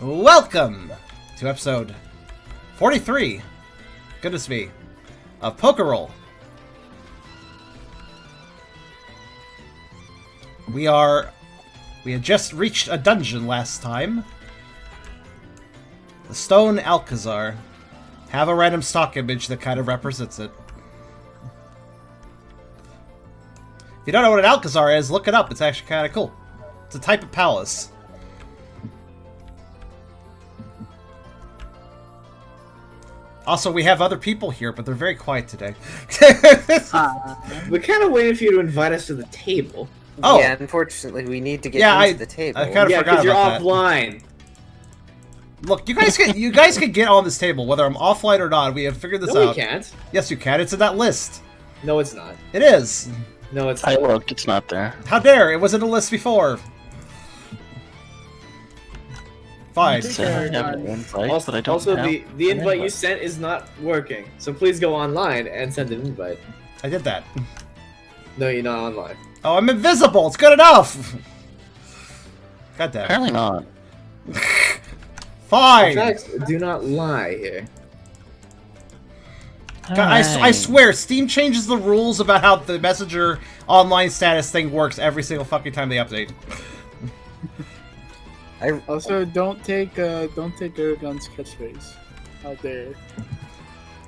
Welcome to episode 43, goodness me, of Pokerole. We had just reached a dungeon last time. The stone alcazar. Have a random stock image that kind of represents it. If you don't know what an alcazar is, look it up. It's actually kind of cool. It's a type of palace. Also, we have other people here, but they're very quiet today. We're kind of waiting for you to invite us to the table. Oh, yeah, unfortunately, we need to get into the table. I kind of forgot about you're that. offline. Look, you guys can get on this table, whether I'm offline or not. We have figured this out. No, we can't. Yes, you can. It's in that list. No, it's not. It is. No, it's I not. looked, it's not there. How dare! It was in the list before. Fine. I have an invite, Also, but I don't have the an invite you sent is not working. So please go online and send an invite. I did that. No, you're not online. Oh, I'm invisible. It's good enough. God damn. Apparently not. Fine. Facts do not lie here. God, I swear, Steam changes the rules about how the Messenger online status thing works every single fucking time they update. Also, don't take Eragon's catchphrase out there.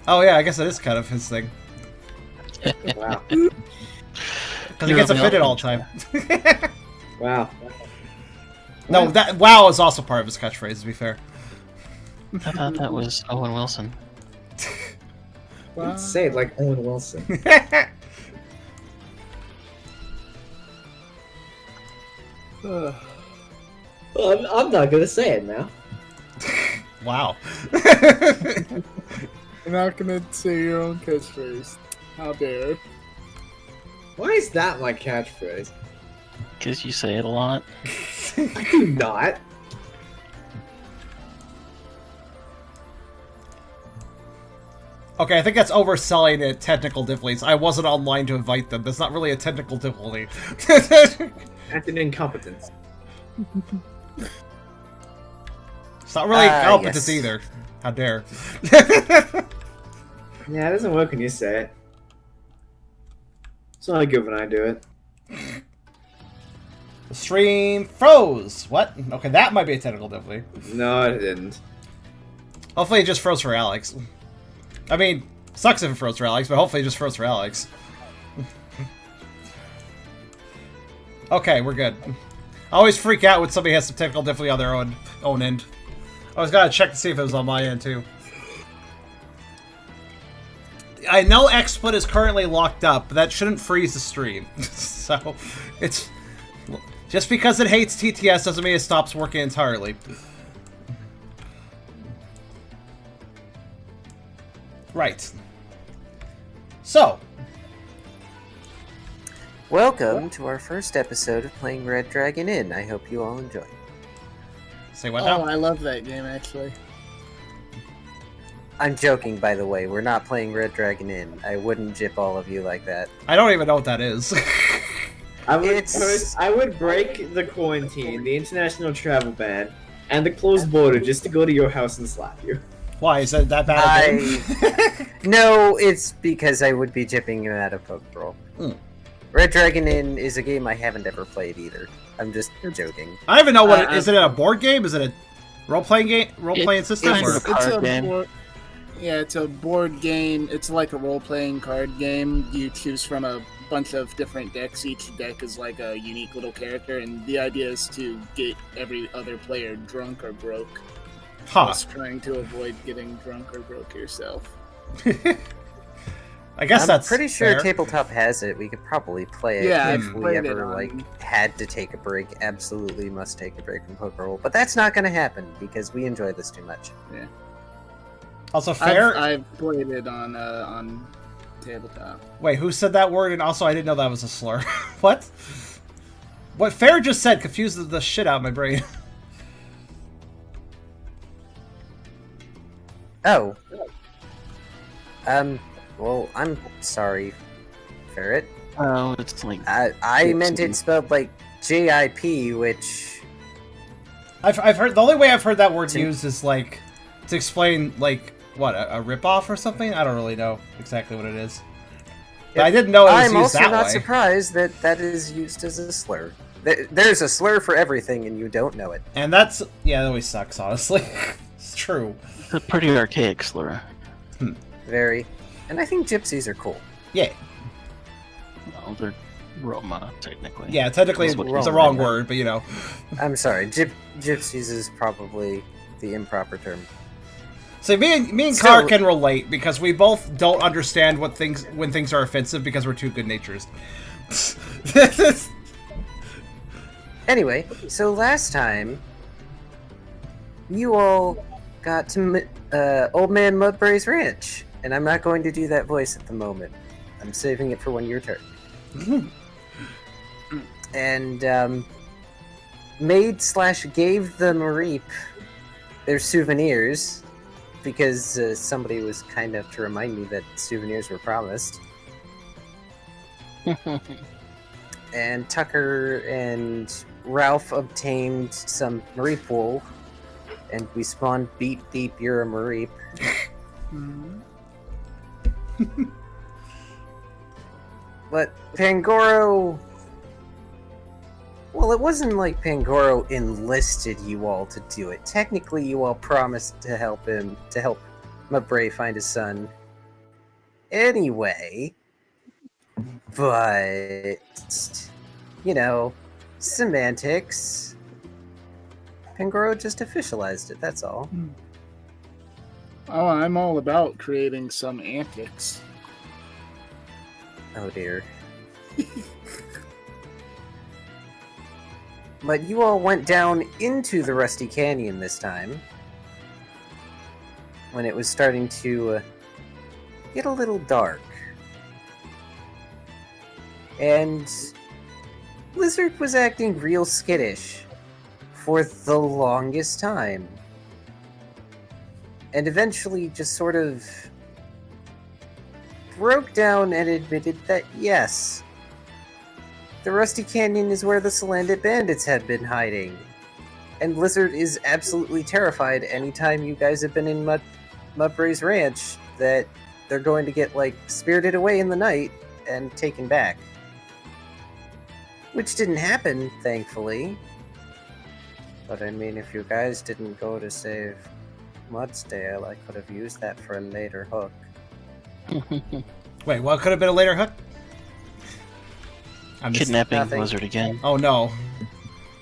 Oh yeah, I guess that is kind of his thing. Wow. Because he gets offended all the time. Wow. No, that wow is also part of his catchphrase, to be fair. I thought that was Owen Wilson. Don't say it like Owen Wilson. Well, I'm not gonna say it now. Wow. You're not gonna say your own catchphrase. How dare? Why is that my catchphrase? Because you say it a lot. I do not. Okay, I think that's overselling it. Technical difficulties. I wasn't online to invite them. That's not really a technical difficulty. That's an incompetence. It's not really incompetence yes. either. How dare. Yeah, it doesn't work when you say it. It's not good when I do it. The stream froze. What? Okay, that might be a technical difficulty. No, it didn't. Hopefully it just froze for Alex. I mean, sucks if it froze for Alex, but hopefully it just froze for Alex. Okay, we're good. I always freak out when somebody has some technical difficulty on their own end. I was gotta check to see if it was on my end too. I know XSplit is currently locked up, but that shouldn't freeze the stream. So, it's... Just because it hates TTS doesn't mean it stops working entirely. Right. So. Welcome to our first episode of playing Red Dragon Inn. I hope you all enjoy. Say what Oh, now? I love that game actually. I'm joking, by the way. We're not playing Red Dragon Inn. I wouldn't jip all of you like that. I don't even know what that is. I would break the quarantine, the international travel ban, and the closed border just to go to your house and slap you. Why? Is that bad a game? No, it's because I would be jipping you out of Pokerole. Red Dragon Inn is a game I haven't ever played either. I'm just joking. I don't even know what is it a board game? Is it a role-playing game? Role-playing system? it's Or... a card game. Yeah, it's a board game. It's like a role-playing card game. You choose from a bunch of different decks. Each deck is like a unique little character, and the idea is to get every other player drunk or broke. Huh. Just trying to avoid getting drunk or broke yourself. I guess that's pretty sure fair. Tabletop has it. We could probably play it Yeah, if I've we played it ever on- had to take a break. Absolutely must take a break from Pokerole, but that's not going to happen because we enjoy this too much. Yeah. Also fair. I've played it on Tabletop. Wait, who said that word? And also, I didn't know that was a slur. What? What Fair just said confused the shit out of my brain. Oh. Well, I'm sorry, Ferret. Oh, it's like... I meant it spelled like JIP, which I've heard the only way I've heard that word used is like to explain like what a ripoff or something. I don't really know exactly what it is. But I didn't know it was I'm used also that not way. surprised that that is used as a slur. There's a slur for everything, and you don't know it. And that always sucks, honestly. It's true. It's a pretty archaic slur. Very. And I think gypsies are cool. Yeah. Well, they're Roma, technically. Yeah, technically That's what it's a Roma, wrong right? word, but you know. I'm sorry, gypsies is probably the improper term. So me and Still- Car can relate because we both don't understand when things are offensive because we're too good natures. Anyway, so last time, you all got to Old Man Mudbray's ranch, and I'm not going to do that voice at the moment. I'm saving it for when your turn. And made/gave the Mareep their souvenirs because somebody was kind enough to remind me that souvenirs were promised. And Tucker and Ralph obtained some Mareep wool, and we spawned Beep Beep, you're a Mareep. But Pangoro... Well, it wasn't like Pangoro enlisted you all to do it. Technically, you all promised to help Mudbray find his son. Anyway... But... You know, semantics. Pangoro just officialized it, that's all. Oh, I'm all about creating some antics. Oh dear. But you all went down into the Rusty Canyon this time. When it was starting to get a little dark. And Lizard was acting real skittish for the longest time. And eventually just sort of broke down and admitted that yes, the Rusty Canyon is where the Salandit bandits had been hiding. And Lizard is absolutely terrified anytime you guys have been in Mudbray's ranch that they're going to get, like, spirited away in the night and taken back. Which didn't happen, thankfully. But I mean, if you guys didn't go to save Mudsdale, I could have used that for a later hook. Wait, what could have been a later hook? I'm just... Kidnapping nothing. Blizzard again. Oh no.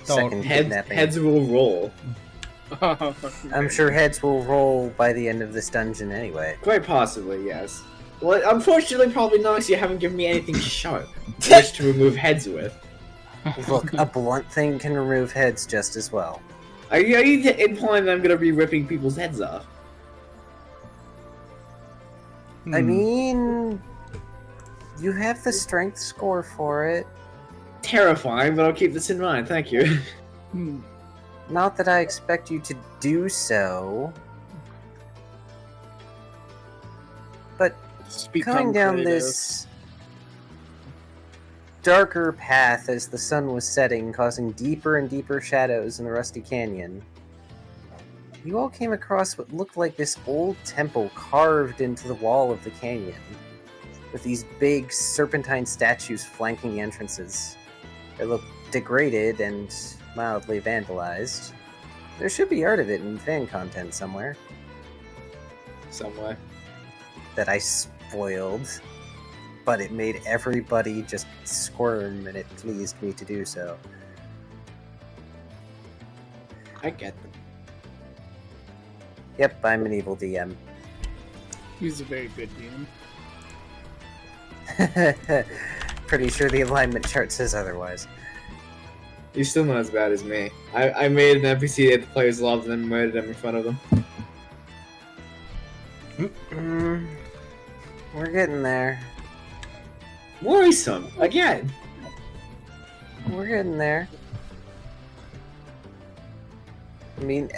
Don't. Second kidnapping. Heads will roll. I'm sure heads will roll by the end of this dungeon anyway. Quite possibly, yes. Well, unfortunately, probably not, because you haven't given me anything sharp which to remove heads with. Look, a blunt thing can remove heads just as well. Are you implying that I'm going to be ripping people's heads off? I mean, you have the strength score for it. Terrifying, but I'll keep this in mind, thank you. Not that I expect you to do so. But coming down this darker path as the sun was setting, causing deeper and deeper shadows in the Rusty Canyon, you all came across what looked like this old temple carved into the wall of the canyon, with these big serpentine statues flanking the entrances. They look degraded and mildly vandalized. There should be art of it in fan content somewhere. Somewhere. That I spoiled, but it made everybody just squirm, and it pleased me to do so. I get them. Yep, I'm an evil DM. He's a very good DM. Pretty sure the alignment chart says otherwise. You're still not as bad as me. I made an NPC that the players loved and then murdered them in front of them. We're getting there. Worrisome, again. We're getting there. I mean,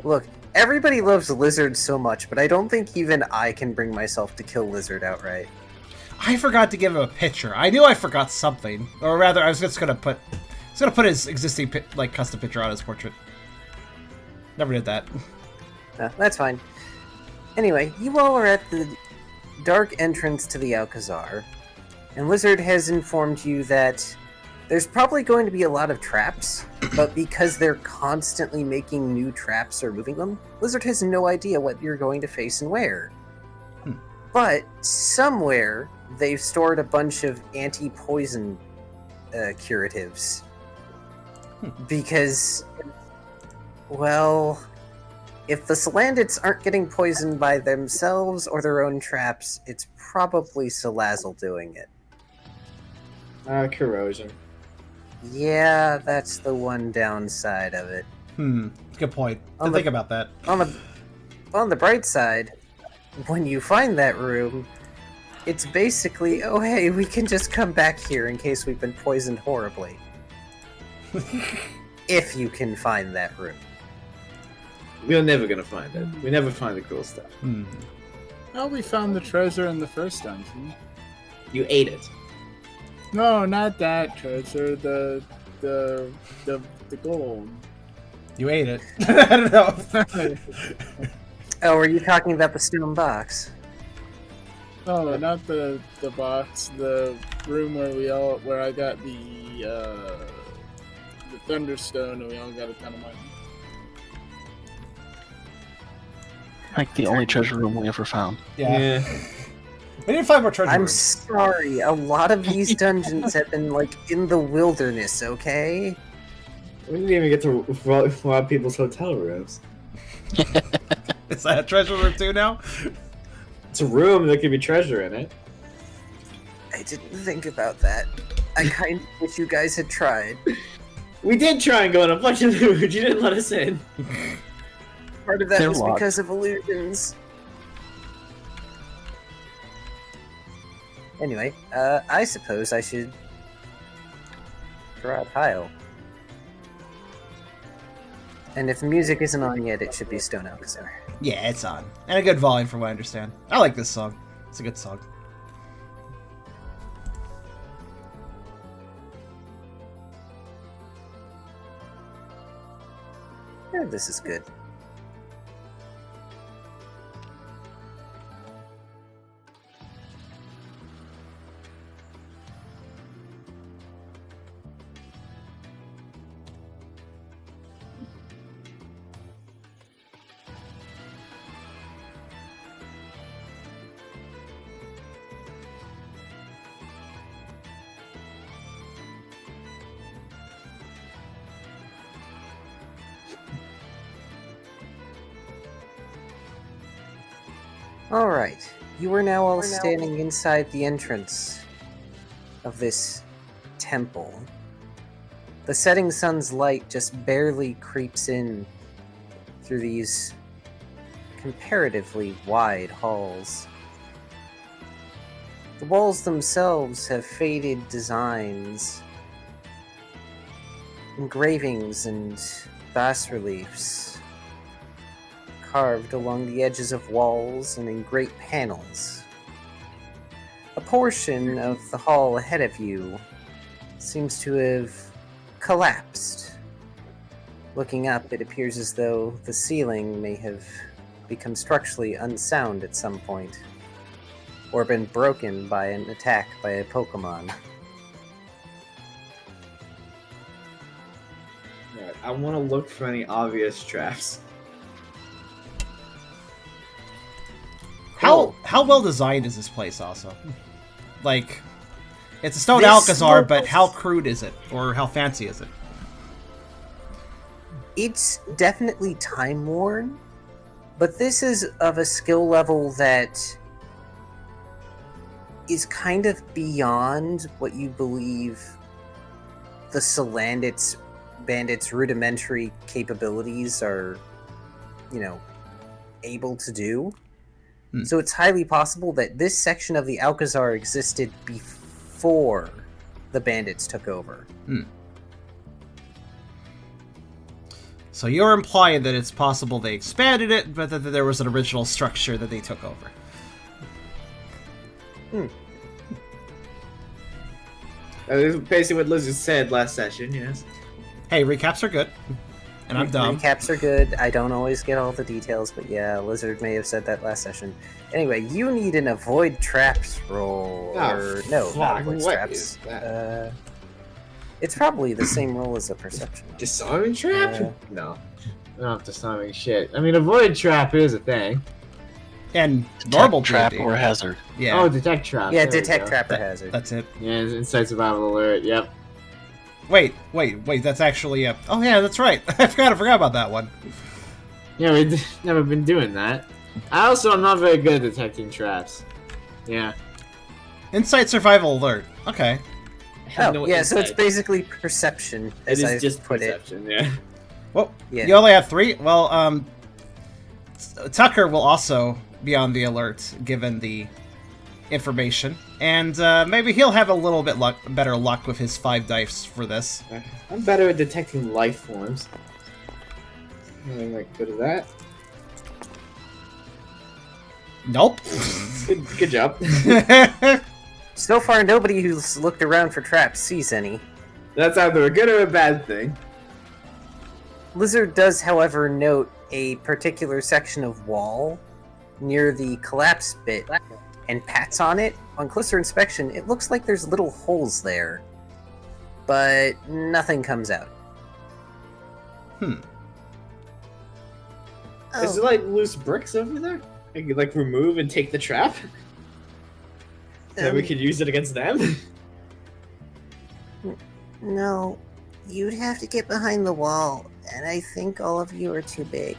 look, everybody loves Lizard so much, but I don't think even I can bring myself to kill Lizard outright. I forgot to give him a picture. I knew I forgot something, or rather, I was just gonna put his existing custom picture on his portrait. Never did that. That's fine. Anyway, you all are at the dark entrance to the Alcazar, and Lizard has informed you that there's probably going to be a lot of traps, but because they're constantly making new traps or moving them, Lizard has no idea what you're going to face and where. But somewhere, they've stored a bunch of anti-poison curatives. Because, well, if the salandits aren't getting poisoned by themselves or their own traps, it's probably Salazzle doing it. Corrosion. Yeah, that's the one downside of it. Good point. Didn't think about that. On the bright side, when you find that room, it's basically, oh hey, we can just come back here in case we've been poisoned horribly. If you can find that room. We're never gonna find it. We never find the cool stuff. Well, we found the treasure in the first dungeon. You ate it. No, not that treasure. The gold. You ate it. I don't know. Oh, were you talking about the stone box? No, not the box. The room where I got the Thunderstone and we all got a ton of money. Like the only treasure room we ever found. Yeah. We didn't find more treasure I'm rooms. sorry, a lot of these dungeons have been, like, in the wilderness, okay? We didn't even get to rob people's hotel rooms. Is that a treasure room too now? It's a room, there could be treasure in it. I didn't think about that. I kind of wish you guys had tried. We did try and go in a bunch of rooms, you didn't let us in. Part of that They're was locked. because of illusions. Anyway, I suppose I should draw a tile. And if the music isn't on yet, it should be Stone Alcazar. Yeah, it's on. And a good volume from what I understand. I like this song. It's a good song. Yeah, this is good. Alright, you are now all standing inside the entrance of this temple. The setting sun's light just barely creeps in through these comparatively wide halls. The walls themselves have faded designs, engravings and bas-reliefs carved along the edges of walls and in great panels. A portion of the hall ahead of you seems to have collapsed. Looking up, it appears as though the ceiling may have become structurally unsound at some point, or been broken by an attack by a Pokemon. Right, I want to look for any obvious traps. How well designed is this place also? Like, it's a stone This Alcazar, looks- but how crude is it? Or how fancy is it? It's definitely time-worn, but this is of a skill level that is kind of beyond what you believe the Salandit's bandits' rudimentary capabilities are, able to do. So it's highly possible that this section of the Alcazar existed before the bandits took over. So you're implying that it's possible they expanded it, but that there was an original structure that they took over. That is basically what Lizard said last session, yes. Hey, recaps are good. And I'm dumb. Recaps are good. I don't always get all the details, but yeah, Lizard may have said that last session. Anyway, you need an avoid traps roll. Oh, No, not fuck, avoid what traps. is that? It's probably the same roll as a perception. Disarming trap? Uh, No. Not disarming shit. I mean, avoid trap is a thing. And normal trap D&D. or hazard. Yeah, Oh, detect trap. Yeah, There we detect go. trap or hazard. that's it. Yeah, inside survival alert. Yep. Wait, that's actually a... Oh yeah, that's right. I forgot about that one. Yeah, we've never been doing that. I also am not very good at detecting traps. Yeah. Insight survival alert. Okay. I have Oh, no yeah, so it's insight. basically perception, It as is I just put it. perception, yeah. Well, Yeah. you only have 3? Well, Tucker will also be on the alert, given the information. And maybe he'll have a little bit better luck with his 5 dice for this. I'm better at detecting life forms. I'm like good at that. Nope. Good job. So far, nobody who's looked around for traps sees any. That's either a good or a bad thing. Lizard does, however, note a particular section of wall near the collapse bit and pats on it. On closer inspection, it looks like there's little holes there, but nothing comes out. Hmm. Is there like loose bricks over there? I could like remove and take the trap? Then we could use it against them? No, you'd have to get behind the wall, and I think all of you are too big.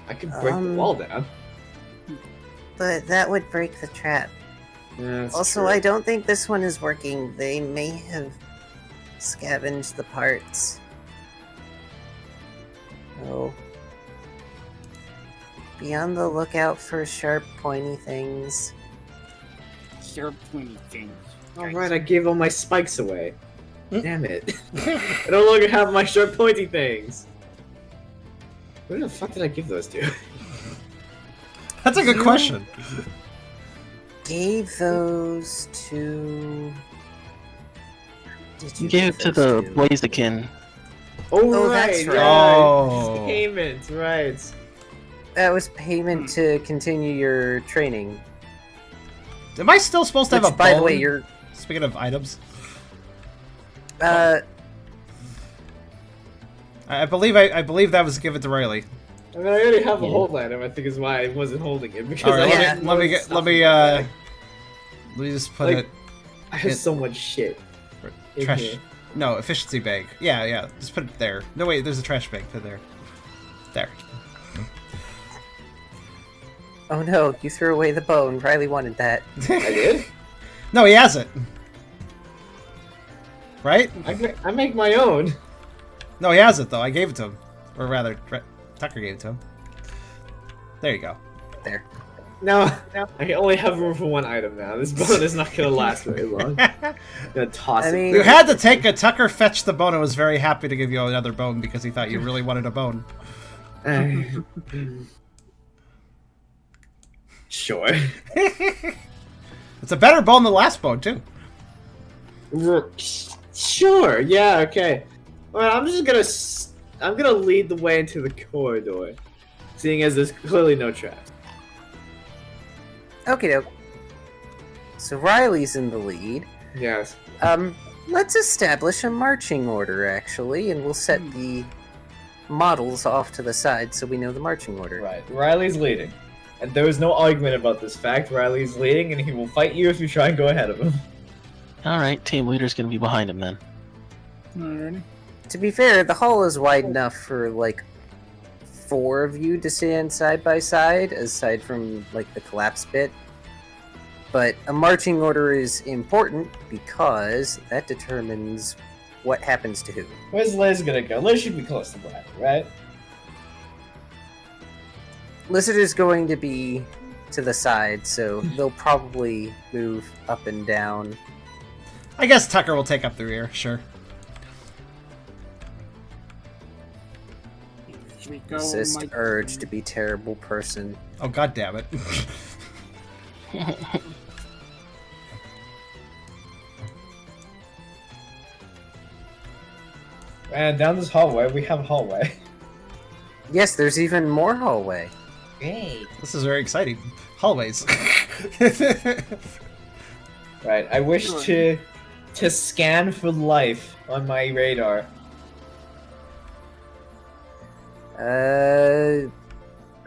I could break the wall down. But that would break the trap. Yeah, that's Also, true. I don't think this one is working. They may have scavenged the parts. Oh. Be on the lookout for sharp, pointy things. Sharp pointy things. Alright, I gave all my spikes away. Hmm? Damn it. I no longer have my sharp pointy things. Where the fuck did I give those to? That's a good question. Gave those to... Did You gave it to the Blaziken. Oh, that's right. Oh. Payment, right. That was payment to continue your training. Am I still supposed to have Which, a by the bone? way, you're... Speaking of items, Uh, I believe that was given to Riley. I mean, I already have a Yeah. hold item, I think is why I wasn't holding it. Because All right, Yeah. let me just put Like, it I have it- so much shit. in trash. here. No, efficiency bag. Yeah, just put it there. No, wait, there's a trash bag. Put it there. There. oh no, you threw away the bone. Riley wanted that. I did? No, he has it. Right? I make my own. No, he has it though. I gave it to him, or rather, Tucker gave it to him. There you go. There. No, I only have room for one item now. This bone is not gonna last very long. I'm gonna toss I it. mean- You had to take a Tucker fetched the bone and was very happy to give you another bone because he thought you really wanted a bone. Sure. It's a better bone than the last bone too. Sure. Yeah. Okay. Alright, I'm gonna lead the way into the corridor, seeing as there's clearly no traps. Okay, doke. So Riley's in the lead. Yes. Let's establish a marching order, actually, and we'll set the models off to the side so we know the marching order. Right. Riley's leading, and there is no argument about this fact. Riley's leading, and he will fight you if you try and go ahead of him. Alright, team leader's gonna be behind him then. Alrighty. To be fair, the hall is wide enough for, like, 4 of you to stand side by side, aside from, like, the collapse bit. But a marching order is important because that determines what happens to who. Where's Liz gonna go? Liz should be close to Riley, right? Lizard is going to be to the side, so they'll probably move up and down. I guess Tucker will take up the rear. Sure. Should we go, Resist Mike? urge to be terrible person. Oh god damn it. And down this hallway, we have a hallway. Yes, there's even more hallway. Great. This is very exciting. Hallways. Right, I wish to scan for life on my radar.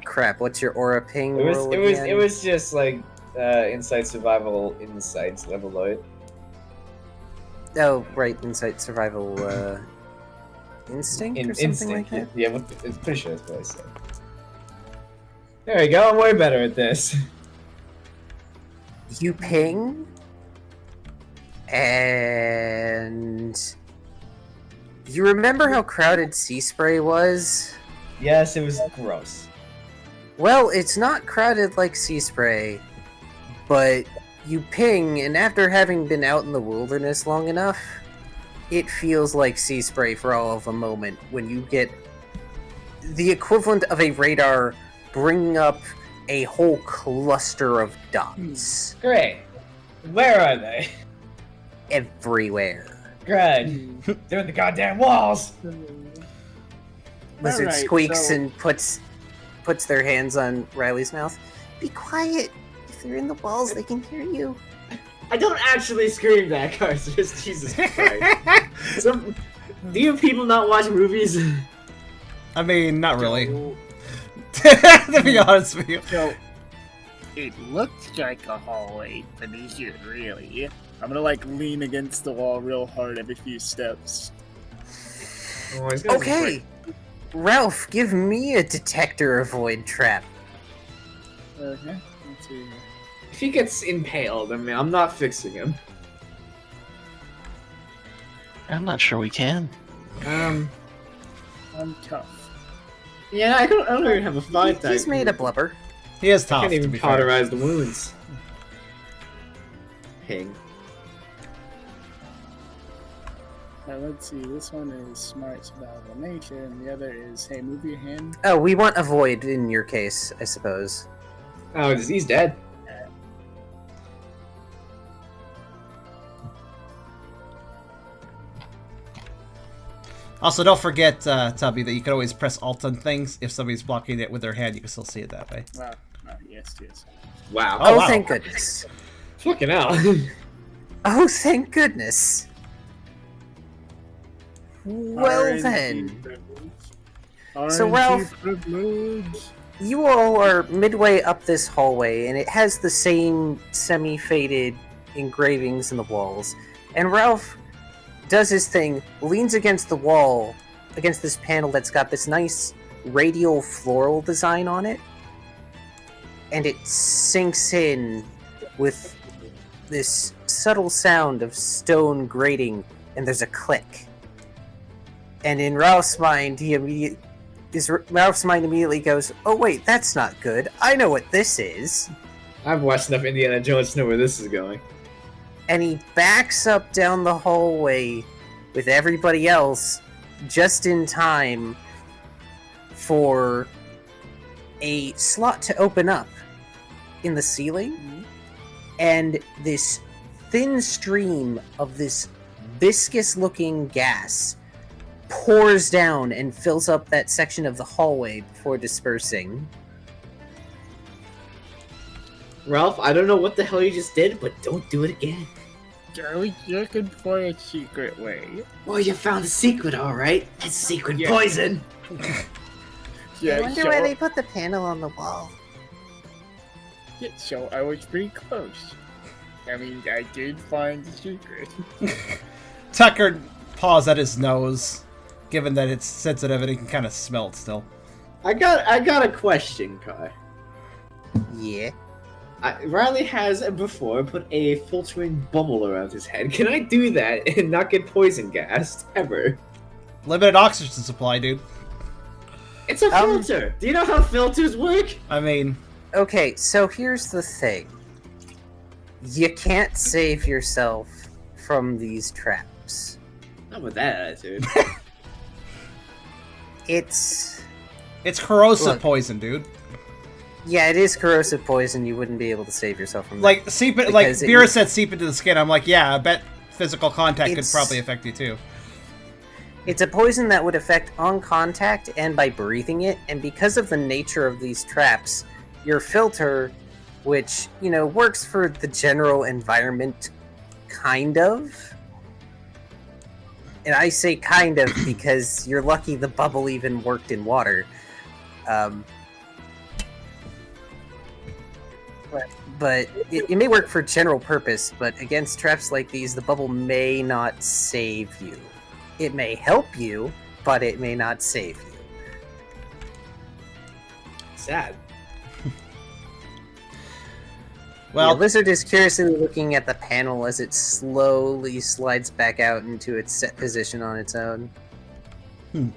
Crap. What's your aura ping It roll again? was just like insight survival insights level load. Oh, right, insight survival instinct or something Instinct, like that. yeah, it's pretty sure that's what I said. There we go. I'm way better at this. You ping, and you remember how crowded Sea Spray was? Yes, it was gross. Well, it's not crowded like Sea Spray, but you ping, and after having been out in the wilderness long enough, it feels like Sea Spray for all of a moment when you get the equivalent of a radar bringing up a whole cluster of dots Great. Where are they? everywhere. Good. They're in the goddamn walls. Lizard Alright, squeaks so- and puts their hands on Riley's mouth. Be quiet. If they're in the walls, they can hear you. I don't actually scream that, Karserus. Jesus Christ. Do you people not watch movies? I mean, not really. To be honest with you. So, it looks like a hallway, but is it really? I'm gonna like lean against the wall real hard every few steps. Oh, he's got Okay. Ralph, give me a detector avoid trap. Okay, let's see. If he gets impaled, I mean, I'm not fixing him. I'm not sure we can. I'm tough. Yeah, I don't even have a fight He's made a blubber. He is I tough, can't to even be fair. cauterize the wounds. Ping. Let's see, this one is smart survival nature, and the other is, hey, move your hand. Oh, we want avoid in your case, I suppose. Oh, he's dead. Also, don't forget, Tubby, that you can always press Alt on things. If somebody's blocking it with their hand, you can still see it that way. Wow, yes. Wow. Oh, Oh, wow. thank goodness. Fucking hell. Oh, thank goodness. Well RNG then, privilege. So, RNG Ralph- privilege. you all are midway up this hallway, and it has the same semi-faded engravings in the walls. And Ralph does his thing, leans against the wall, against this panel that's got this nice radial floral design on it, and it sinks in with this subtle sound of stone grating, and there's a click. And in Ralph's mind, Ralph's mind immediately goes, "Oh wait, that's not good. I know what this is." I've watched enough Indiana Jones to know where this is going. And he backs up down the hallway with everybody else just in time for a slot to open up in the ceiling, and this thin stream of this viscous looking gas pours down and fills up that section of the hallway before dispersing. Ralph, I don't know what the hell you just did, but don't do it again. I was looking for a secret way. Well, you found the secret, alright. It's secret Yeah. poison. Yeah, put the panel on the wall. so I was pretty close. I mean, I did find the secret. Tucker paws at his nose, given that it's sensitive and he can kind of smell it still. I got a question, Kai. Yeah. Riley has before put a filtering bubble around his head. Can I do that and not get poison gassed ever? Limited oxygen supply, dude. It's a filter. Do you know how filters work? I mean, Okay, so here's the thing. You can't save yourself from these traps. Not with that attitude. It's... it's corrosive Look. poison, dude. Yeah, it is corrosive poison. You wouldn't be able to save yourself from that. Like like Because it- Beerus said, seep into the skin. I'm like, yeah, I bet physical contact could It's- probably affect you too. It's a poison that would affect on contact and by breathing it, and because of the nature of these traps, your filter, which, works for the general environment, kind of. And I say kind of because you're lucky the bubble even worked in water. But it may work for general purpose, but against traps like these, the bubble may not save you. It may help you, but it may not save you. Sad. Well, the lizard is curiously looking at the panel as it slowly slides back out into its set position on its own. Can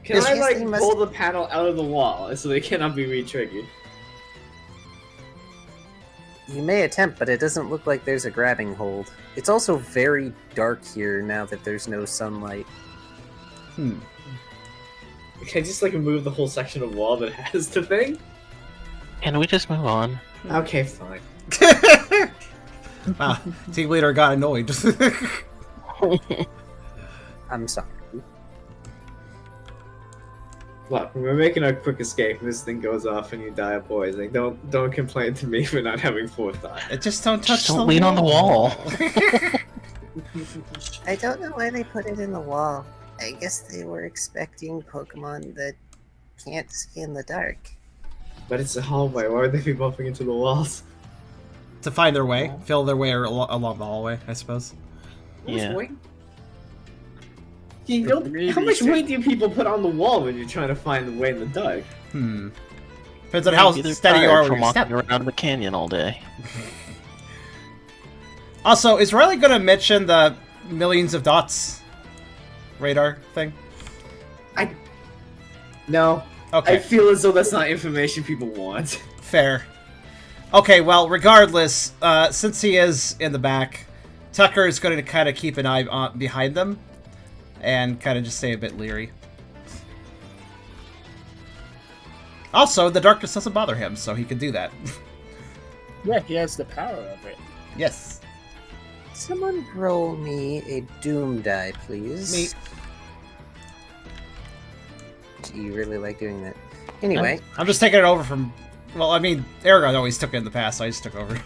Yes, I, they must- pull the panel out of the wall so they cannot be re-triggered? You may attempt, but it doesn't look like there's a grabbing hold. It's also very dark here now that there's no sunlight. Can I just, move the whole section of wall that has the thing? Can we just move on? Okay, fine. wow, team leader got annoyed. I'm sorry. Look, we're making a quick escape and this thing goes off and you die of poisoning. Don't complain to me for not having forethought. Just don't touch Just don't lean on the wall. I don't know why they put it in the wall. I guess they were expecting Pokemon that can't see in the dark. But it's a hallway, why would they be bumping into the walls? To find their way, feel their way along the hallway, I suppose. Yeah. How much weight do people put on the wall when you're trying to find the way in the dark? Depends on how Maybe they're steady you tired are with from your step. walking around the canyon all day. Also, is Riley going to mention the millions of dots radar thing? No. Okay. I feel as though that's not information people want. Fair. Okay, well, regardless, since he is in the back, Tucker is going to kind of keep an eye on behind them and kind of just stay a bit leery. Also, the darkness doesn't bother him, so he can do that. Yeah, he has the power of it. Yes. Someone roll me a Doom die, please. Me. Do you really like doing that? Anyway, I'm just taking it over from... Well, I mean, Eragon always took it in the past, so I just took over.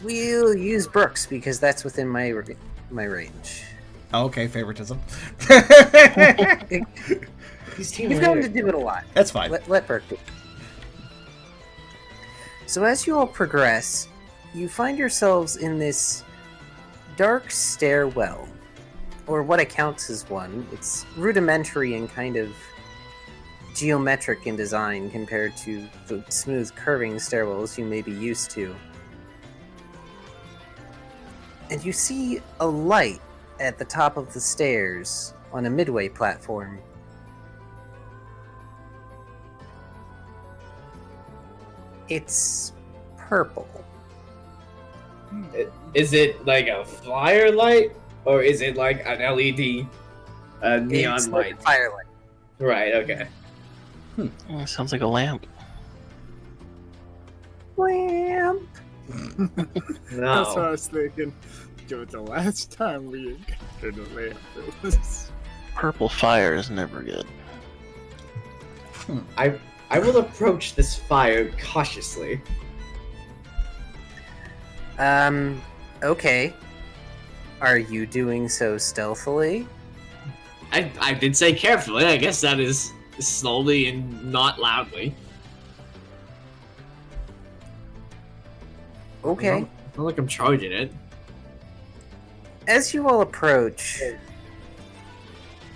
we'll use Brooks because that's within my range. Oh, okay, favoritism. You've known to do it a lot. That's fine. Let Brooke do it. So as you all progress, you find yourselves in this dark stairwell, or what accounts as one. It's rudimentary and kind of geometric in design compared to the smooth curving stairwells you may be used to. And you see a light at the top of the stairs on a midway platform. It's purple. Is it like a flyer light? Or is it like an LED neon It's light? like a firelight. Right, okay. Oh, sounds like a lamp. Lamp. That's what No. I was thinking. Dude, the last time we encountered a lamp, it was... Purple fire is never good. I will approach this fire cautiously. Okay. Are you doing so stealthily? I did say carefully, I guess that is slowly and not loudly. Okay. It's not like I'm charging it. As you all approach,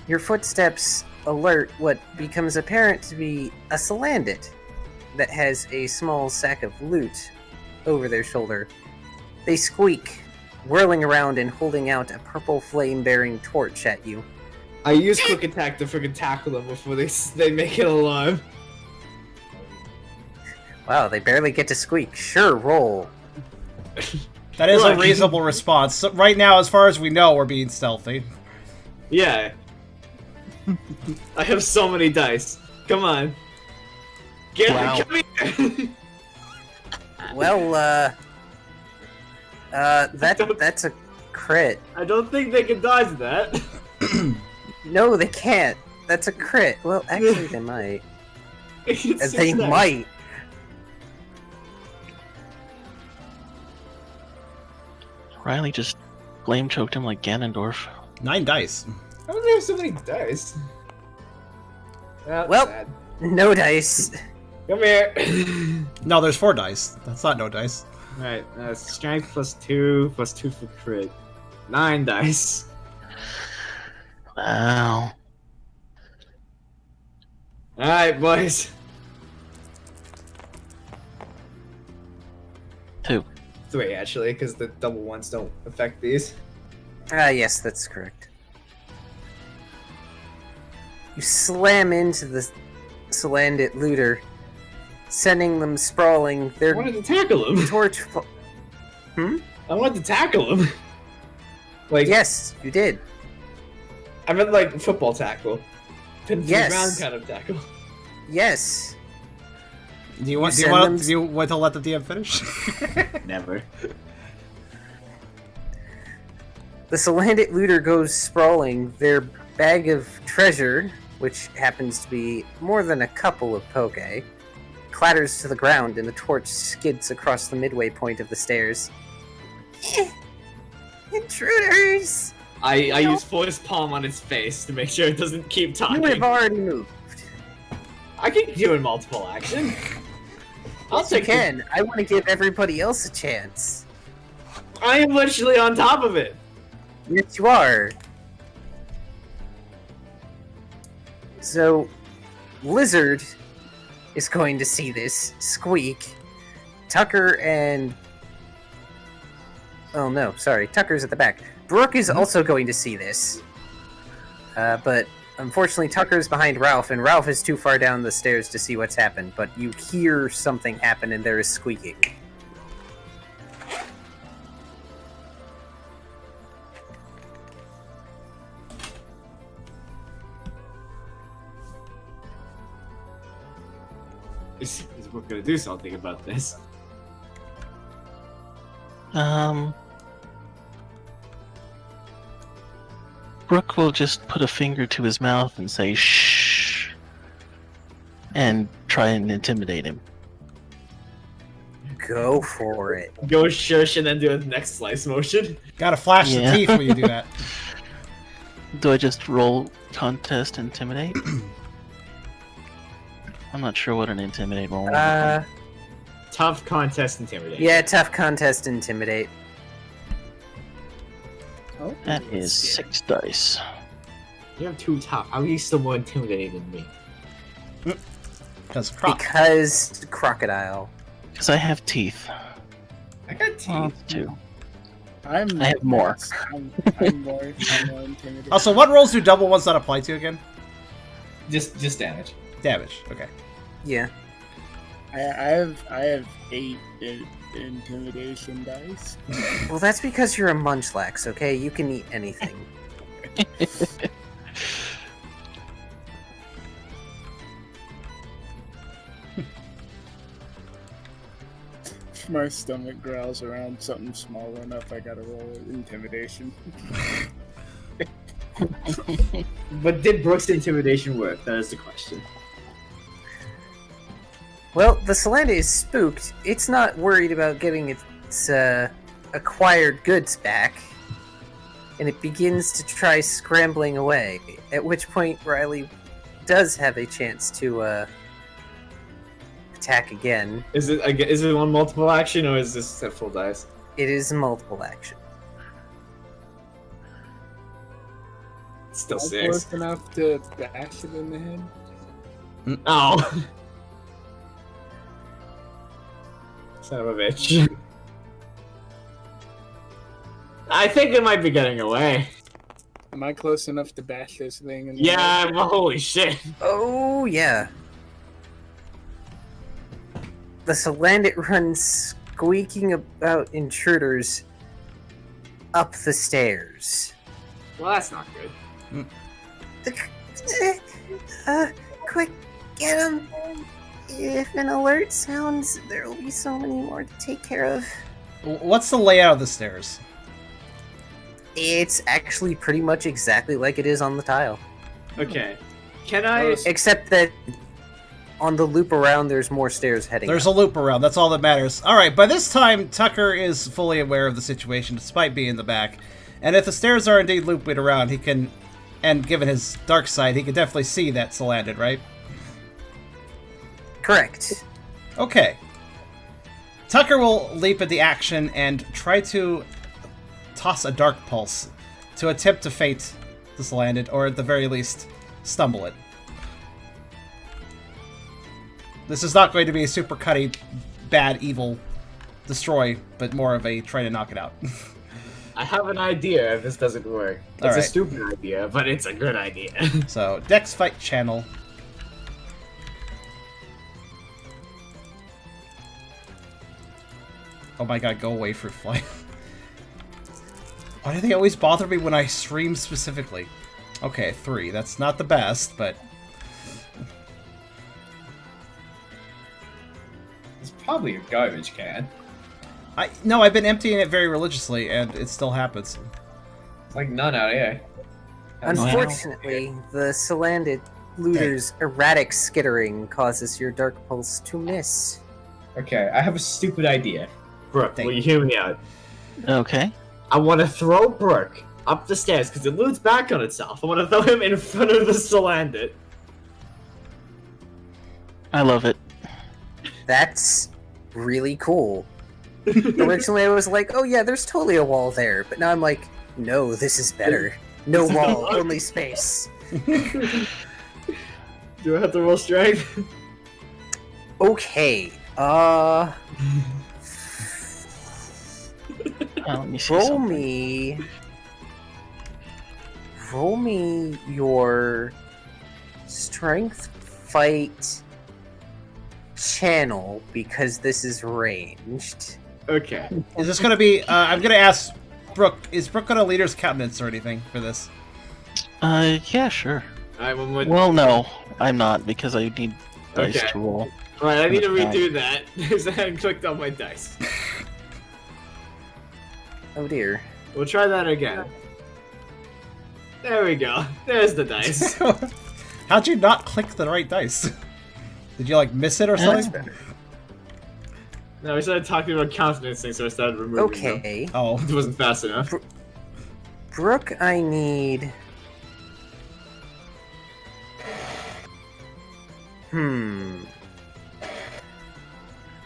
your footsteps alert what becomes apparent to be a salandit that has a small sack of loot over their shoulder. They squeak, whirling around and holding out a purple flame-bearing torch at you. I use quick attack to freaking tackle them before they make an alarm. Wow, they barely get to squeak. Sure, roll. That is a Look. reasonable response. So right now, as far as we know, we're being stealthy. Yeah. I have so many dice. Come on. Wow. Come here. Well, that's a crit. I don't think they can dodge that. No, they can't. That's a crit. Well, actually, they might. It's They nice. might. Riley just flame choked him like Ganondorf. 9 dice. How do they have so many dice? That's Well- sad. No dice. Come here. No, there's 4 dice. That's not no dice. Alright, strength +2 for crit. 9 dice. Wow. Alright, boys. 2. 3 actually, because the double ones don't affect these. Yes, that's correct. You slam into the salandit looter, sending them sprawling. I Their wanted to tackle him. torch. I wanted to tackle him. Like, Yes, you did. I meant like football tackle. Pin to the Yes. ground kind of tackle. Yes. Do you want send to let the DM finish? Never. The salandit looter goes sprawling. Their bag of treasure, which happens to be more than a couple of poke, clatters to the ground and the torch skids across the midway point of the stairs. Intruders! I use force palm on his face to make sure it doesn't keep You talking. have already moved. I can do in multiple action. I'll Yes, you take can. I want to give everybody else a chance. I am literally on top of it. Yes, you are. So, Lizard is going to see this. Squeak. Tucker and... Oh no, sorry. Tucker's at the back. Brooke is also going to see this. But unfortunately, Tucker's behind Ralph, and Ralph is too far down the stairs to see what's happened. But you hear something happen, and there is squeaking. Is Brooke gonna do something about this? Brooke will just put a finger to his mouth and say shh, and try and intimidate him. Go for it. Go shush and then do a next slice motion. Gotta flash Yeah. the teeth when you do that. Do I just roll contest intimidate? I'm not sure what an intimidate roll would look like. Tough contest intimidation. Yeah, tough contest, intimidate. Oh, That is 6 dice. You have 2 tough. How are you still more intimidating than me? Because croc. Because crocodile. Because I have teeth. I got teeth. Oh, 2. I have more. I'm more intimidated. Also, what rolls do double ones not apply to again? Just damage. Damage. Okay. Yeah. I have 8 intimidation dice. Well, that's because you're a munchlax, okay? You can eat anything. My stomach growls around something small enough. I gotta roll intimidation. But did Brooke's intimidation work? That is the question. Well, the Salandit is spooked. It's not worried about getting its acquired goods back. And it begins to try scrambling away. At which point, Riley does have a chance to attack again. Is it on multiple action or is this at full dice? It is a multiple action. It's still I'm 6. close enough to bash it in the head. Oh. Son of a bitch. I think it might be getting away. Am I close enough to bash this thing in the Yeah, head? well, holy shit. Oh, yeah. The Salandit runs squeaking about intruders up the stairs. Well, that's not good. Quick, get him! If an alert sounds, there will be so many more to take care of. What's the layout of the stairs? It's actually pretty much exactly like it is on the tile. Okay. Can I... Except that on the loop around, there's more stairs heading There's up. a loop around. That's all that matters. All right, by this time, Tucker is fully aware of the situation, despite being in the back. And if the stairs are indeed looping around, he can... And given his dark side, he can definitely see that salandit, right? Correct. Okay. Tucker will leap at the action and try to toss a dark pulse to attempt to fate the salandit, or at the very least, stumble it. This is not going to be a super cutty, bad, evil destroy, but more of a try to knock it out. I have an idea if this doesn't work. It's Alright. a stupid idea, but it's a good idea. So, Dex Fight Channel. Oh my god, go away, Fruit Fly. Why do they always bother me when I stream specifically? Okay, 3. That's not the best, but... It's probably a garbage can. No, I've been emptying it very religiously, and it still happens. It's like none out here. Unfortunately, the salandit looter's erratic skittering causes your dark pulse to miss. Okay, I have a stupid idea. Brooke, Thank will you hear me out? Okay. I want to throw Brooke up the stairs because it loots back on itself. I want to throw him in front of the salandit. I love it. That's really cool. Originally, I was like, oh yeah, there's totally a wall there. But now I'm like, no, this is better. No wall, only space. Do I have to roll strength? Okay, Let me see roll something. roll me your strength fight channel, because this is ranged. Okay. Is this gonna be... I'm gonna ask Brooke, is Brooke gonna leader's countenance or anything for this? Yeah, sure. Alright, one more. Well, no, I'm not, because I need dice Okay. to roll. Alright, I need to redo that because I hadn't clicked on my dice. Oh dear. We'll try that again. There we go. There's the dice. How'd you not click the right dice? Did you, like, miss it or That's something? better. No, we started talking about countenance things, so I started removing them. Okay. Oh. It wasn't fast enough. Brooke, I need...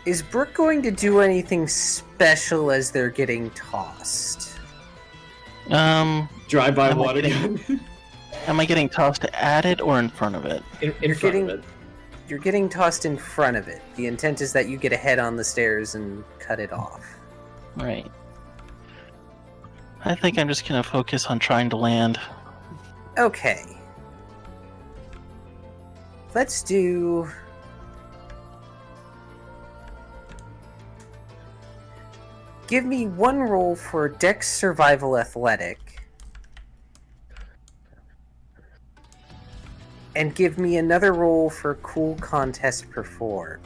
Is Brooke going to do anything special as they're getting tossed? Drive-by Am I water getting- gun. Am I getting tossed at it or in front of it? in You're front getting- of it. You're getting tossed in front of it. The intent is that you get a head on the stairs and cut it off. Right. I think I'm just gonna focus on trying to land. Okay. Let's do... Give me one roll for Dex Survival Athletic. And give me another roll for Cool Contest Perform.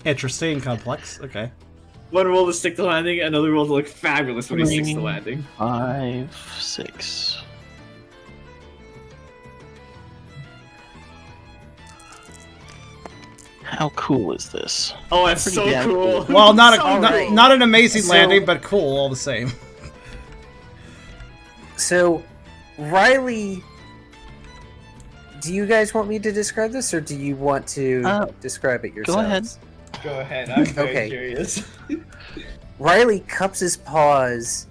Interesting, complex. Okay. One roll to stick the landing, another roll to look fabulous when he sticks the landing. 5, 6. How cool is this? Oh, that's Pretty so damn cool. cool. Well, not Alright. not an amazing So- landing, but cool all the same. So, Riley... Do you guys want me to describe this, or do you want to describe it yourselves? ahead. Go ahead, I'm very Okay. curious. Riley cups his paws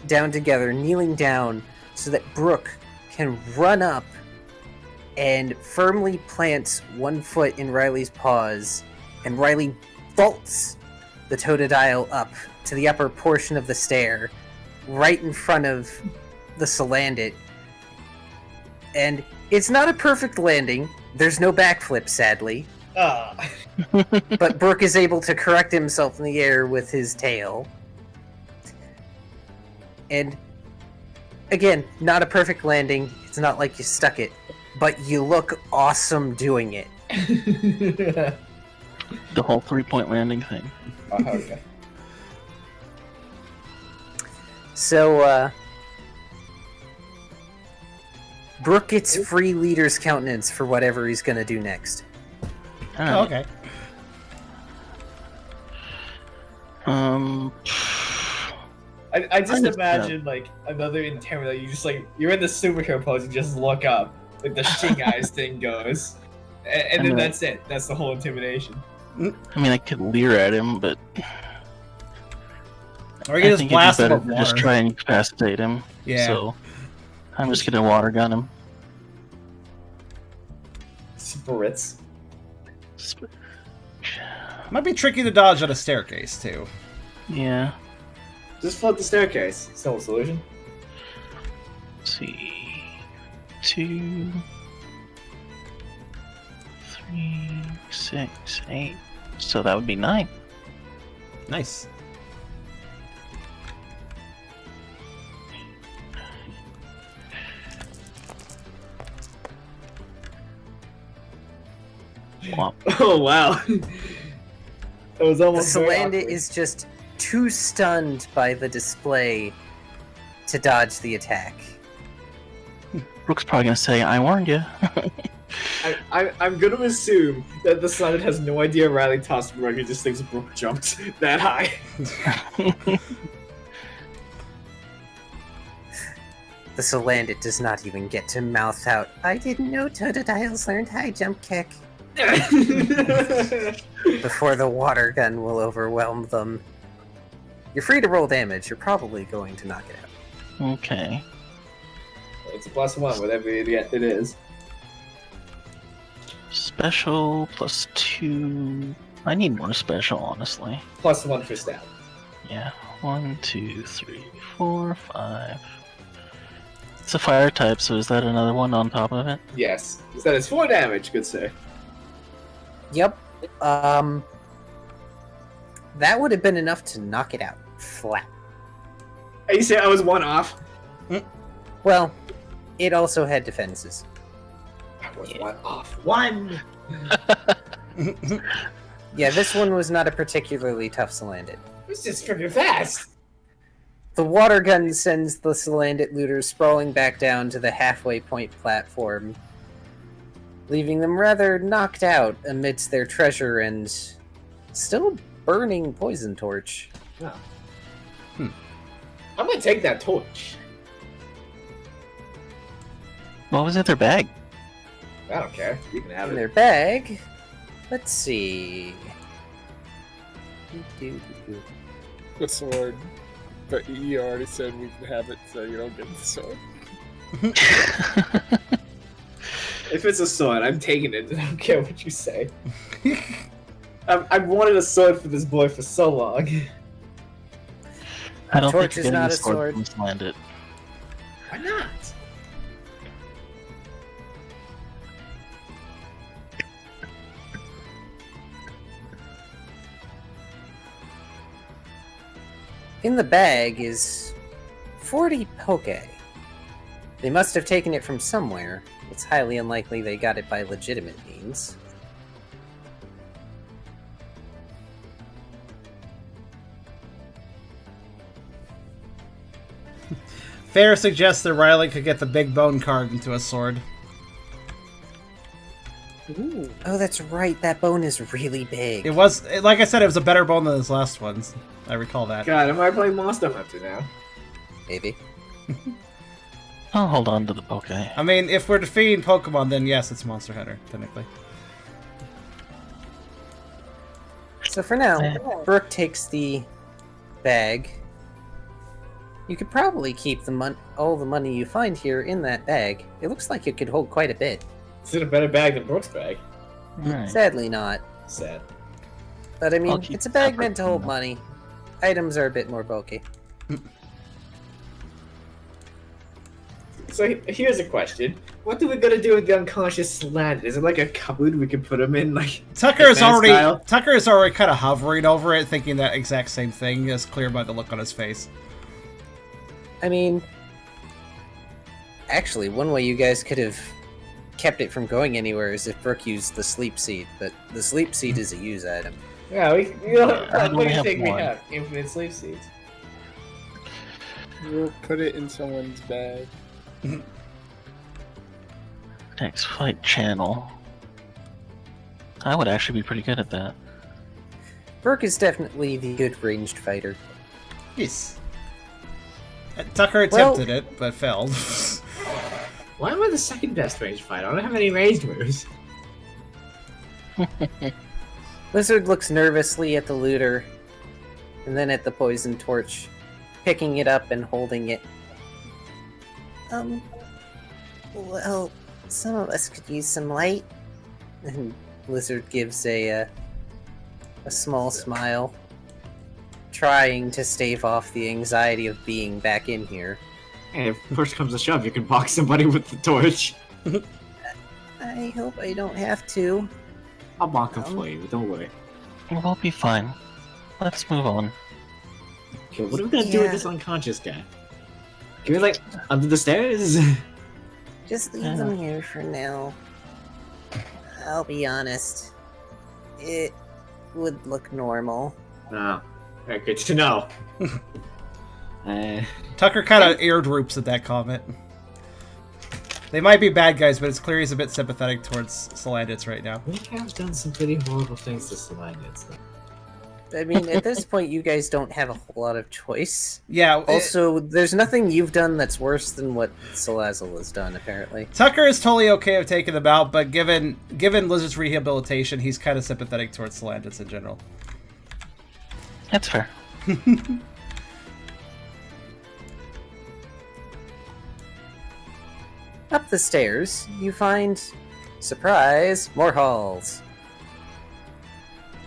down together, kneeling down, so that Brooke can run up and firmly plants one foot in Riley's paws, and Riley vaults the Totodile up to the upper portion of the stair, right in front of the Salandit. And it's not a perfect landing. There's no backflip, sadly. Ah. But Brooke is able to correct himself in the air with his tail. And again, not a perfect landing. It's not like you stuck it, but you look awesome doing it. The whole 3-point landing thing. Okay. So, Brooke gets free leader's countenance for whatever he's gonna do next. Oh, okay. I just just- imagine like another Intimidator. You just like you're in the superhero pose. You just look up, like the Shing Eyes thing goes, and then that's it. That's the whole Intimidation. I mean, I could leer at him, but Or you can I just think blast it'd him be with better to just water. try and incapacitate him. Yeah. So I'm just gonna water gun him. Spirits. Might be tricky to dodge on a staircase, too. Yeah. Just flood the staircase. Still a solution. Let's see. 2, 3, 6, 8. So that would be 9. Nice. Well, Oh wow. It was The almost. very Salandit awkward. is just too stunned by the display to dodge the attack. Brooke's probably gonna say, "I warned you." I'm gonna assume that the Salandit has no idea Riley tossed Brooke. He just thinks Brooke jumped that high. The Salandit does not even get to mouth out, "I didn't know Totodiles learned high jump kick," before the water gun will overwhelm them. You're free to roll damage. You're probably going to knock it out. Okay. It's a +1, whatever it is. Special plus 2. I need more special, honestly. +1 for stab. Yeah. 1, 2, 3, 4, 5. It's a fire type, so is that another one on top of it? Yes. That is 4 damage, good sir. Yep. That would have been enough to knock it out flat. You say I was 1 off? Well, it also had defenses. I was 1 off. 1! Yeah, this one was not a particularly tough Salandit. It's just freaking fast! The water gun sends the Salandit looters sprawling back down to the halfway point platform, leaving them rather knocked out amidst their treasure and still burning poison torch. I'm gonna take that torch. What was in their bag? I don't care. You can have In it. their bag, let's see. The sword. But you already said we can have it, so you don't get the sword. If it's a sword, I'm taking it. I don't care what you say. I've wanted a sword for this boy for so long. I don't Torch think is you're not getting a sword. from Salandit. Why not? In the bag is 40 poke. They must have taken it from somewhere. It's highly unlikely they got it by legitimate means. Fair suggests that Riley could get the big bone carved into a sword. Ooh. Oh, that's right. That bone is really big. It was, like I said, it was a better bone than his last ones. I recall that. God, am I playing Monster Hunter now? Maybe. I'll hold on to the poke. I mean, if we're defeating Pokemon, then yes, it's Monster Hunter, technically. So for now, Brooke takes the bag. You could probably keep all the money you find here in that bag. It looks like it could hold quite a bit. Is it a better bag than Brooke's bag? Alright. Sadly not. Sad. But I I'll mean, keep it's a bag separate meant to from hold them. money. Items are a bit more bulky. So here's a question: what are we gonna do with the unconscious Salandit? Is it like a cupboard we can put him in, like Tucker is Batman style? already kind of hovering over it, thinking that exact same thing. Is clear by the look on his face. I mean, actually, one way you guys could have kept it from going anywhere is if Brooke used the sleep seed, but the sleep seed is a use item. Yeah, I what do only you have think we one. have? Infinite sleep seeds. We'll put it in someone's bag. Next fight channel. I would actually be pretty good at that. Burke is definitely the good ranged fighter. Yes. Tucker attempted it, but failed. Why am I the second best ranged fighter? I don't have any ranged moves. Lizard looks nervously at the looter, and then at the poison torch, picking it up and holding it. Well, some of us could use some light. And Lizard gives a small smile, trying to stave off the anxiety of being back in here. And if push comes to shove, you can box somebody with the torch. I hope I don't have to. I'll bonk him for you, don't worry. We'll be fine. Let's move on. Okay, what are we gonna do with this unconscious guy? Can we, like, under the stairs? Just leave them here for now. I'll be honest. It would look normal. Oh, alright, good to know. Tucker kind of air droops at that comment. They might be bad guys, but it's clear he's a bit sympathetic towards salandits right now. We have done some pretty horrible things to salandits. I mean, at this point, you guys don't have a whole lot of choice. Yeah. Also, there's nothing you've done that's worse than what Salazzle has done, apparently. Tucker is totally okay with taking them out, but given Lizard's rehabilitation, he's kind of sympathetic towards salandits in general. That's fair. Up the stairs, you find, surprise, more halls.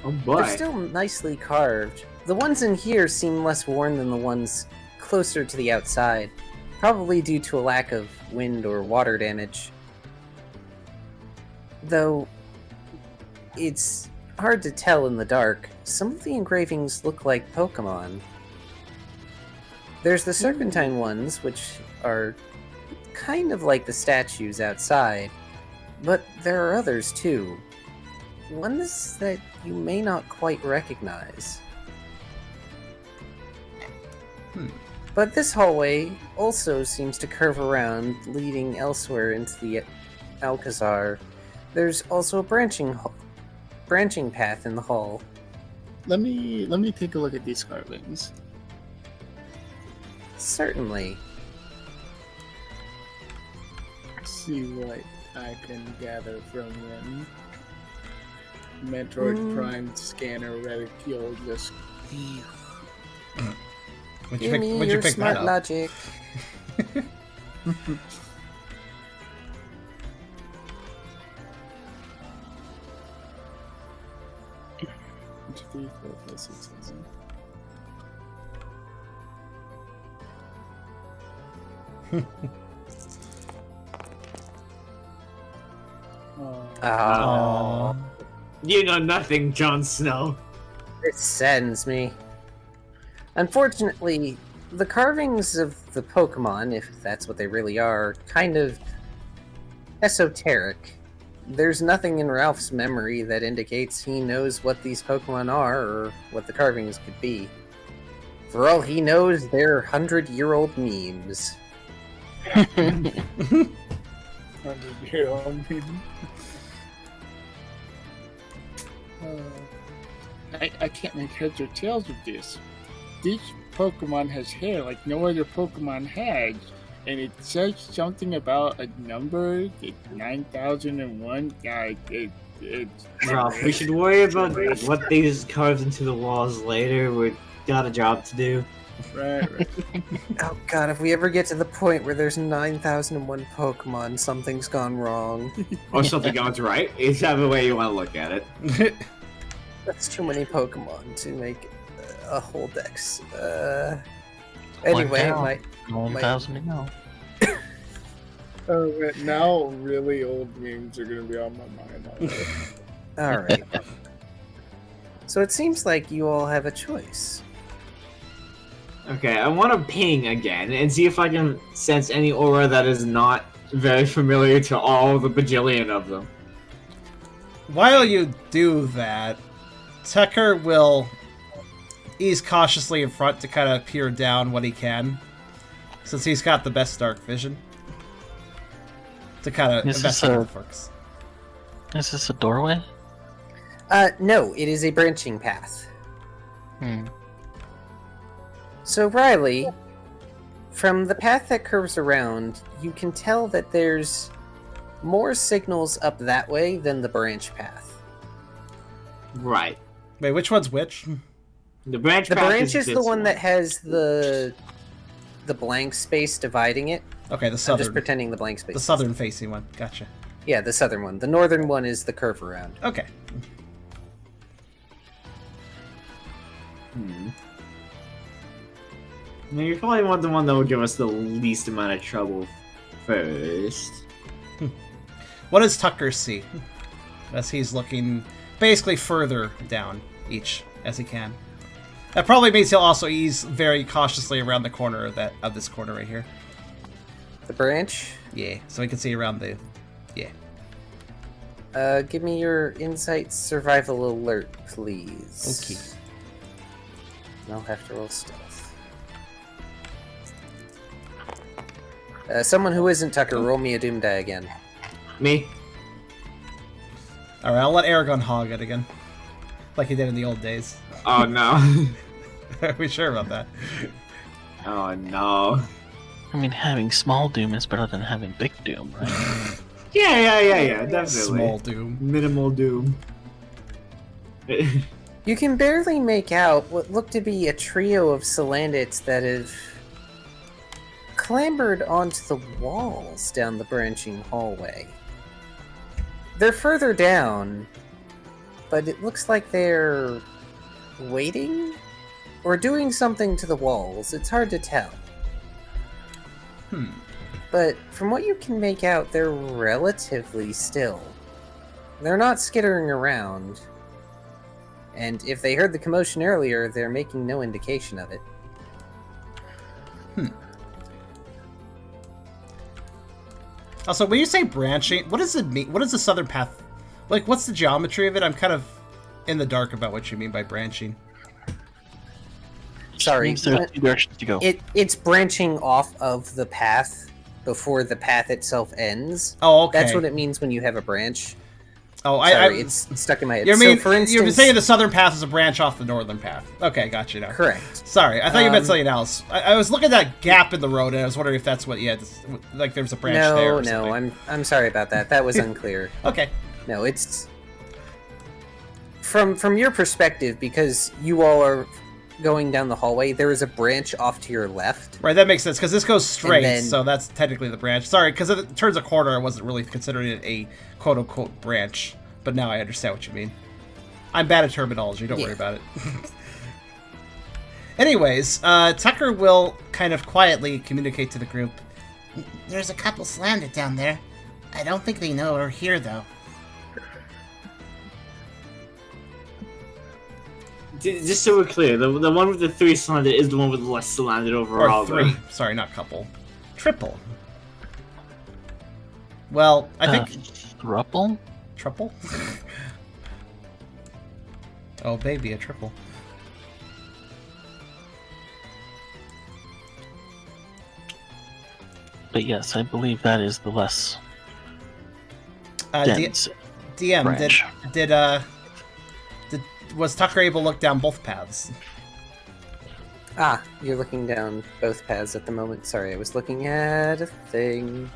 Oh boy. They're still nicely carved. The ones in here seem less worn than the ones closer to the outside, probably due to a lack of wind or water damage. Though, it's hard to tell in the dark. Some of the engravings look like Pokemon. There's the serpentine ones, which are kind of like the statues outside, but there are others too. Ones that you may not quite recognize. But this hallway also seems to curve around, leading elsewhere into the alcazar. There's also a branching path in the hall. Let me take a look at these carvings. Certainly. See what I can gather from them. Metroid Prime scanner reticule just. When'd Give me your pick smart that up? logic. 3, 4, 5, 6, 7. Oh, You know nothing, Jon Snow. it saddens me. Unfortunately, the carvings of the Pokemon, if that's what they really are, kind of esoteric. There's nothing in Ralph's memory that indicates he knows what these Pokemon are or what the carvings could be. For all he knows, they're 100-year-old memes. 100-year-old meme. I can't make heads or tails of this. This Pokemon has hair like no other Pokemon has, and it says something about a number, 9001. Ralph, we should worry about what these carved into the walls later. We've got a job to do. Right. Oh god, if we ever get to the point where there's 9001 Pokemon, something's gone wrong. Or something goes right. It's the way you want to look at it. That's too many Pokemon to make a whole dex. Anyway, One my 1,000 to go. Oh, now really old memes are gonna be on my mind already. alright. So it seems like you all have a choice. Okay, I want to ping again and see if I can sense any aura that is not very familiar to all the bajillion of them. While you do that, Tucker will ease cautiously in front to kind of peer down what he can. since he's got the best dark vision to kind of investigate the forks. Is this a doorway? No, it is a branching path. Hmm. So, Riley, from the path that curves around, you can tell that there's more signals up that way than the branch path. Right. Wait, which one's which? The branch is the one that has the blank space dividing it. Okay, the I'm southern. just pretending the blank space. The southern facing one. Gotcha. Yeah, the southern one. The northern one is the curve around. Okay. Now, you probably want the one that will give us the least amount of trouble first. What does Tucker see? As he's looking basically further down each as he can. That probably means he'll also ease very cautiously around the corner of this corner right here. The branch? Yeah, so he can see around the... Yeah. Give me your insight survival alert, please. Okay. I'll have to roll stealth. Someone who isn't Tucker, roll me a doom die again. Me? Alright, I'll let Eragon hog it again. Like he did in the old days. Oh no. Are we sure about that? Oh no. I mean, having small doom is better than having big doom, right? Yeah, definitely. Small doom. Minimal doom. You can barely make out what look to be a trio of salandits that have clambered onto the walls down the branching hallway. They're further down, but it looks like they're waiting or doing something to the walls. It's hard to tell. But from what you can make out, they're relatively still. They're not skittering around. And if they heard the commotion earlier, they're making no indication of it. Also, when you say branching, what does it mean? What is the southern path? Like, what's the geometry of it? I'm kind of in the dark about what you mean by branching. Sorry. Means there are two directions to go. It's branching off of the path before the path itself ends. Oh, okay. That's what it means when you have a branch. Oh, Sorry, it's stuck in my head. You mean, so, for instance, you're saying the southern path is a branch off the northern path. Okay, got you now. Correct. Sorry, I thought you meant something else. I was looking at that gap in the road, and I was wondering if that's what you had. Like, there was a branch there or something. I'm sorry about that. That was unclear. Okay. No, it's... From your perspective, because you all are going down the hallway, there is a branch off to your left. Right, that makes sense, because this goes straight, then, so that's technically the branch. Sorry, because it turns a corner, I wasn't really considering it a quote-unquote branch, but now I understand what you mean. I'm bad at terminology, don't worry about it. Anyways, Tucker will kind of quietly communicate to the group. There's a couple salandit down there. I don't think they know we're here, though. Just so we're clear, the one with the 3 salandit is the one with the less salandit overall. Or 3. Sorry, not couple. Triple. Well, I think... Thruple? Triple? Oh, baby, a triple. But yes, I believe that is the less DM, branch. was Tucker able to look down both paths? Ah, you're looking down both paths at the moment. Sorry, I was looking at a thing.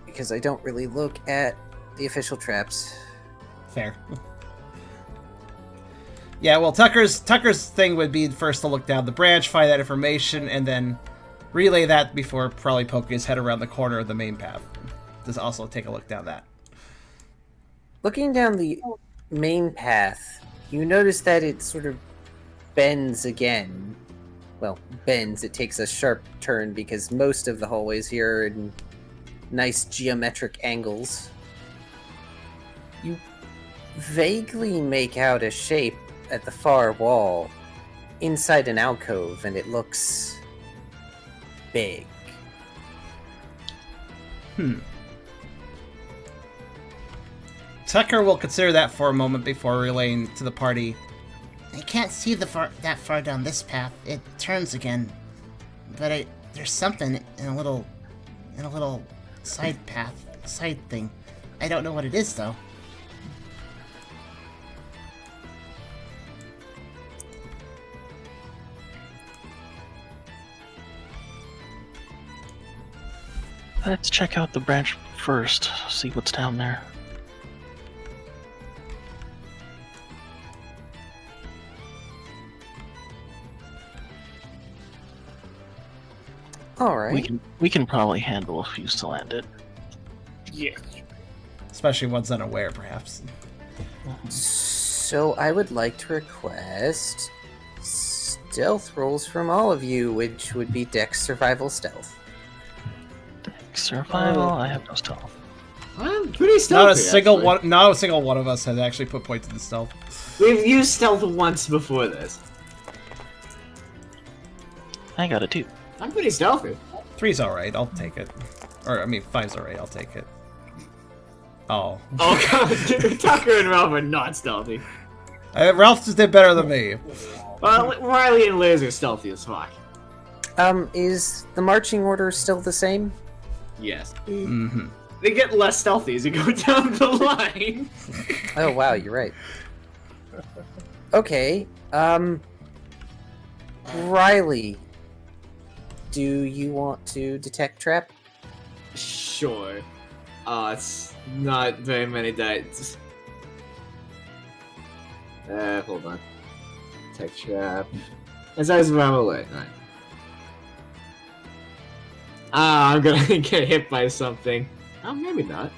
Because I don't really look at the official traps. Fair. Yeah, well, Tucker's thing would be first to look down the branch, find that information, and then relay that before probably poking his head around the corner of the main path. Just also take a look down that. Looking down the main path, you notice that it sort of bends again. Well, bends. It takes a sharp turn because most of the hallways here are in nice geometric angles. You vaguely make out a shape at the far wall inside an alcove, and it looks big. Tucker will consider that for a moment before relaying to the party. I can't see that far down this path. It turns again. But there's something in a little side thing. I don't know what it is, though. Let's check out the branch first, see what's down there. Alright. We can probably handle a few salandit. Yes. Especially ones unaware, perhaps. So I would like to request stealth rolls from all of you, which would be Dex, Survival, Stealth. Survival? I have no stealth. I'm pretty stealthy. Not a single one of us has actually put points into stealth. We've used stealth once before this. I got a 2. I'm pretty stealthy. 3's alright, I'll take it. Or, I mean, 5's alright, I'll take it. Oh. Oh god, Tucker and Ralph are not stealthy. Ralph just did better than me. Well, Riley and Liz are stealthy as fuck. Is the marching order still the same? Yes. Mm-hmm. They get less stealthy as you go down the line. Oh wow, you're right. Okay, Riley, do you want to detect trap? Sure. It's not very many dice. Hold on. Tech trap. As I survival away. Alright. I'm gonna get hit by something. Oh, maybe not.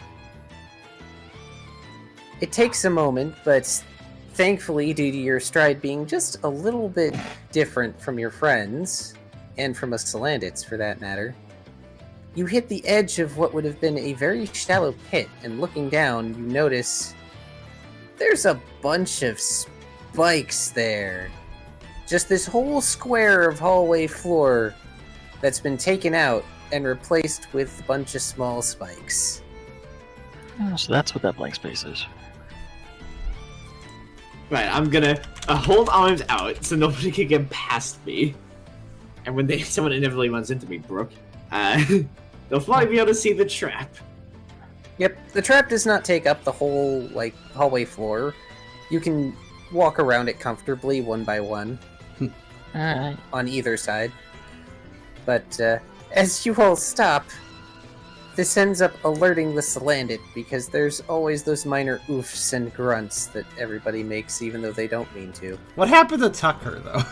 It takes a moment, but thankfully, due to your stride being just a little bit different from your friends, and from us salandits for that matter, you hit the edge of what would have been a very shallow pit, and looking down, you notice there's a bunch of spikes there. Just this whole square of hallway floor that's been taken out and replaced with a bunch of small spikes. Oh, so that's what that blank space is. Right, I'm gonna hold arms out so nobody can get past me. And when someone inevitably runs into me, Brooke, they'll probably be able to see the trap. Yep, the trap does not take up the whole, hallway floor. You can walk around it comfortably, one by one, Alright. on either side. But, as you all stop, this ends up alerting the salandit, because there's always those minor oofs and grunts that everybody makes, even though they don't mean to. What happened to Tucker, though?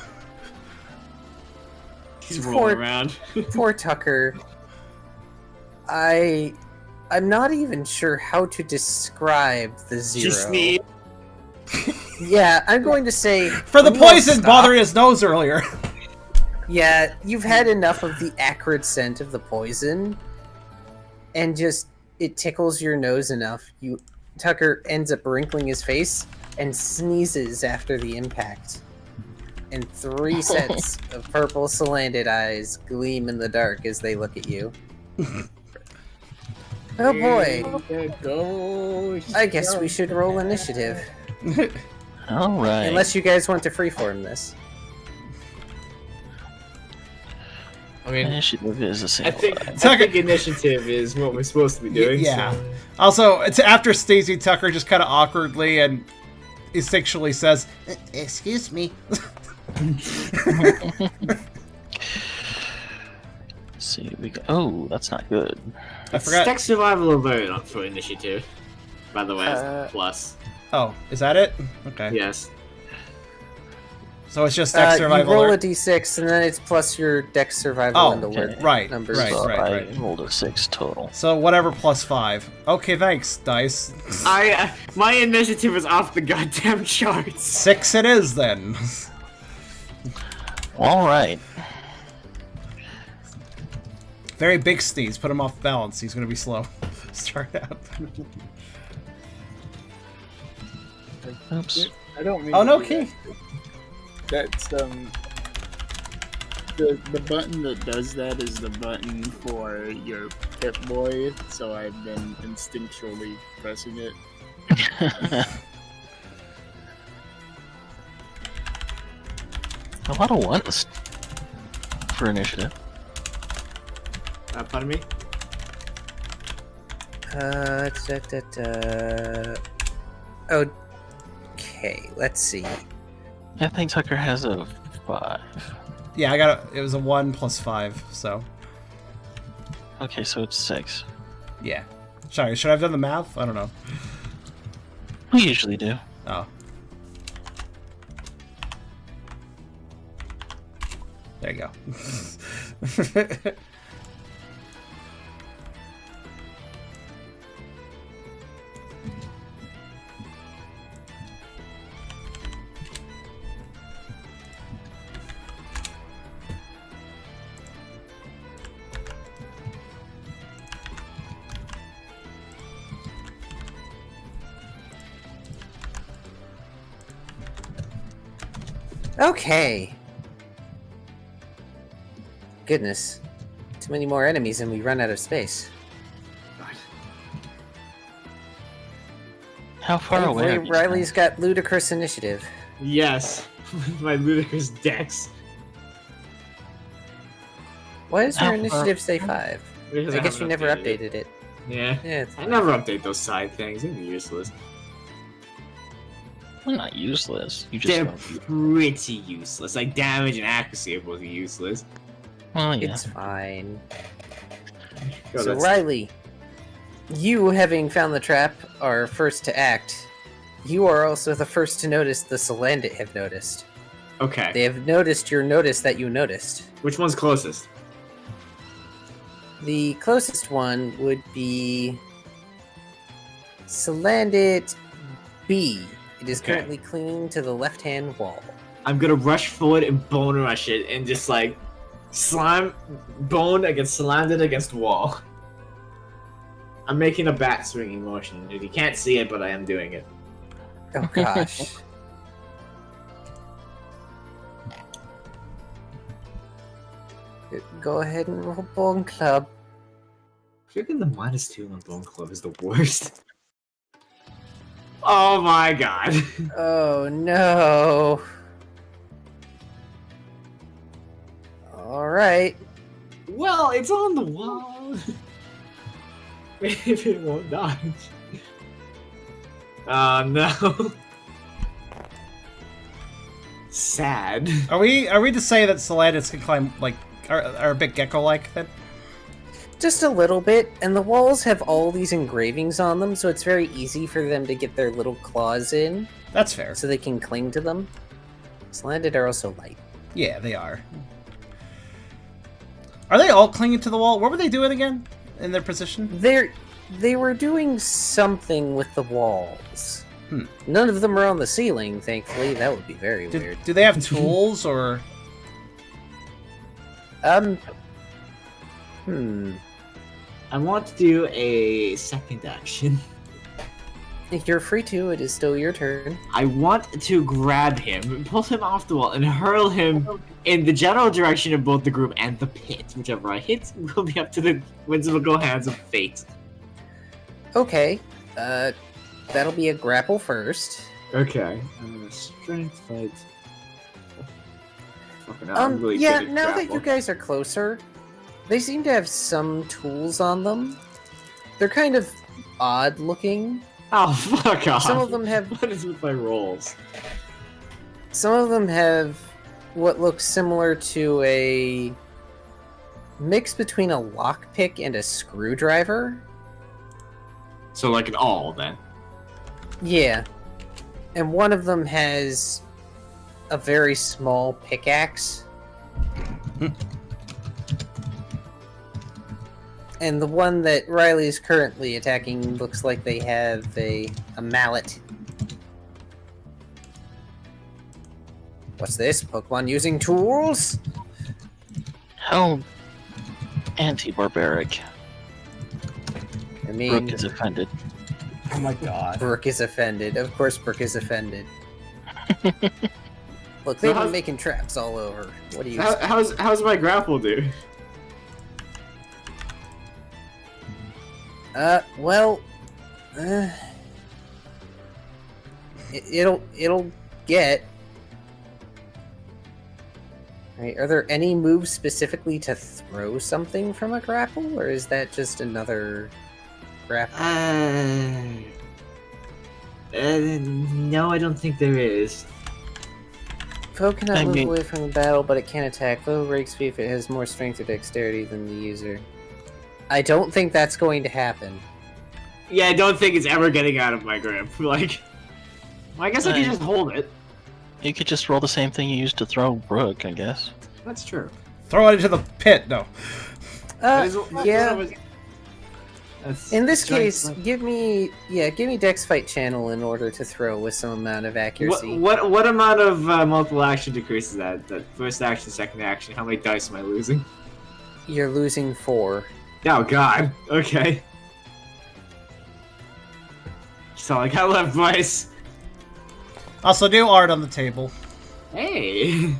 He's rolling around. Poor Tucker. I'm not even sure how to describe the zero. Just need. Yeah, I'm going to say... For the when you all poison stop- bothering his nose earlier. Yeah, you've had enough of the acrid scent of the poison, and just, it tickles your nose enough. Tucker ends up wrinkling his face and sneezes after the impact. And 3 sets of purple salandit eyes gleam in the dark as they look at you. Oh boy, There goes. I guess we should roll initiative. Alright. Unless you guys want to freeform this. I mean, Initiative is a I single think, die. I think initiative is what we're supposed to be doing. Yeah. So. Also, it's after Stacey, Tucker just kind of awkwardly and instinctually says, "Excuse me." See, we go. Oh, that's not good. I forgot. Stack survival alert up for initiative. By the way, it's plus. Oh, is that it? Okay. Yes. So it's just Dex You survival. roll a alert? d6, and then it's plus your dex survival Oh, and alert right, numbers. right. So I rolled a 6 total. So whatever plus 5. Okay, thanks, dice. My initiative is off the goddamn charts. 6 it is then. Alright. Very big sneeze. Put him off balance. He's gonna be slow. Start out. Oops. I don't mean Oh, to no do key. that. That's the button that does that is the button for your Pip-Boy, so I've been instinctually pressing it. A lot of ones for initiative. Pardon me? Okay, let's see. I think Tucker has a 5. Yeah, it was a 1 plus 5, so Okay, so it's 6. yeah. Sorry, should I have done the math? I don't know. We usually do. Oh. There you go. Okay. Goodness. Too many more enemies and we run out of space. How far away are Thankfully, you? Riley's got ludicrous initiative. Yes. My ludicrous dex. Why does How your far- initiative say 5? Because I guess you haven't never updated updated it. Yeah. Yeah, it's I fine. never update those side things. They're useless. Well, not useless. You just They're don't. pretty useless. Like damage and accuracy are both useless. Well, yeah. It's fine. Go, So let's- Riley, you having found the trap are first to act. You are also the first to notice the salandit have noticed. Okay. They have noticed your notice that you noticed. Which one's closest? The closest one would be salandit B. It is Okay. currently clinging to the left-hand wall. I'm gonna rush forward and bone rush it and just like slime bone against slanted against wall. I'm making a bat swinging motion. You can't see it, but I am doing it. Oh gosh. Go ahead and roll bone club. Freaking the -2 on bone club is the worst. Oh my god. Oh no. Alright. Well, it's on the wall. Maybe it won't dodge. Oh no. Sad. Are we to say that Salandits can climb, like, are a bit gecko-like, then? Just a little bit, and the walls have all these engravings on them, so it's very easy for them to get their little claws in, That's fair. so they can cling to them. Slanted are also light. Yeah, they are. Are they all clinging to the wall? What were they doing again in their position? They were doing something with the walls. Hmm. None of them are on the ceiling, thankfully. That would be very weird. Do they have tools, or... I want to do a second action. If you're free to, it is still your turn. I want to grab him, pull him off the wall, and hurl him in the general direction of both the group and the pit. Whichever I hit will be up to the whimsical hands of fate. Okay, that'll be a grapple first. Okay. Strength fight. Fucking hell, I'm really Yeah, good at now that grapple. you guys are closer, they seem to have some tools on them. They're kind of odd looking. Oh, fuck off. Some of them have What is with my rolls? Some of them have what looks similar to a mix between a lockpick and a screwdriver. So, like an awl, then. Yeah. And one of them has a very small pickaxe. And the one that Riley's currently attacking looks like they have a mallet. What's this? Pokemon using tools? How anti-barbaric. I mean, Brooke is offended. Oh my god. Brooke is offended. Of course Brooke is offended. Look, So they've how's- been making traps all over. What do you How's my grapple do? Well, it'll get. Right, are there any moves specifically to throw something from a grapple, or is that just another grapple? No, I don't think there is. Foe cannot I move mean- away from the battle, but it can attack. Foe breaks free if it has more strength or dexterity than the user. I don't think that's going to happen. Yeah, I don't think it's ever getting out of my grip. Like, well, I guess I can just hold it. You could just roll the same thing you used to throw Brooke, I guess. That's true. Throw it into the pit. No. Yeah. That's In this strength. case, give me Dex Fight Channel in order to throw with some amount of accuracy. What amount of multiple action decreases that? That first action, second action. How many dice am I losing? You're losing 4. Oh God. Okay. So like I left Bryce. Also, new art on the table. Hey.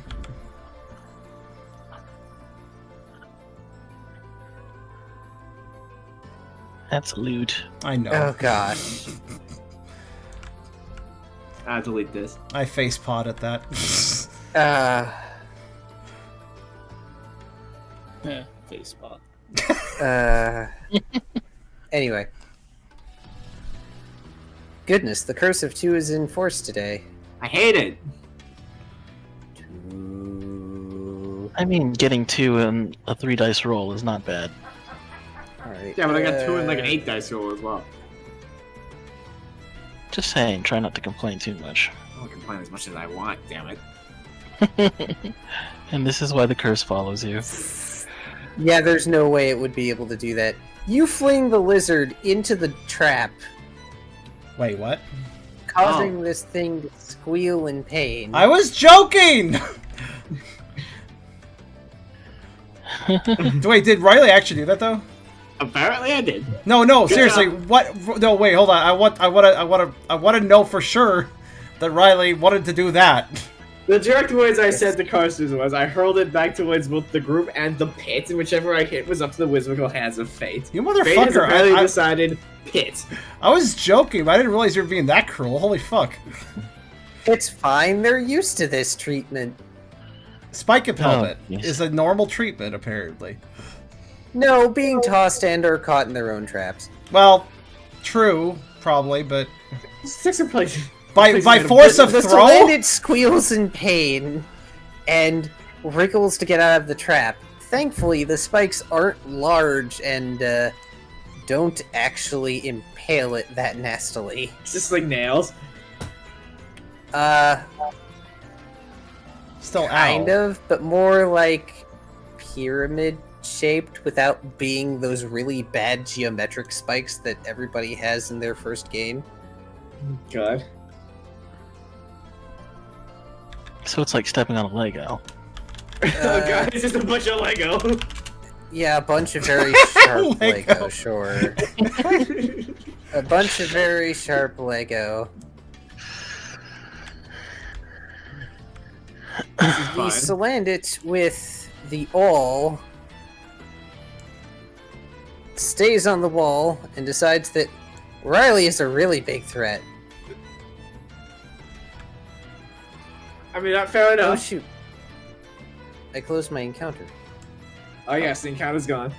That's loot. I know. Oh gosh. I'll delete this. I facepawed at that. Facepalm. Anyway. Goodness, the Curse of 2 is in force today. I hate it. 2... I mean, getting 2 in a 3 dice roll is not bad. Alright. Yeah, but I got 2 in like an 8 dice roll as well. Just saying, try not to complain too much. I don't complain as much as I want. Damn it. And this is why the curse follows you. Yeah, there's no way it would be able to do that. You fling the lizard into the trap, Wait, what? causing this thing to squeal in pain. I was joking! Wait, did Riley actually do that though? Apparently I did. No, Good seriously. job. What? No, wait, hold on. I want to know for sure that Riley wanted to do that. The direct words I said to Karserus was, I hurled it back towards both the group and the pit, and whichever I hit was up to the whimsical hands of fate. You Fate has motherfucker! apparently decided pit. I was joking. But I didn't realize you were being that cruel. Holy fuck! It's fine, they're used to this treatment. Spike impalment yes. is a normal treatment, apparently. No, being tossed and or caught in their own traps. Well, true, probably, but Six are places. by force of The throw. Salandit squeals in pain and wriggles to get out of the trap. Thankfully, the spikes aren't large and don't actually impale it that nastily. It's just like nails. Still Kind ow. of, but more like pyramid shaped without being those really bad geometric spikes that everybody has in their first game. God. So it's like stepping on a Lego. Oh god, it's just a bunch of Lego. Yeah, a bunch of very sharp Lego. Lego, sure. A bunch of very sharp Lego. The Fine. Salandit with the awl stays on the wall and decides that Riley is a really big threat. I mean, not fair Oh enough. shoot. I closed my encounter. Oh yes, the encounter's gone.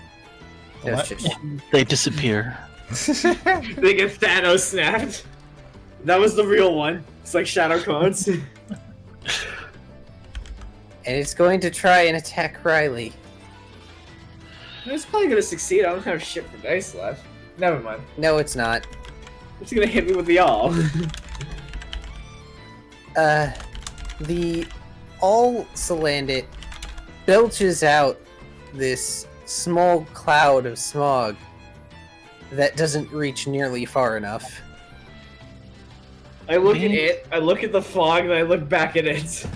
Oh, What? shit. They disappear. They get Thanos snapped. That was the real one. It's like Shadow Clones. And it's going to try and attack Riley. It's probably gonna succeed. I don't have shit for dice left. Never mind. No, it's not. It's gonna hit me with the all. The all Salandit belches out this small cloud of smog that doesn't reach nearly far enough. I look at it, I look at the fog, and I look back at it.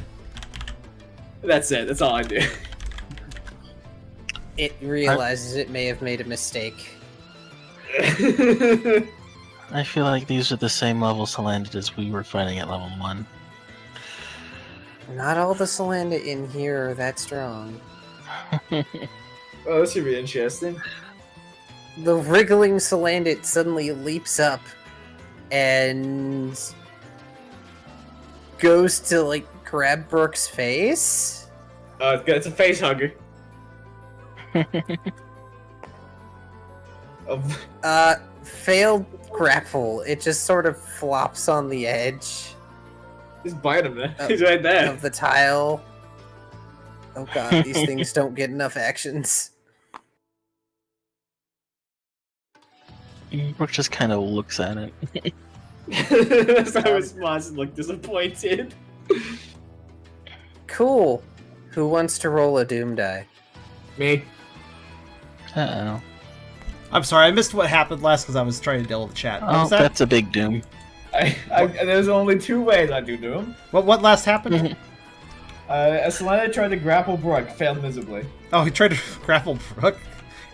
That's it. That's all I do. It realizes it may have made a mistake. I feel like these are the same level Salandit as we were fighting at level 1. Not all the Salandit in here are that strong. Oh, this should be interesting. The wriggling Salandit suddenly leaps up and goes to, like, grab Brooke's face. Oh, it's good. It's a face hugger. Oh, Failed grapple. It just sort of flops on the edge just bite him, man. He's right there. of the tile. Oh god, these things don't get enough actions. Brooke just kind of looks at it. That's how his response looked disappointed. Cool. Who wants to roll a doom die? Me. Uh-oh. I'm sorry, I missed what happened last because I was trying to deal with the chat. What Oh, was that? that's a big doom. There's only 2 ways I do them. What last happened? Selena tried to grapple Brooke, failed miserably. Oh, he tried to grapple Brooke.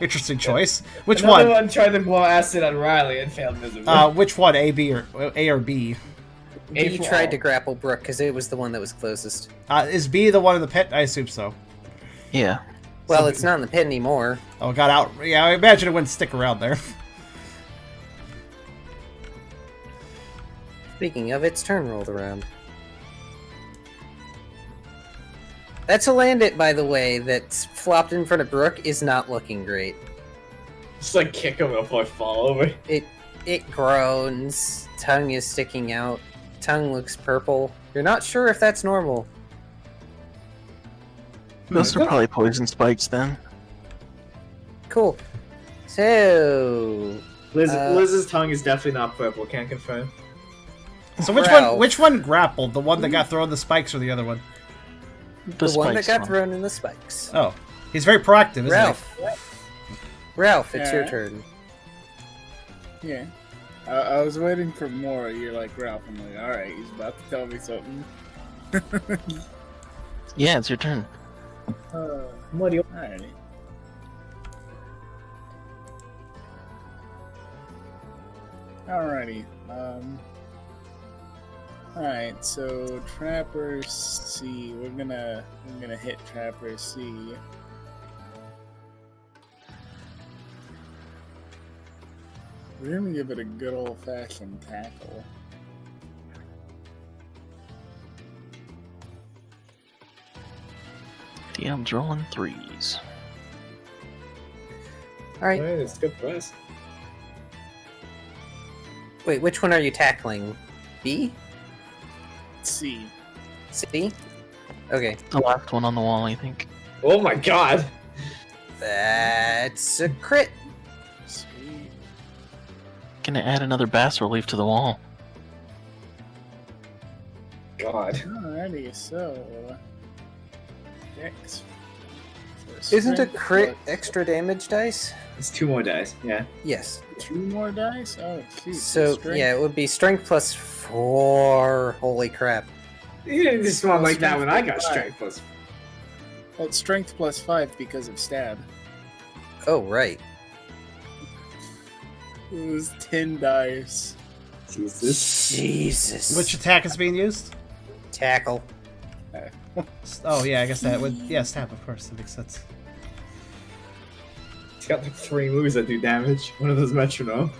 Interesting choice. Which Another one? one tried to blow acid at Riley and failed miserably. Which one? A, B, or A or B? A B for tried all. to grapple Brooke because it was the one that was closest. Is B the one in the pit? I assume so. Yeah. Well, it's not in the pit anymore. Oh, it got out. Yeah, I imagine it wouldn't stick around there. Speaking of, its turn rolled around. That salandit, by the way, that's flopped in front of Brooke is not looking great. Just like kick him before I fall over. It groans, tongue is sticking out, tongue looks purple. You're not sure if that's normal. Those are probably poison spikes then. Cool. So... Liz's tongue is definitely not purple, can't confirm. So which Ralph. one? Which one grappled? The one that got thrown the spikes, or the other one? The one that spikes got one. thrown in the spikes. Oh, he's very proactive, isn't Ralph. Ralph, it's your Yeah. turn. Yeah. I was waiting for more. You're like, Ralph. I'm like, alright, he's about to tell me something. Yeah, it's your turn. What do you... Alrighty. Alrighty. Alright, so Trapper C. We're gonna hit Trapper C. We're gonna give it a good old fashioned tackle. DM's rolling 3s. Alright, It's good for us. wait, which one are you tackling? B? C. C? Okay, The last one on the wall, I think. Oh my god! that's a crit. Sweet. Gonna add another bass relief to the wall. God. Alrighty, so Dex. Isn't a crit extra damage dice? It's 2 more dice, yeah. Yes. 2 more dice? Oh, shoot. So, strength. yeah, it would be strength plus 4. Holy crap. You didn't just want like that when I got Strength strength plus. Well, it's strength plus 5 because of stab. Oh, right. It was 10 dice. Jesus. Jesus. Which attack is being used? tackle? Oh yeah, I guess that would. Yeah, stab. Of course, that makes sense. He's got like 3 moves that do damage. One of those metronome.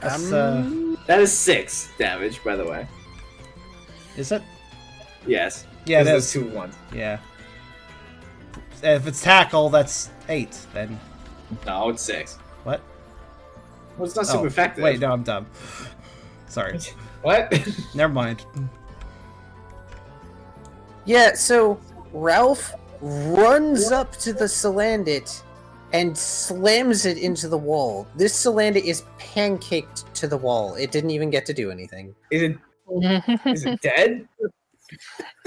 That's, That is 6 damage, by the way. is it? Yes. Yeah, it Those is. 2 ones. Yeah. If it's tackle, that's 8. Then No, it's 6. what? Well, it's not super effective. Wait, no, I'm dumb. Sorry. What? Never mind. Yeah, so Ralph runs up to the salandit and slams it into the wall. This salandit is pancaked to the wall. It didn't even get to do anything. Is it dead?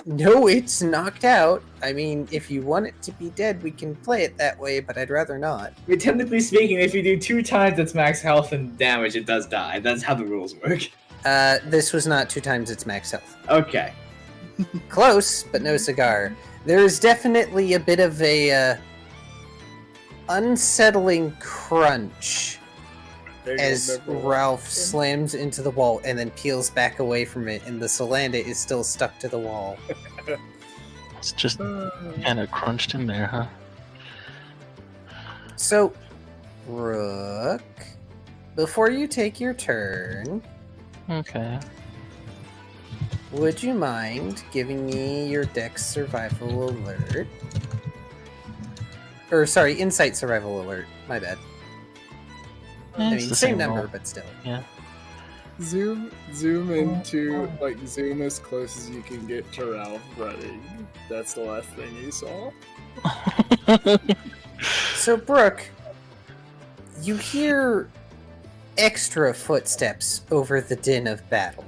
No, it's knocked out. I mean, if you want it to be dead, we can play it that way, but I'd rather not. I mean, technically speaking, if you do 2 times its max health and damage, it does die. That's how the rules work. This was not 2 times its max health. Okay. Close, but no cigar. There is definitely a bit of a unsettling crunch as Ralph slams into the wall and then peels back away from it, and the salandit is still stuck to the wall. It's just kind of crunched in there, huh? So, Rook, before you take your turn, Okay. Would you mind giving me your Dex survival alert? Or, sorry, Insight survival alert. My bad. I It's mean, the same roll. number, but still. Yeah. Zoom into, like, zoom as close as you can get to Ralph running. That's the last thing you saw. So, Brooke, you hear extra footsteps over the din of battle.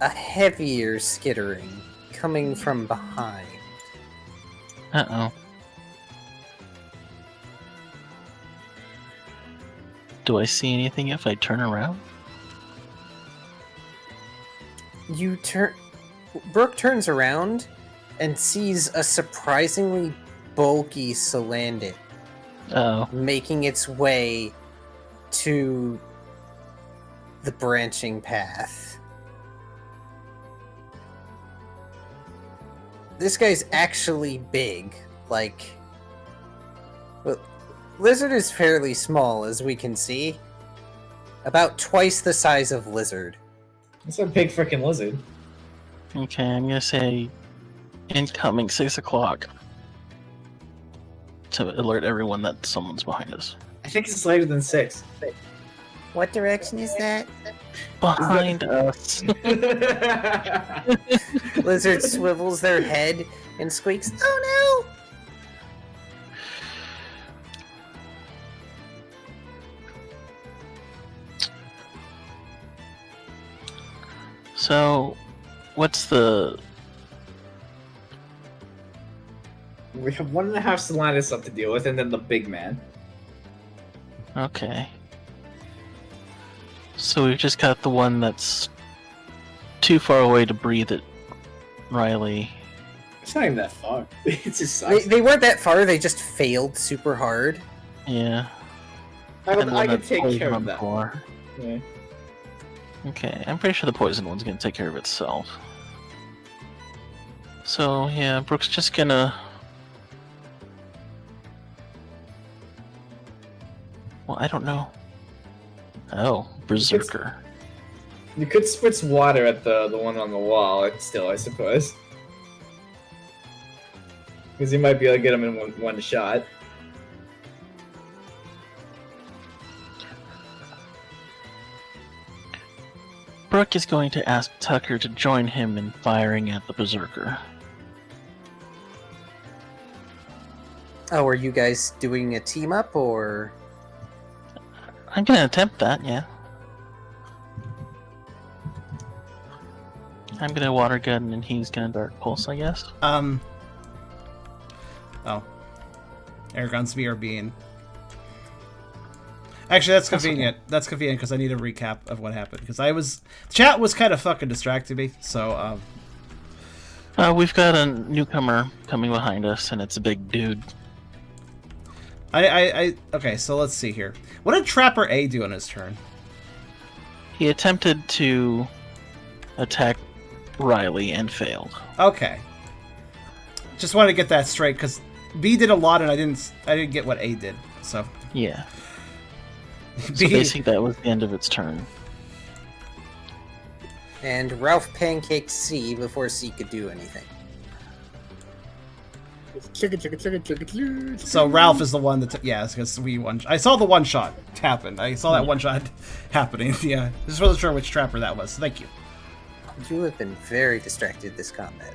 A heavier skittering coming from behind. Uh-oh. Do I see anything if I turn around? You turn. Brooke turns around and sees a surprisingly bulky salandit Uh-oh. making its way to the branching path. This guy's actually big. Like, well, Lizard is fairly small, as we can see. About twice the size of Lizard. It's a big freaking lizard. Okay, I'm gonna say incoming 6 o'clock to alert everyone that someone's behind us. I think it's later than 6. What direction is that? Behind us. Lizard swivels their head and squeaks, "Oh no!" So, what's the... We have 1.5 Salandis up to deal with, and then the big man. Okay. So we've just got the one that's too far away to breathe at Riley. It's not even that far. It just sucks. They weren't that far, they just failed super hard. Yeah. I And the one can that's take poisoned care on of the that. floor. Yeah. Okay, I'm pretty sure the poison one's gonna take care of itself. So, yeah, Brooke's just gonna... Well, I don't know. Oh, berserker. You could spritz water at the one on the wall, still, I suppose. Because you might be able to get him in one shot. Brooke is going to ask Tucker to join him in firing at the berserker. Oh, are you guys doing a team up, or...? I'm gonna attempt that, yeah. I'm gonna water gun and he's gonna dark pulse, I guess. Oh. Eragon's BRBing. Actually, that's convenient. okay. That's convenient because I need a recap of what happened. Because chat was kind of fucking distracting me, so, We've got a newcomer coming behind us, and it's a big dude. Okay, so let's see here. What did Trapper A do on his turn? He attempted to attack Riley and failed. Okay. Just wanted to get that straight, because B did a lot, and I didn't get what A did, so... Yeah. So B... basically that was the end of its turn. And Ralph pancaked C before C could do anything. So Ralph is the one that... yeah, because we one... I saw the one shot happen. I saw that one shot happening, yeah. Just wasn't sure which Trapper that was. Thank you. You have been very distracted this combat.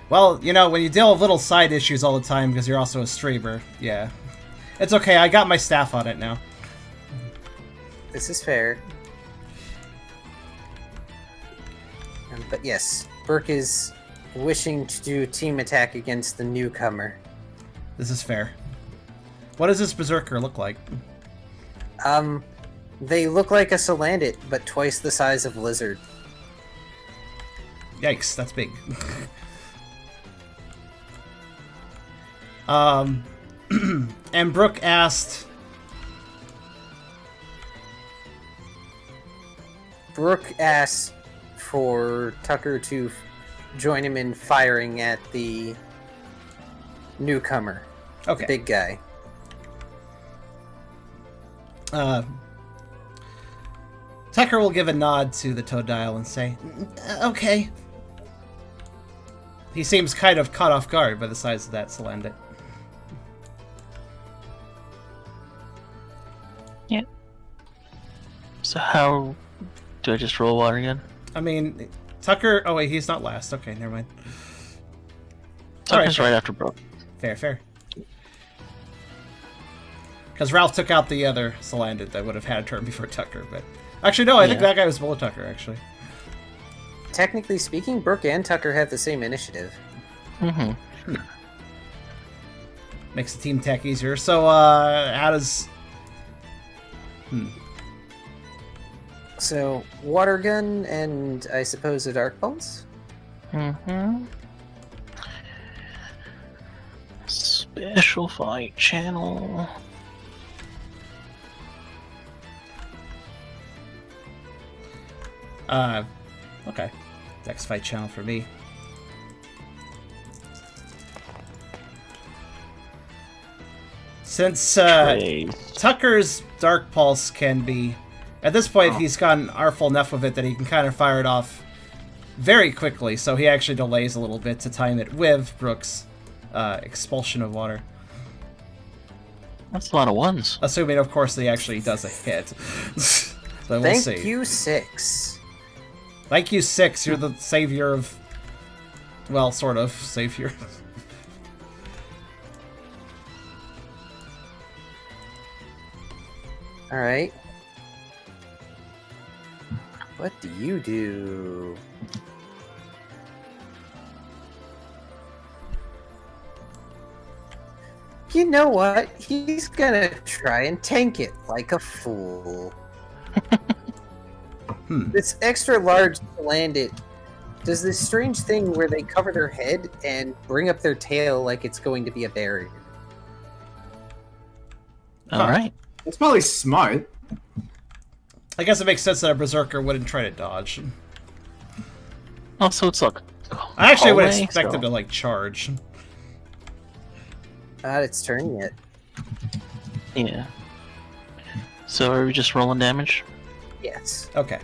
Well, you know, when you deal with little side issues all the time because you're also a streamer, yeah. It's okay, I got my staff on it now. This is fair. But yes, Burke is wishing to do team attack against the newcomer. This is fair. What does this berserker look like? They look like a salandit, but twice the size of lizard. Yikes, that's big. And Brooke asked... Brooke asks for Tucker to join him in firing at the newcomer. Okay. The big guy. Tucker will give a nod to the Totodile and say, okay. He seems kind of caught off guard by the size of that salandit. Yeah. So how do I just roll water again? I mean, Tucker... Oh, wait, he's not last. Okay, never mind. Tucker's right after Brooke. Fair. Because Ralph took out the other salandit that would have had a turn before Tucker, but... Actually, no, I think that guy was below Tucker, actually. Technically speaking, Brooke and Tucker have the same initiative. Mm-hmm. Makes the team attack easier. So, how does... So, water gun and I suppose a dark pulse? Mm-hmm. Special fight channel. Okay. Dex fight channel for me. Since Tucker's Dark Pulse can be... At this point, he's gotten artful enough with it that he can kind of fire it off very quickly, so he actually delays a little bit to time it with Brooke's expulsion of water. That's a lot of ones. Assuming, of course, that he actually does a hit. But we'll see. Thank you, 6. Thank you, 6. You're the savior of... Well, sort of. Savior. Alright. What do you do? You know what? He's gonna try and tank it like a fool. This extra large salandit does this strange thing where they cover their head and bring up their tail like it's going to be a barrier. Alright. That's probably smart. I guess it makes sense that a berserker wouldn't try to dodge. Also, it's like... I actually would hallway, expect so- him to, like, charge. Not its turn yet. Yeah. So are we just rolling damage? Yes. Okay.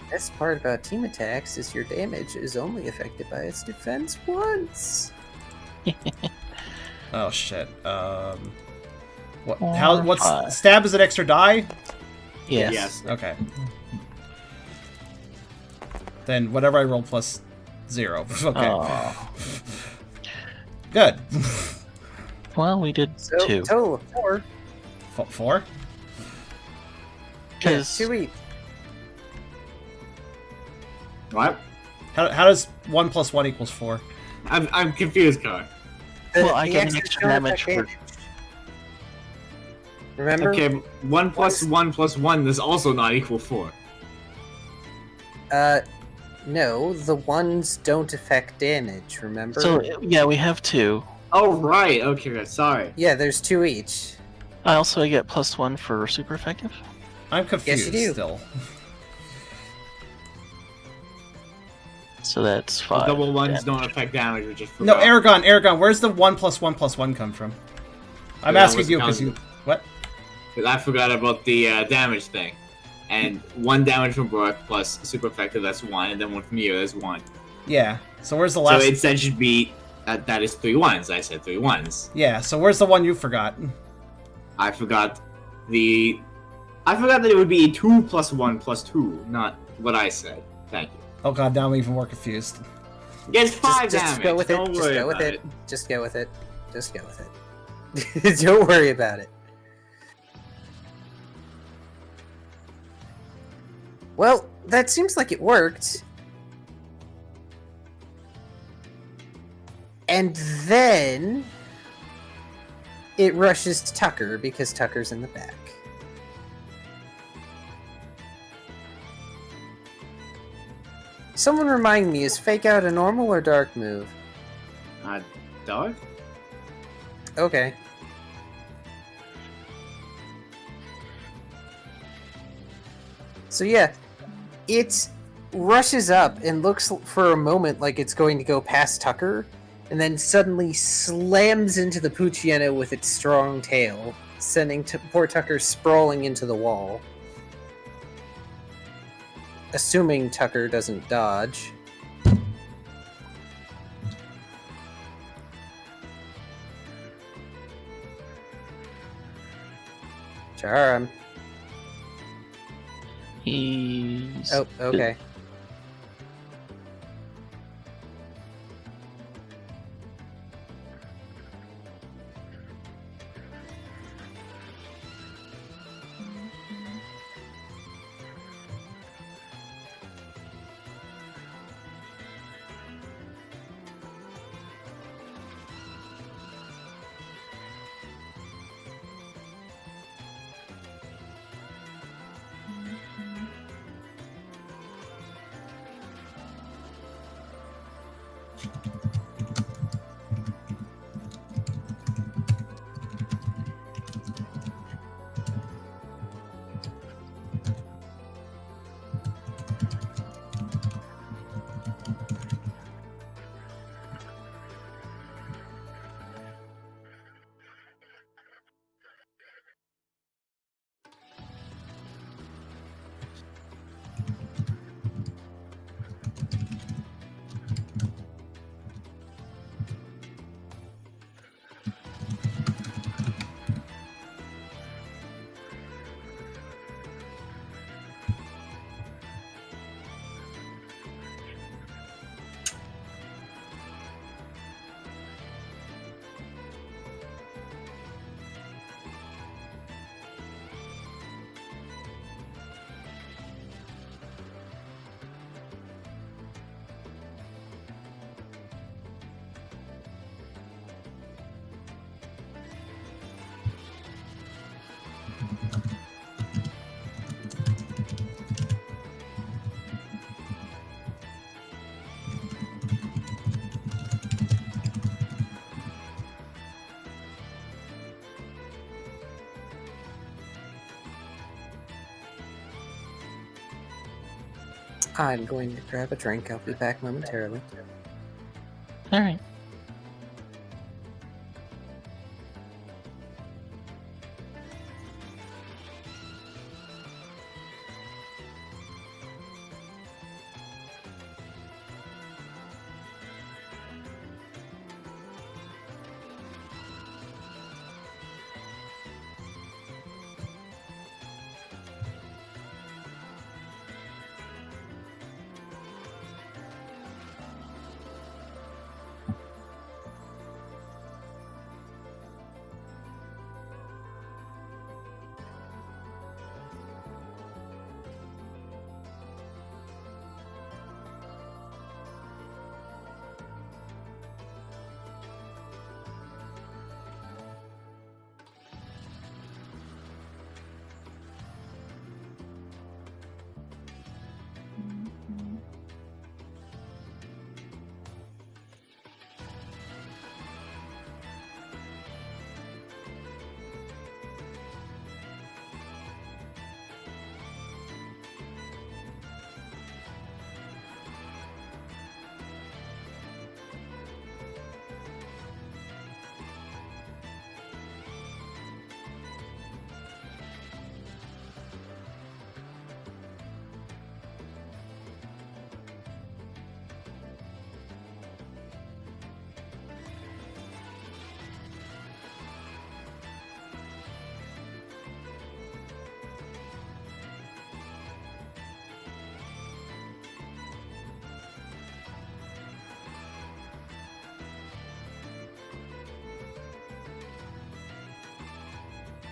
Best part about team attacks is your damage is only affected by its defense once. Oh, shit. What? Four, How? What's... five. Stab is an extra die? Yes. Okay. Then whatever I roll plus 0. Okay. Oh. Good. Well, we did So, 2. total of 4. 4? Yeah, 'Cause- 2 each. What? How does 1 plus 1 equals 4? I'm confused, Car. Well, I get an extra don't damage affect for... Remember? Okay, 1 plus 1 plus 1 is also not equal 4. No, the ones don't affect damage, remember? So, yeah, we have 2. Oh, right. Okay, sorry. Yeah, there's 2 each. I also get +1 for super effective. I'm confused Yes, you do. still. So that's 5. Double ones damage. don't affect damage, which is No, Eragon, where's the 1 plus 1 plus 1 come from? I'm Yeah, asking what's you the because you... What? I forgot about the damage thing. And 1 damage from Brock plus super effective, that's 1, and then 1 from you, that's 1. Yeah. So where's the So last... instead should be, that is 3 ones. I said 3 ones. Yeah, so where's the one you forgot? I forgot that it would be 2 plus 1 plus 2, not what I said. Thank you. Oh god, now I'm even more confused. It's 5 Just damage. go with it. Don't Just worry go with about it. Just go with it. Just go with it. Don't worry about it. Well, that seems like it worked. And then it rushes Tucker because Tucker's in the back. Someone remind me, is fake out a normal or dark move? Dog? Okay. So yeah, it rushes up and looks for a moment like it's going to go past Tucker, and then suddenly slams into the Pucciano with its strong tail, sending poor Tucker sprawling into the wall. Assuming Tucker doesn't dodge. Charm. He's. Oh, okay. I'm going to grab a drink. I'll be back momentarily. Alright.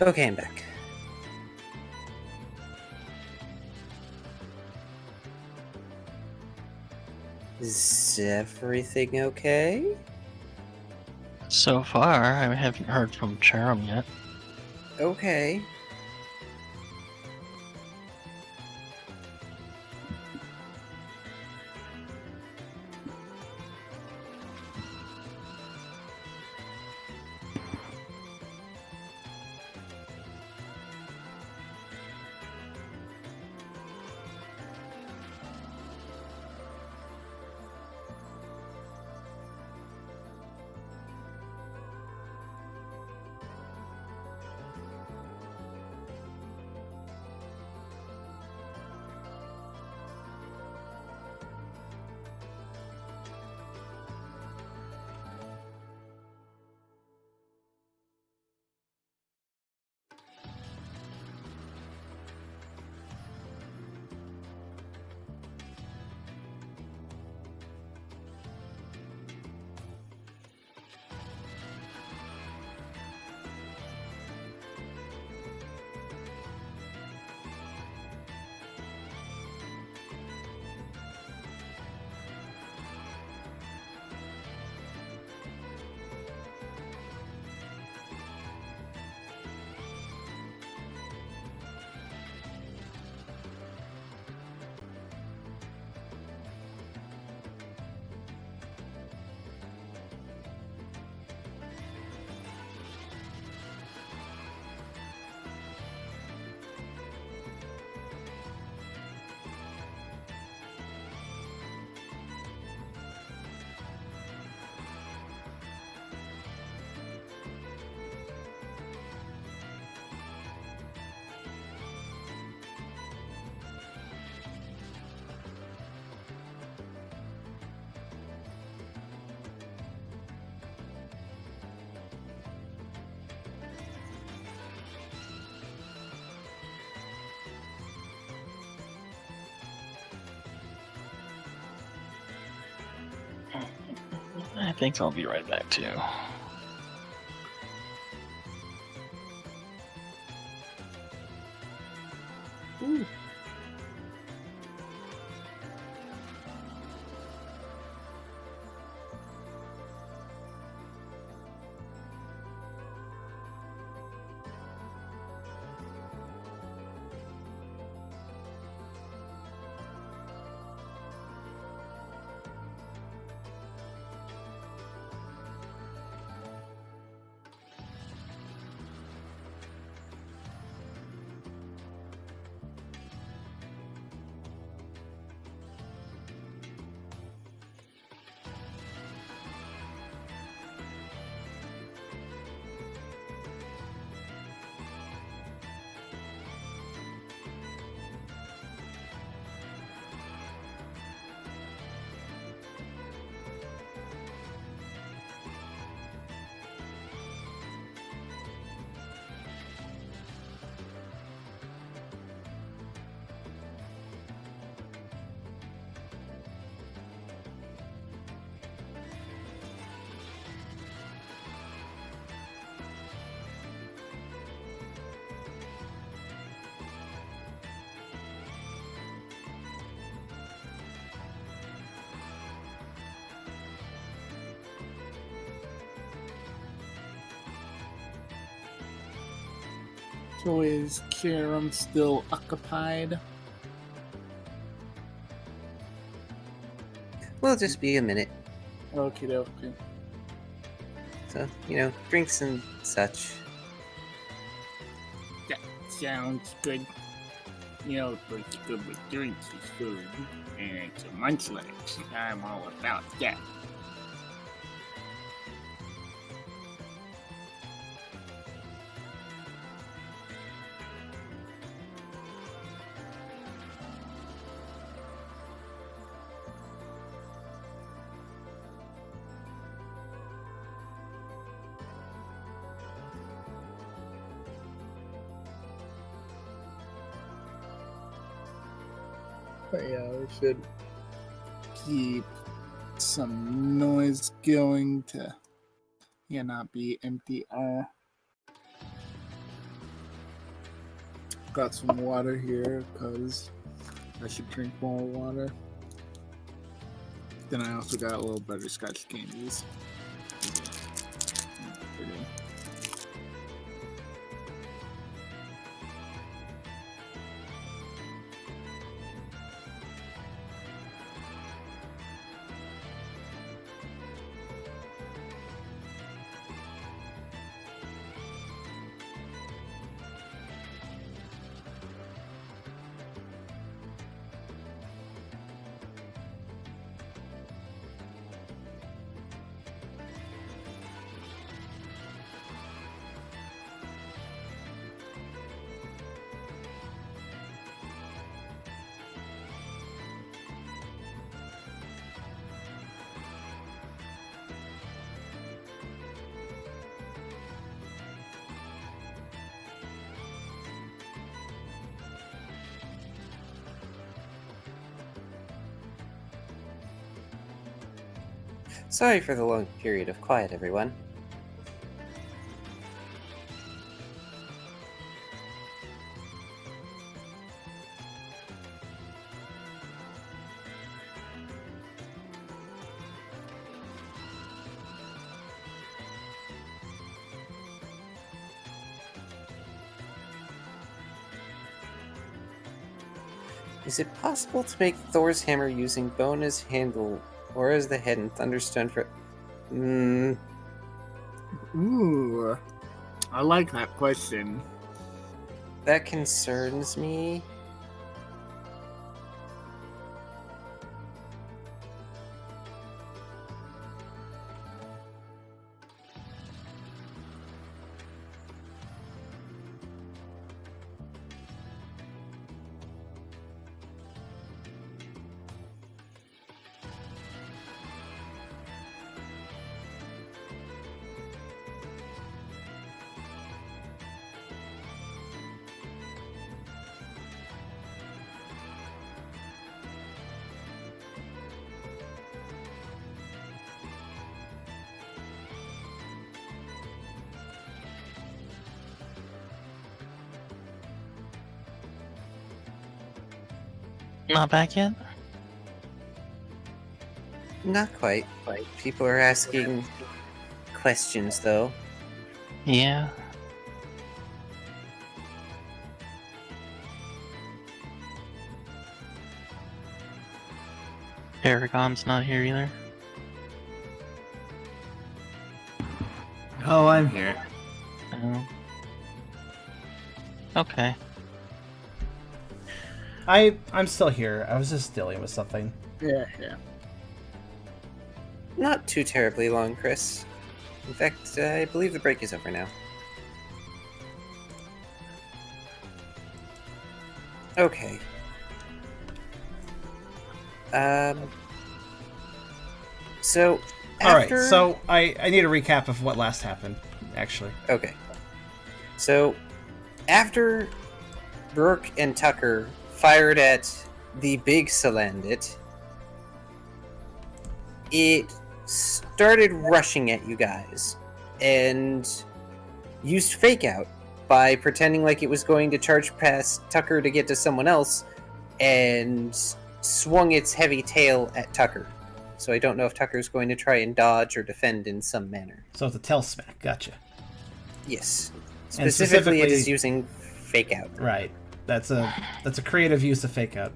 Okay, I'm back. Is everything okay? So far, I haven't heard from Charum yet. Okay. I think I'll be right back too. Ooh. So is Kiram still occupied? Will just be a minute. Okay, okay. So, drinks and such. That sounds good. What's good with drinks is food, and it's a munchlax. I'm all about that. But yeah, we should keep some noise going to not be empty. Got some water here because I should drink more water. Then I also got a little butterscotch candies. Sorry for the long period of quiet, everyone. Is it possible to make Thor's hammer using bone as handle or as the head and thunderstone for... Ooh, I like that question. That concerns me. Not back yet? Not quite. People are asking questions, though. Yeah. Eragon's not here either. Oh, I'm here. Oh. Okay. I'm still here. I was just dealing with something. Yeah. Not too terribly long, Chris. In fact, I believe the break is over now. Okay. So, Alright, after... so I need a recap of what last happened, actually. Okay. So, after Brooke and Tucker fired at the big salandit, it started rushing at you guys and used fake out by pretending like it was going to charge past Tucker to get to someone else and swung its heavy tail at Tucker. So I don't know if Tucker's going to try and dodge or defend in some manner. So it's a tail smack, gotcha. Yes. And Specifically, it is using fake out. Right. That's a creative use of fake out.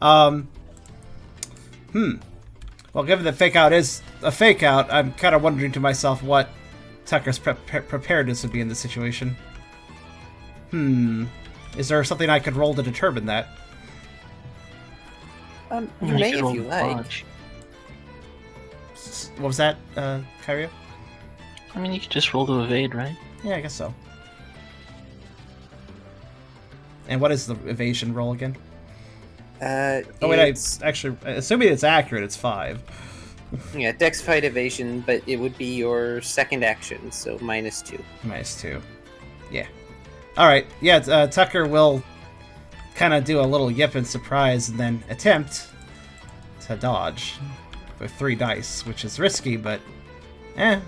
Well, given that fake out is a fake out, I'm kind of wondering to myself what Tucker's preparedness would be in this situation. Is there something I could roll to determine that? You may if you like. Dodge. What was that, Kyrio? I mean, you could just roll to evade, right? Yeah, I guess so. And what is the evasion roll again? Oh wait, assuming it's accurate, it's 5. Yeah, dex fight evasion, but it would be your second action, so -2. -2. Yeah. Alright, yeah, Tucker will kind of do a little yip in surprise and then attempt to dodge with 3 dice, which is risky, but Ow.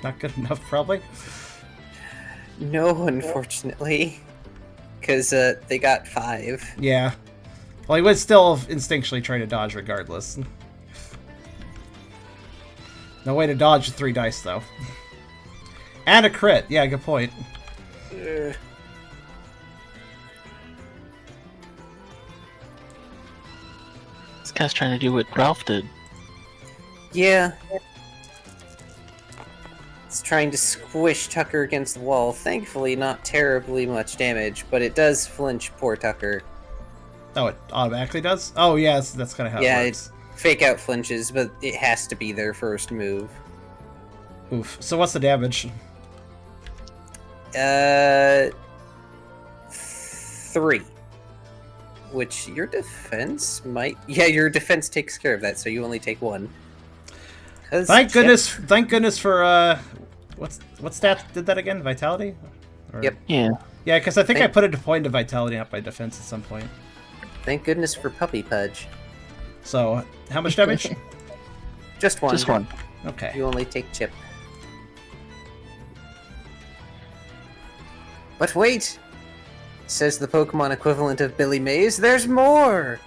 not good enough, probably. No, unfortunately. Because they got 5. Yeah. Well, he would still instinctually try to dodge regardless. No way to dodge 3 dice, though. And a crit. Yeah, good point. Ugh. This guy's trying to do what Ralph did. Yeah. It's trying to squish Tucker against the wall. Thankfully, not terribly much damage, but it does flinch poor Tucker. Oh, it automatically does? Oh, yes, that's kind of how it works. It fake out flinches, but it has to be their first move. Oof. So what's the damage? 3. Which your defense might... Yeah, your defense takes care of that, so you only take 1. Thank goodness for, what stat did that again? Vitality? Or... Yep. Yeah. Yeah, because I think I put a point of vitality up my defense at some point. Thank goodness for Puppy Pudge. So, how much damage? Just 1. Just 1. Okay. You only take chip. But wait! Says the Pokemon equivalent of Billy Mays, there's more!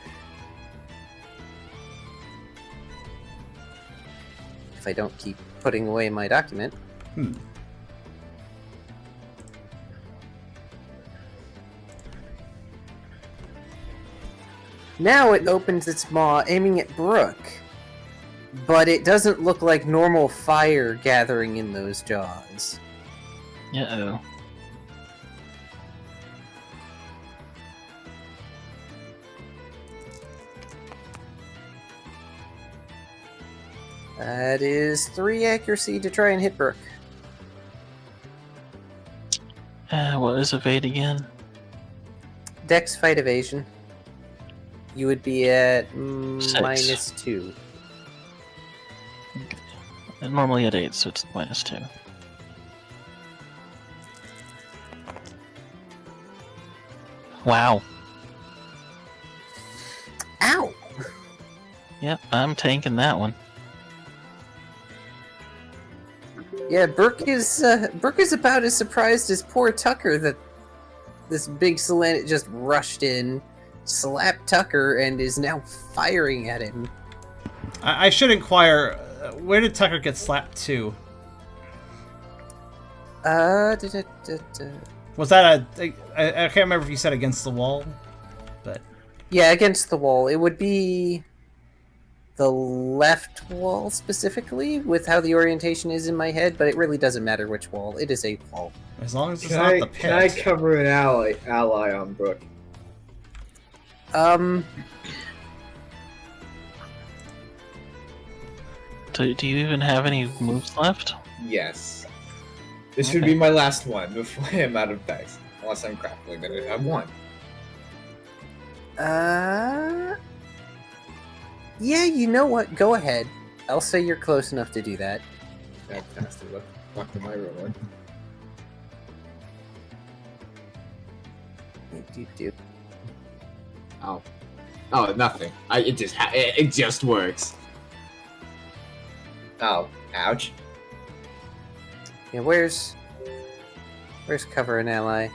If I don't keep putting away my document. Now it opens its maw, aiming at Brooke. But it doesn't look like normal fire gathering in those jaws. Uh-oh. That is 3 accuracy to try and hit Brooke. What is evade again? Dex fight evasion. You would be at Six. -2. I'm normally at 8, so it's -2. Wow. Ow! Yep, I'm tanking that one. Yeah, Brooke is about as surprised as poor Tucker that This big salandit just rushed in, slapped Tucker, and is now firing at him. I should inquire, where did Tucker get slapped to? Was that I can't remember if you said against the wall, but... Yeah, against the wall. It would be the left wall specifically, with how the orientation is in my head, but it really doesn't matter which wall. It is a wall. As long as it's not the pit. Can I cover an ally on Brooke? Do you even have any moves left? Yes. This should be my last one before I'm out of dice. Unless I'm crackling, then I have one. Yeah, you know what? Go ahead. I'll say you're close enough to do that. Fantastic. What am I rolling? Do. Oh, nothing. It just works. Oh, ouch. Yeah, where's cover an ally?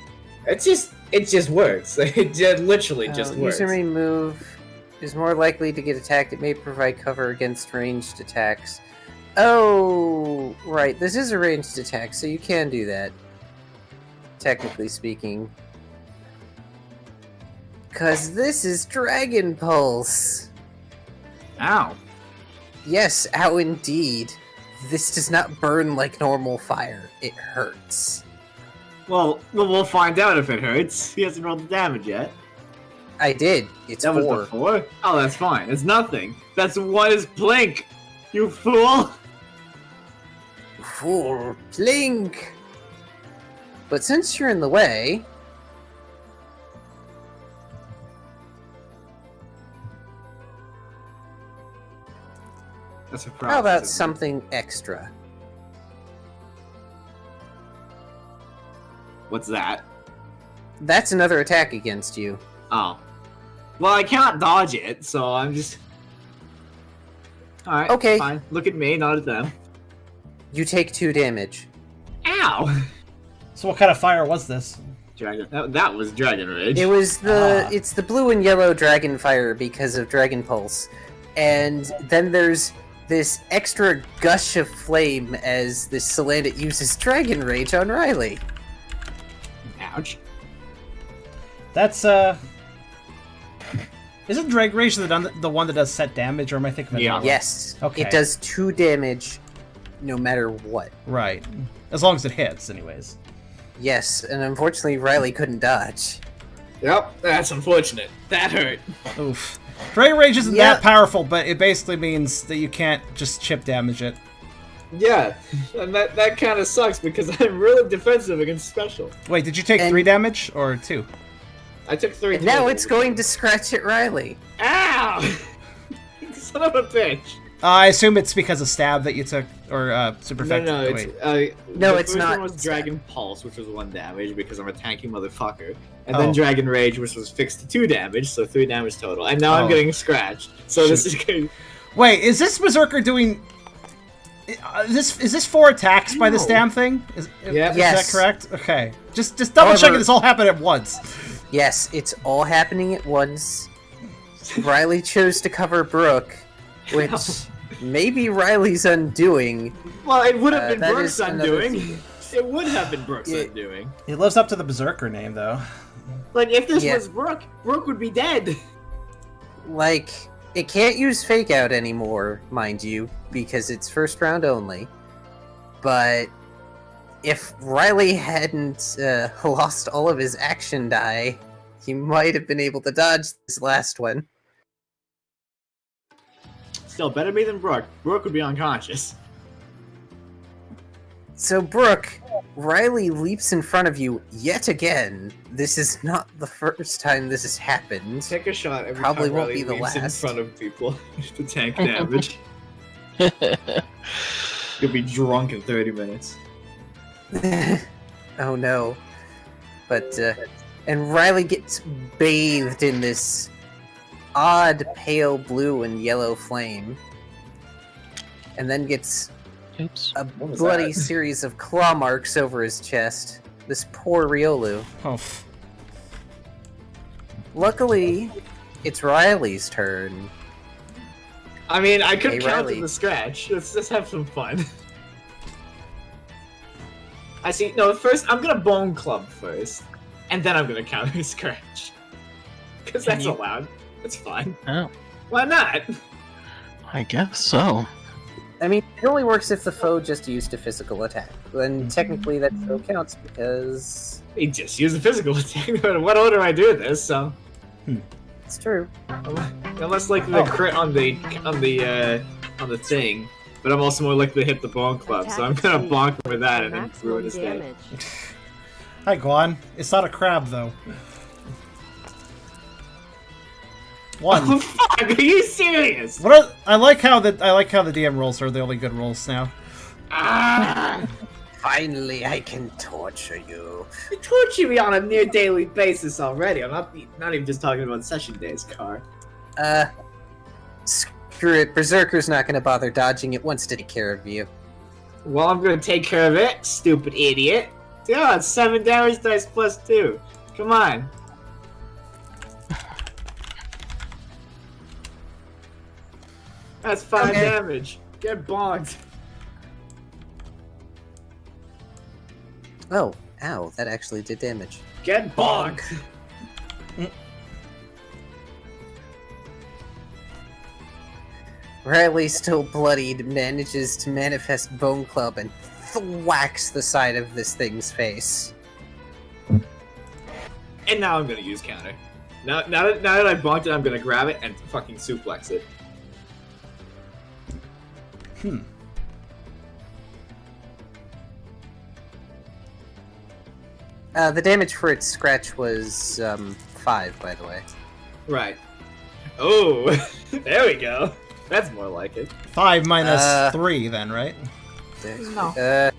It just works. It literally just works. User may move is more likely to get attacked. It may provide cover against ranged attacks. Oh, right. This is a ranged attack, so you can do that. Technically speaking. Because this is Dragon Pulse. Ow. Yes, ow indeed. This does not burn like normal fire. It hurts. Well, we'll find out if it hurts. He hasn't rolled the damage yet. I did. It's That 4. was before? Oh, that's fine. It's nothing. That's what is blink, you fool! Fool. Blink! But since you're in the way... That's a How problem. about something extra? What's that? That's another attack against you. Oh. Well, I can't dodge it, so I'm just... Alright, Okay. fine. Look at me, not at them. You take 2 damage. Ow! So what kind of fire was this? Dragon. That was Dragon Rage. It was it's the blue and yellow dragon fire because of Dragon Pulse. And then there's this extra gush of flame as this salandit uses Dragon Rage on Riley. Ouch. That's, Isn't Drag Rage the one that does set damage, or am I thinking of it? Yeah. wrong? Yes. Okay. It does 2 damage no matter what. Right. As long as it hits, anyways. Yes, and unfortunately Riley couldn't dodge. Yep, that's unfortunate. That hurt. Oof. Drag Rage isn't Yeah. that powerful, but it basically means that you can't just chip damage it. Yeah, and that kind of sucks because I'm really defensive against special. Wait, did you take And- 3 damage, or 2? I took 3 And now total. it's going to scratch at Riley. Ow! Son of a bitch. I assume it's because of stab that you took, or super No, effective. it's No, the it's first not. one was Dragon Pulse, which was 1 damage because I'm a tanky motherfucker, and Oh. then Dragon Rage, which was fixed to 2 damage, so 3 damage total. And now Oh. I'm getting scratched. So this is good. Wait, is this berserker doing? Is this 4 attacks by this No. damn thing? Is Yep. Yes. that correct? Okay, just double checking However- this all happened at once. Yes, it's all happening at once. Riley chose to cover Brooke, which maybe Riley's undoing. Well, it would have been That Brooks is another undoing. thing. It would have been Brooks Yeah. undoing. He lives up to the berserker name, though. Like, if this Yeah. was Brooke, Brooke would be dead. Like, it can't use fake out anymore, mind you, because it's first round only. But if Riley hadn't lost all of his action die, he might have been able to dodge this last one. Still, better me than Brooke. Brooke would be unconscious. So, Brooke, Riley leaps in front of you yet again. This is not the first time this has happened. Take a shot every Probably time won't Riley be the leaps in last. front of people to tank damage. You'll be drunk in 30 minutes. Oh no. But, and Riley gets bathed in this odd pale blue and yellow flame. And then gets Oops. a What was bloody that? series of claw marks over his chest. This poor Riolu. Oh, Luckily, it's Riley's turn. I mean, I could Hey, counter Riley. the scratch. Let's just have some fun. I see. No, first I'm gonna bone club first, and then I'm gonna counter the scratch. Because Can that's you- allowed. That's fine. Oh, Why not? I guess so. I mean, it only works if the foe just used a physical attack. Then technically that still counts because He just used a physical attack. What order I do this? So it's true. unless like the crit on the thing, but I'm also more likely to hit the bone club. So I'm gonna bonk him with that and then ruin his day. Hi, Guan. It's not a crab, though. Oh One. fuck! Are you serious? I like how the DM rolls are the only good rolls now. Ah! Finally, I can torture you. You torture me on a near daily basis already. I'm not even just talking about session days, Car. Screw it. Berserker's not going to bother dodging. It wants to take care of you. Well, I'm gonna take care of it, stupid idiot. Yeah, it's 7 damage dice plus 2. Come on. That's 5 Okay. damage. Get bonked. Oh, ow, that actually did damage. Get bonked. Riley, still bloodied, manages to manifest Bone Club and thwacks the side of this thing's face. And now I'm gonna use counter. Now that I bonked it, I'm gonna grab it and fucking suplex it. The damage for its scratch was 5, by the way. Right. Oh, there we go. That's more like it. 5 minus 3, then, right? No. Hang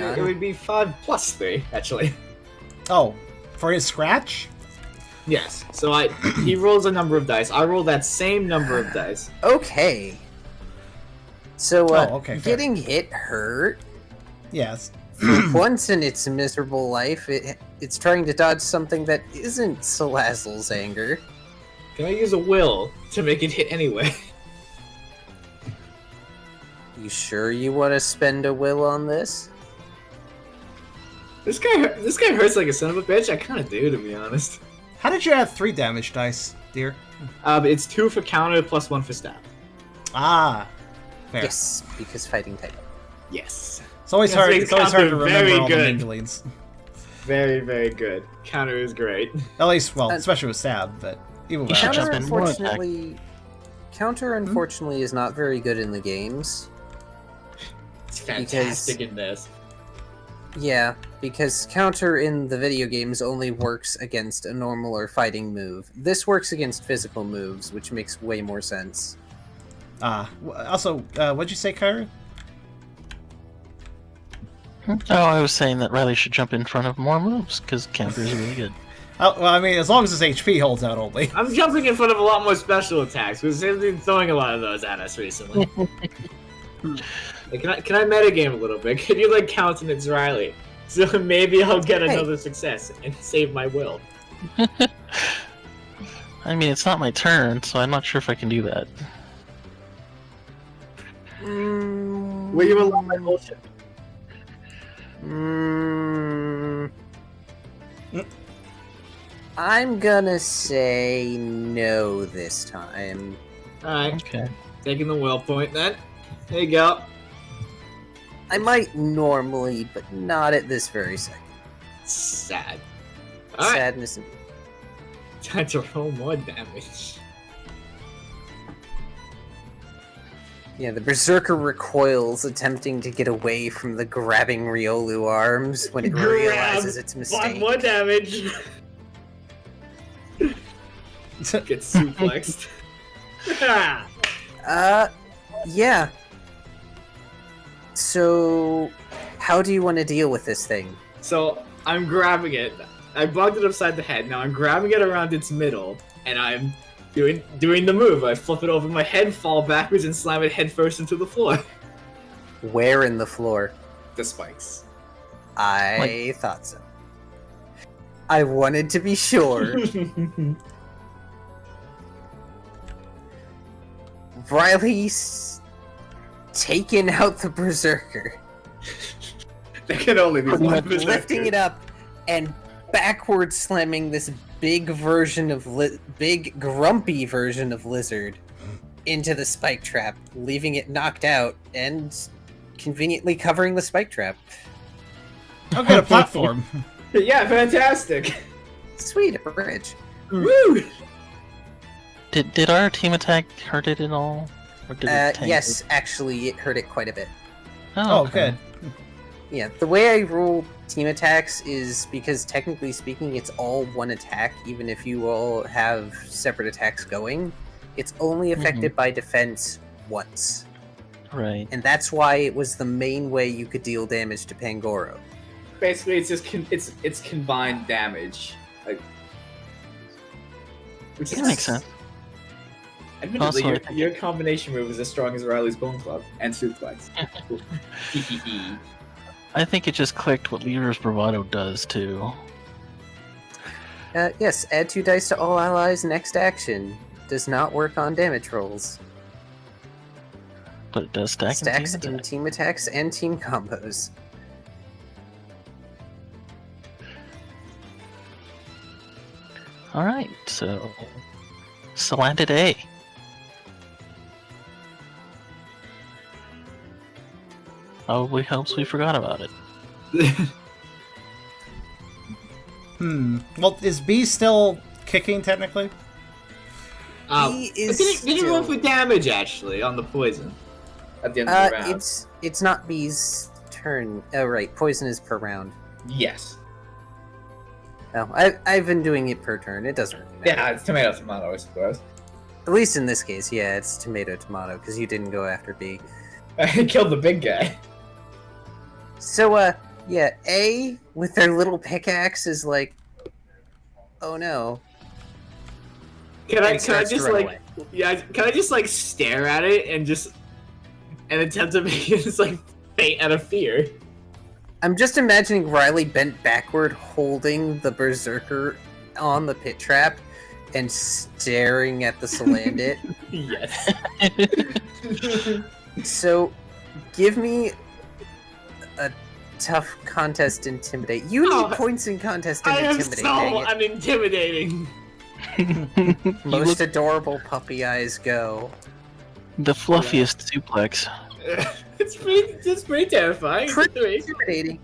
on. It would be 5 plus 3, actually. Oh, for his scratch? Yes. So he rolls a number of dice. I roll that same number of dice. Okay. So, okay, fair. getting hit hurt. Yes. For once in its miserable life, it's trying to dodge something that isn't Salazzle's anger. Can I use a will to make it hit anyway? You sure you want to spend a will on this? This guy hurts like a son of a bitch. I kind of do, to be honest. How did you add 3 damage dice, dear? It's 2 for counter plus 1 for stab. Ah. Fair. Yes, because fighting type. Yes. It's always Yes, hard. makes It's always hard to counter remember very all the good. minglings. Very, very good. Counter is great. At least, well, especially with stab, but even with should that. just been more attack. Counter, unfortunately, is not very good in the games. It's fantastic in this. Yeah, because counter in the video games only works against a normal or fighting move. This works against physical moves, which makes way more sense. Also, what'd you say, Kyrio? Oh, I was saying that Riley should jump in front of more moves, because counter is really good. Oh, well, I mean, as long as his HP holds out only. I'm jumping in front of a lot more special attacks because they've been throwing a lot of those at us recently. Hey, can I metagame a little bit? Can you like countenance Riley? So maybe I'll get another success and save my will. I mean, it's not my turn, so I'm not sure if I can do that. Will you allow my bullshit? I'm gonna say no this time. Alright, Okay. taking the will point then. There you go. I might normally, but not at this very second. Sad. Alright, Sadness. time to roll more damage. Yeah, the Berserker recoils, attempting to get away from the grabbing Riolu arms when it realizes its 5 mistake. more damage. Get suplexed. Yeah. So, how do you want to deal with this thing? So I'm grabbing it. I bugged it upside the head. Now I'm grabbing it around its middle, and I'm doing the move. I flip it over my head, fall backwards, and slam it head first into the floor. Where in the floor? The spikes. I thought so. I wanted to be sure. Riley's taken out the berserker. There can only be one Lifting berserker. it up and backward slamming this big grumpy version of lizard into the spike trap, leaving it knocked out and conveniently covering the spike trap. I'll get a platform. Yeah, fantastic. Sweet, a bridge. Woo! Did our team attack hurt it at all? Or did it tank Yes, it? actually, it hurt it quite a bit. Oh, good. Yeah, the way I rule team attacks is because technically speaking, it's all one attack, even if you all have separate attacks going. It's only affected by defense once. Right. And that's why it was the main way you could deal damage to Pangoro. Basically, it's just it's combined damage. Like, which That makes sense. Admittedly, Also, your combination move is as strong as Riley's Bone Club and Suplex. I think it just clicked what Leader's Bravado does too. Yes, add 2 dice to all allies next action. Does not work on damage rolls. But it does stack Stacks in team in attack. team attacks and team combos. Alright, so Salandit A. Probably helps we forgot about it. Well, is B still kicking technically? He is Did he roll still- for damage actually on the poison at the end of the round? It's not B's turn. Oh right, poison is per round. Yes. Oh, I've been doing it per turn. It doesn't really matter. Yeah, it's tomato, I suppose. At least in this case, yeah, it's tomato because you didn't go after B. I killed the big guy. So yeah, A with their little pickaxe is like, oh no. Can I And starts to just run like can I just like stare at it and attempt to make it just like faint out of fear? I'm just imagining Riley bent backward, holding the berserker on the pit trap, and staring at the salandit. Yes. So, give me a tough contest intimidate. You need points in contest I in am intimidate. so dang it. unintimidating. Most adorable puppy eyes go. The fluffiest suplex. It's pretty terrifying. Pretty intimidating.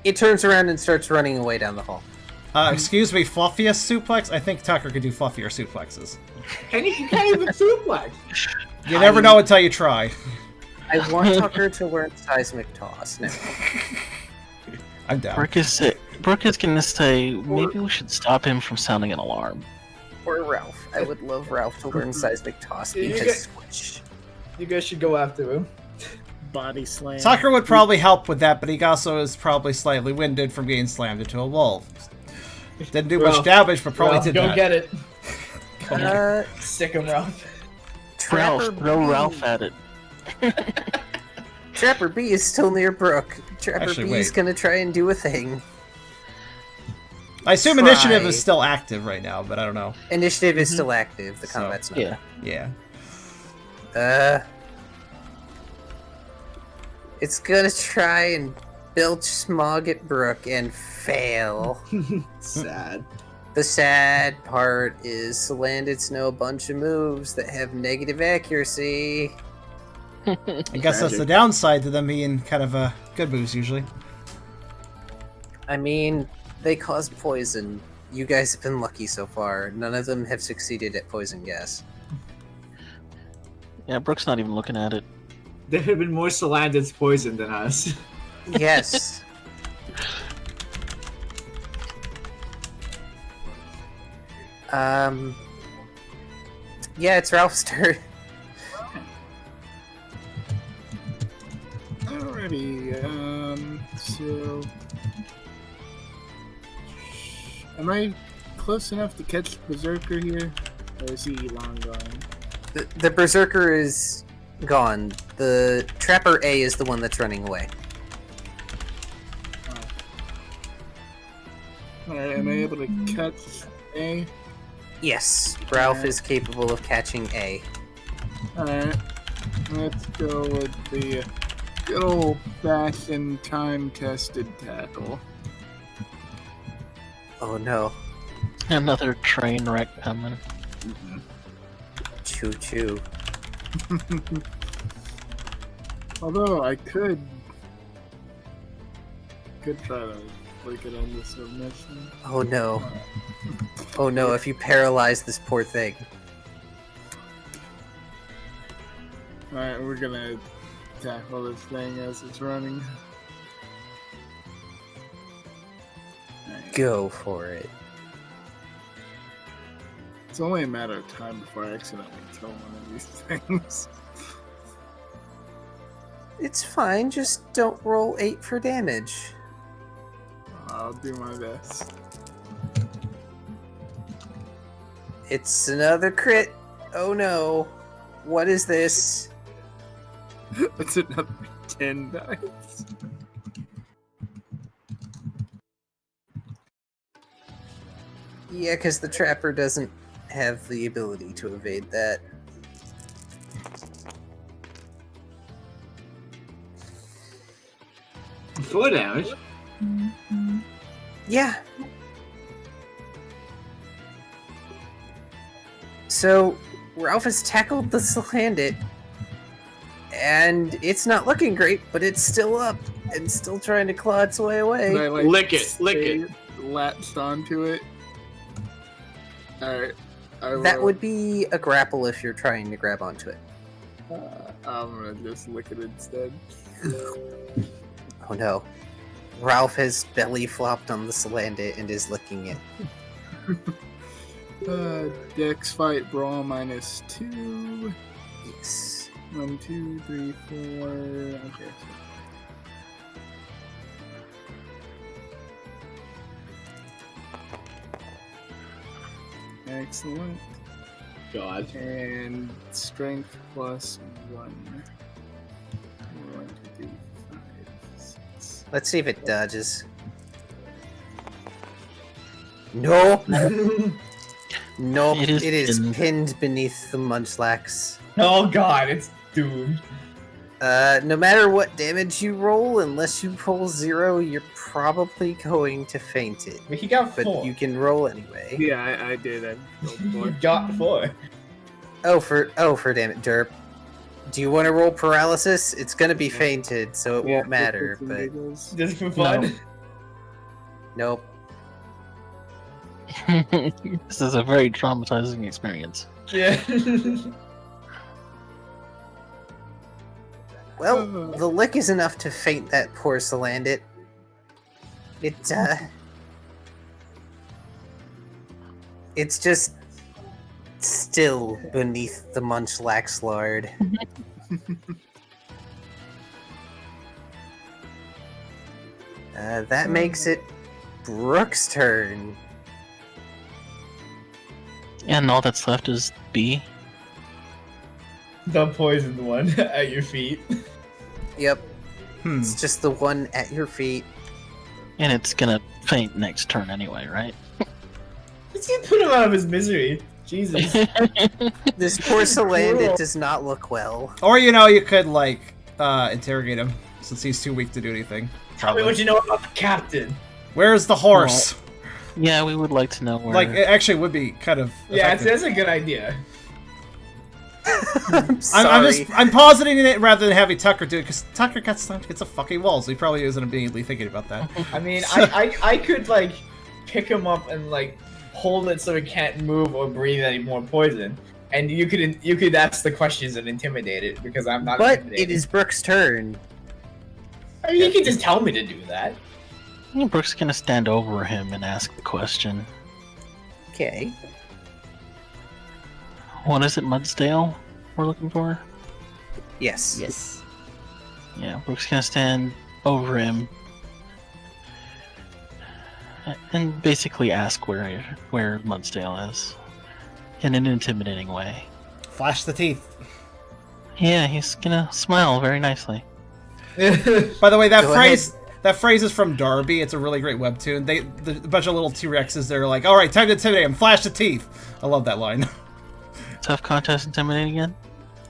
It turns around and starts running away down the hall. Excuse me, fluffiest suplex? I think Tucker could do fluffier suplexes. And you can't even suplex. You never know until you try. I want Tucker to learn seismic toss now. I'm down. Brooke is gonna say maybe we should stop him from sounding an alarm. Or Ralph. I would love Ralph to learn seismic toss You because get- switch. You guys should go after him. Body slam. Tucker would probably help with that, but he also is probably slightly winded from getting slammed into a wall. Didn't do much Ralph, damage, but probably Ralph, did go that. get it. Uh, Sick him, Ralph. Trapper Ralph, throw B. Ralph at it. Trapper B is still near Brooke. Trapper Actually, B is wait. gonna try and do a thing. I assume Try. initiative is still active right now, but I don't know. Initiative is still active. The So, combat's not. Yeah. Yeah. It's gonna try and belch smog at Brooke and fail. Sad. The sad part is Salandits know a bunch of moves that have negative accuracy. I guess that's the downside to them being kind of good moves usually. I mean, they cause poison. You guys have been lucky so far. None of them have succeeded at poison gas. Yeah, Brooke's not even looking at it. There have been more Salandits poisoned than us. Yes. Yeah, it's Ralph's turn. Alrighty, so... Am I close enough to catch Berserker here? Or is he long gone? The Berserker is gone. The Trapper A is the one that's running away. Alright, am I able to catch A? Yes, Ralph is capable of catching A. Alright, let's go with the good old-fashioned time-tested tackle. Oh no. Another train wreck coming. Choo choo. Although I could try to break it on the submission. Oh no. Oh no, if you paralyze this poor thing. Alright, we're gonna tackle this thing as it's running. Alright. Go for it. It's only a matter of time before I accidentally kill one of these things. It's fine, just don't roll 8 for damage. I'll do my best. It's another crit. Oh no. What is this? It's another 10 dice. Yeah, because the trapper doesn't have the ability to evade that. Four damage. Yeah. So, Ralph has tackled the salandit, and it's not looking great, but it's still up and still trying to claw its way away. Can I, like, Lick it, stay latched onto it. Alright. That would be a grapple if you're trying to grab onto it. I'm gonna just lick it instead. Oh no. Ralph has belly flopped on the salandit and is licking it. Dex fight brawl -2. Yes. 1, 2, 3, 4. Okay. Excellent. God. And strength +1. 1, 2, 3, 5, 6. Let's see if it dodges. No! Nope, It it is is pinned. pinned beneath the munchlax. Oh god, it's doomed. No matter what damage you roll, unless you roll 0, you're probably going to faint it. But he got But 4. you can roll anyway. Yeah, I did. I rolled He 4. got 4. Oh, for damn it, derp. Do you want to roll paralysis? It's gonna be fainted, so it won't matter. But Just for fun. nope. This is a very traumatizing experience. Yeah. Well, the lick is enough to faint that poor salandit. It's just still beneath the munchlax lard. That makes it Brooke's turn. And all that's left is B. The poisoned one at your feet. Yep, Hmm. it's just the one at your feet. And it's gonna faint next turn anyway, right? Let's get put him out of his misery. Jesus. This poor salandit does not look well. Or, you could, interrogate him, since he's too weak to do anything. Tell me what you know about the captain. Where's the horse? Yeah, we would like to know where. It actually would be kind of Yeah, effective. that's a good idea. I'm sorry. I'm positing it rather than having Tucker do it, because Tucker got stumped against a fucking wall, so he probably isn't immediately thinking about that. I mean, I could, pick him up and, hold it so he can't move or breathe any more poison. And you could ask the questions and intimidate it, because I'm not But intimidated. it is Brooke's turn. I mean, you can just tell me to do that. Brooke's gonna stand over him and ask the question. Okay. What is it, Mudsdale we're looking for? Yes. Yes. Yeah, Brooke's gonna stand over him and basically ask where Mudsdale is in an intimidating way. Flash the teeth. Yeah, he's gonna smile very nicely. By the way, that Go phrase That phrase is from Darby. It's a really great webtoon. A bunch of little T-Rexes. They're like, "All right, time to intimidate him. Flash the teeth." I love that line. Tough contest intimidating again?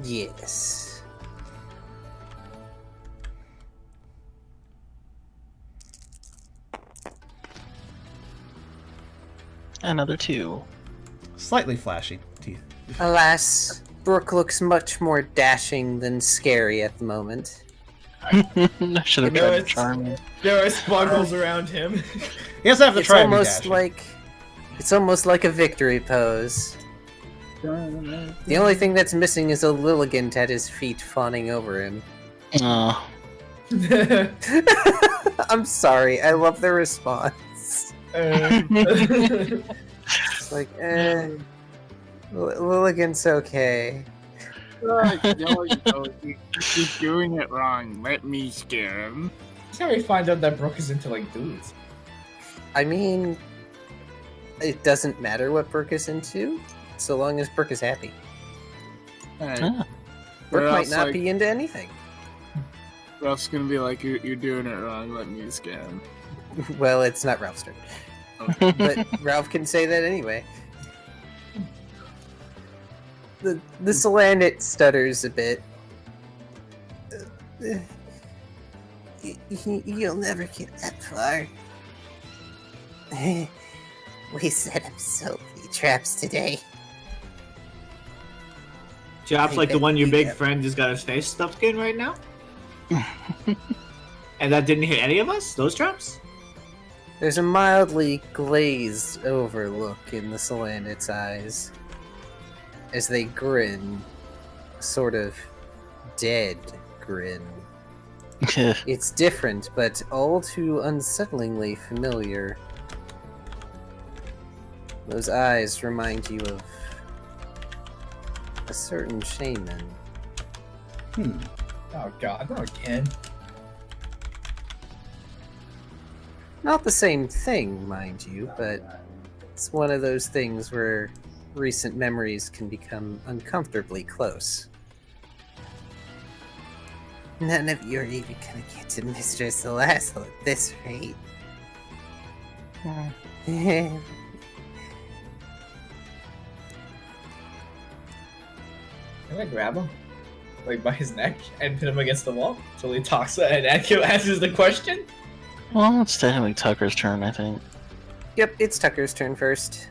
Yes. Another 2. Slightly flashy teeth. Alas, Brooke looks much more dashing than scary at the moment. I should have tried to charm you. There are sparkles around him. He doesn't have to It's try and be almost dashing. like it's almost like a victory pose. The only thing that's missing is a Lilligant at his feet fawning over him. Oh, I'm sorry, I love the response. It's like, Lilligant's okay. No, he's doing it wrong. Let me scare him. That's how we find out that Brooke is into like dudes. I mean, it doesn't matter what Brooke is into, so long as Brooke is happy. Alright. ah. Brooke Or might else, not like- be into anything. Ralph's gonna be like, you're doing it wrong. Let me scare him. Well, it's not Ralph's turn. But Ralph can say that anyway. The Salandit stutters a bit. You'll never get that far. We set up so many traps today. Chops like the one your big friend just got his face stuffed in right now? And that didn't hit any of us? Those traps? There's a mildly glazed over look in the Salandit's eyes as they grin, sort of dead grin. It's different, but all too unsettlingly familiar. Those eyes remind you of a certain shaman. Oh god, not again. Not the same thing, mind you, but it's one of those things where recent memories can become uncomfortably close. None of you are even gonna get to Mistress Elasel at this rate. Can I grab him? Like by his neck and pin him against the wall? Till he talks and Akio answers the question? Well, it's technically Tucker's turn, I think. Yep, it's Tucker's turn first.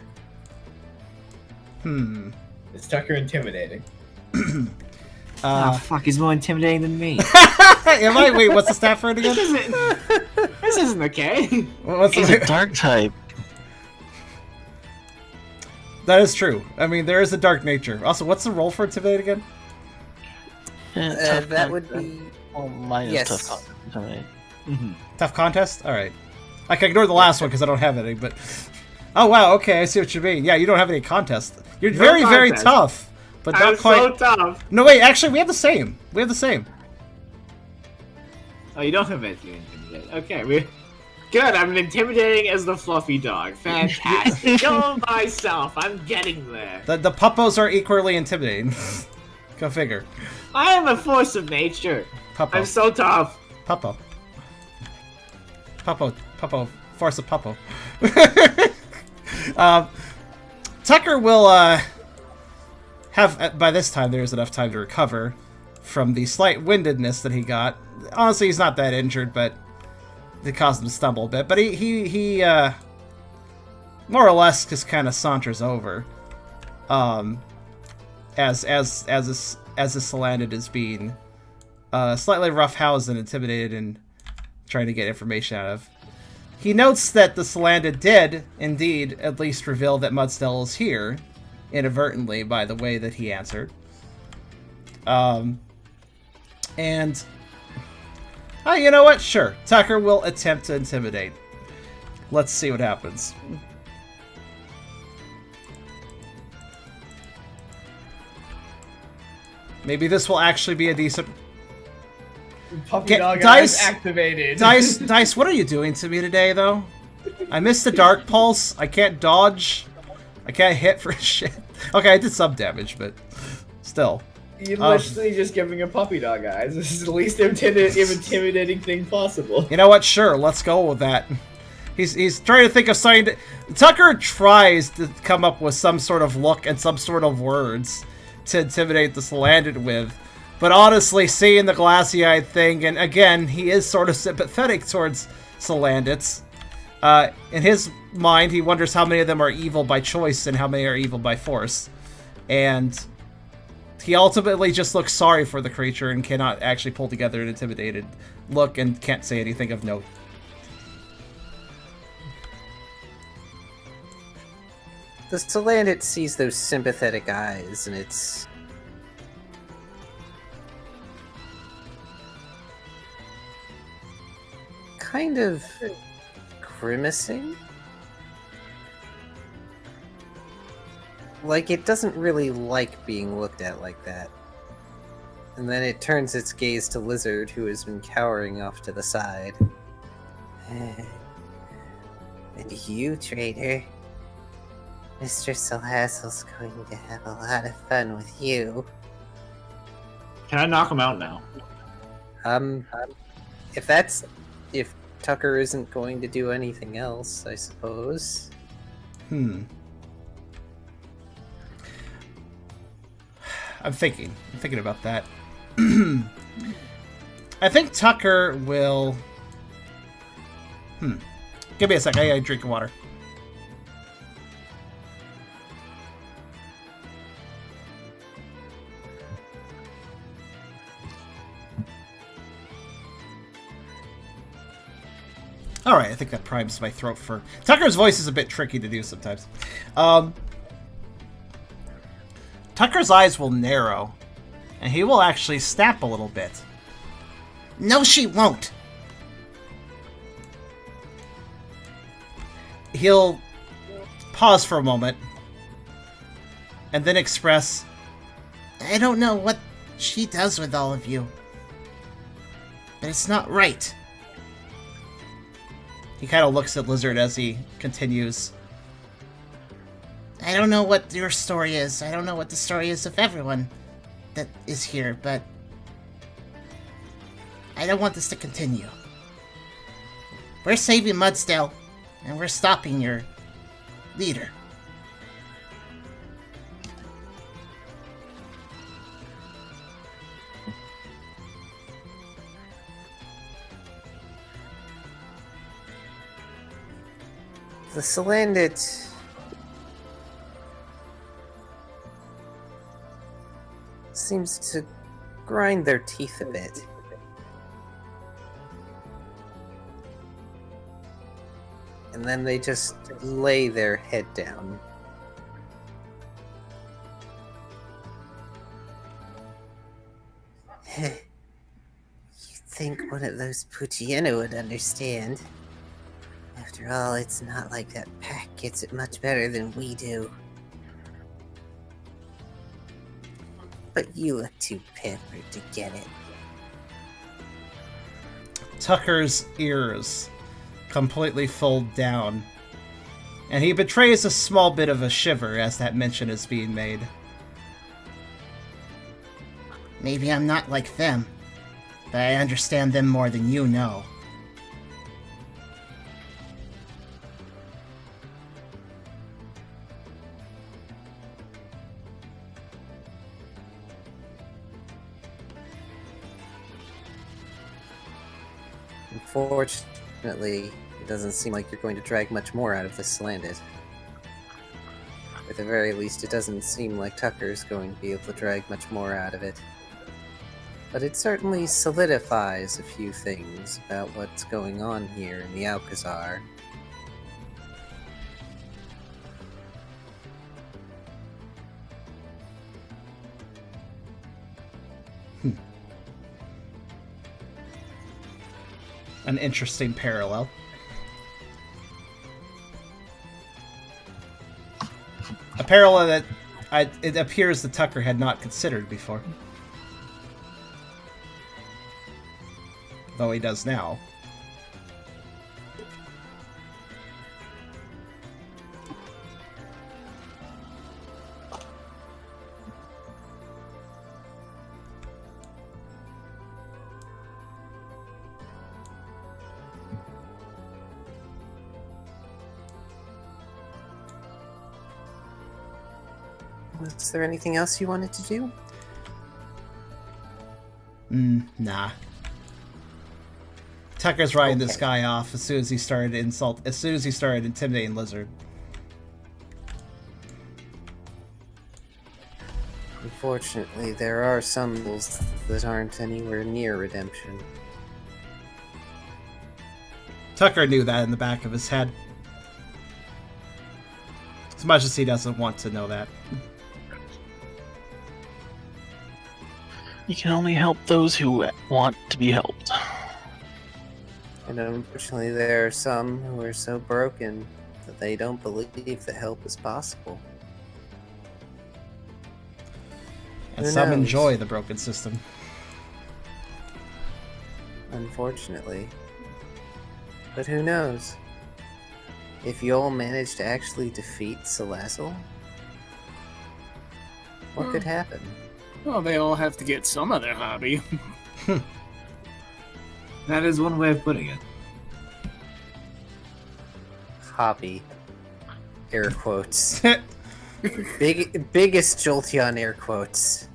Is Tucker intimidating? Fuck, he's more intimidating than me. Am I? Wait, what's the stat for it again? This isn't okay. What's He's the... a dark type. That is true. I mean, there is a dark nature. Also, what's the roll for intimidate again? Yeah, tough That would contest. be... Oh, minus Yes. tough contest. Intimidate. Tough contest? Alright. I can ignore the last one because I don't have any, but... Oh, wow, okay, I see what you mean. Yeah, you don't have any contest. You're No very, very contest. tough, but not I'm quite... so tough. No, wait, actually, we have the same. We have the same. Oh, you don't have anything to intimidate. Okay, we good. I'm intimidating as the fluffy dog. Fantastic. Go myself. I'm getting there. The puppos are equally intimidating. Go figure. I am a force of nature. Puppo. I'm so tough. Puppo. Puppo. Force of Puppo. Tucker will have, by this time, there's enough time to recover from the slight windedness that he got. Honestly, he's not that injured, but it caused him to stumble a bit. But he more or less just kind of saunters over, as this Salandit is being slightly roughhoused and intimidated and trying to get information out of. He notes that the Salandit did, indeed, at least reveal that Mudstell is here, inadvertently, by the way that he answered. And... Oh, you know what? Sure. Tucker will attempt to intimidate. Let's see what happens. Maybe this will actually be a decent... Puppy dog Dice- eyes activated. Dice, what are you doing to me today, though? I missed the Dark Pulse. I can't dodge. I can't hit for shit. Okay, I did some damage, but still. You're literally just giving a puppy dog eyes. This is the least intimidating thing possible. You know what? Sure, let's go with that. He's trying to think of something to... Tucker tries to come up with some sort of look and some sort of words to intimidate the Salandit with. But honestly, seeing the glassy-eyed thing, and again, he is sort of sympathetic towards Salandits. In his mind, he wonders how many of them are evil by choice and how many are evil by force. And he ultimately just looks sorry for the creature and cannot actually pull together an intimidated look and can't say anything of note. The Salandit sees those sympathetic eyes, and it's... kind of grimacing? Like, it doesn't really like being looked at like that. And then it turns its gaze to Lizard, who has been cowering off to the side. And you, traitor. Mr. Salhassel's going to have a lot of fun with you. Can I knock him out now? If Tucker isn't going to do anything else, I suppose. I'm thinking about that. I think Tucker will... Give me a sec, I gotta drink water. Alright, I think that primes my throat for... Tucker's voice is a bit tricky to do sometimes. Tucker's eyes will narrow, and he will actually snap a little bit. No, she won't! He'll pause for a moment, and then express, I don't know what she does with all of you, but it's not right. He kind of looks at Lizard as he continues. I don't know what your story is. I don't know what the story is of everyone that is here, but I don't want this to continue. We're saving Mudsdale, and we're stopping your leader. The Salandit seems to grind their teeth a bit. And then they just lay their head down. You'd think one of those Pucciano would understand. After all, it's not like that pack gets it much better than we do. But you look too pampered to get it. Tucker's ears completely fold down, and he betrays a small bit of a shiver as that mention is being made. Maybe I'm not like them, but I understand them more than you know. Unfortunately, it doesn't seem like you're going to drag much more out of this Salandit. At the very least, it doesn't seem like Tucker's going to be able to drag much more out of it. But it certainly solidifies a few things about what's going on here in the Alcazar. An interesting parallel. A parallel that it appears that Tucker had not considered before. Though he does now. Was there anything else you wanted to do? Nah. Tucker's writing this Okay. guy off as soon as he started intimidating Lizard. Unfortunately, there are some rules that aren't anywhere near redemption. Tucker knew that in the back of his head. As much as he doesn't want to know that. You can only help those who want to be helped. And unfortunately, there are some who are so broken that they don't believe that help is possible. And Who some knows? enjoy the broken system. Unfortunately. But who knows? If you all manage to actually defeat Salazzle, what could happen? Well, they all have to get some other hobby. That is one way of putting it. Hobby. Air quotes. Biggest Jolteon air quotes.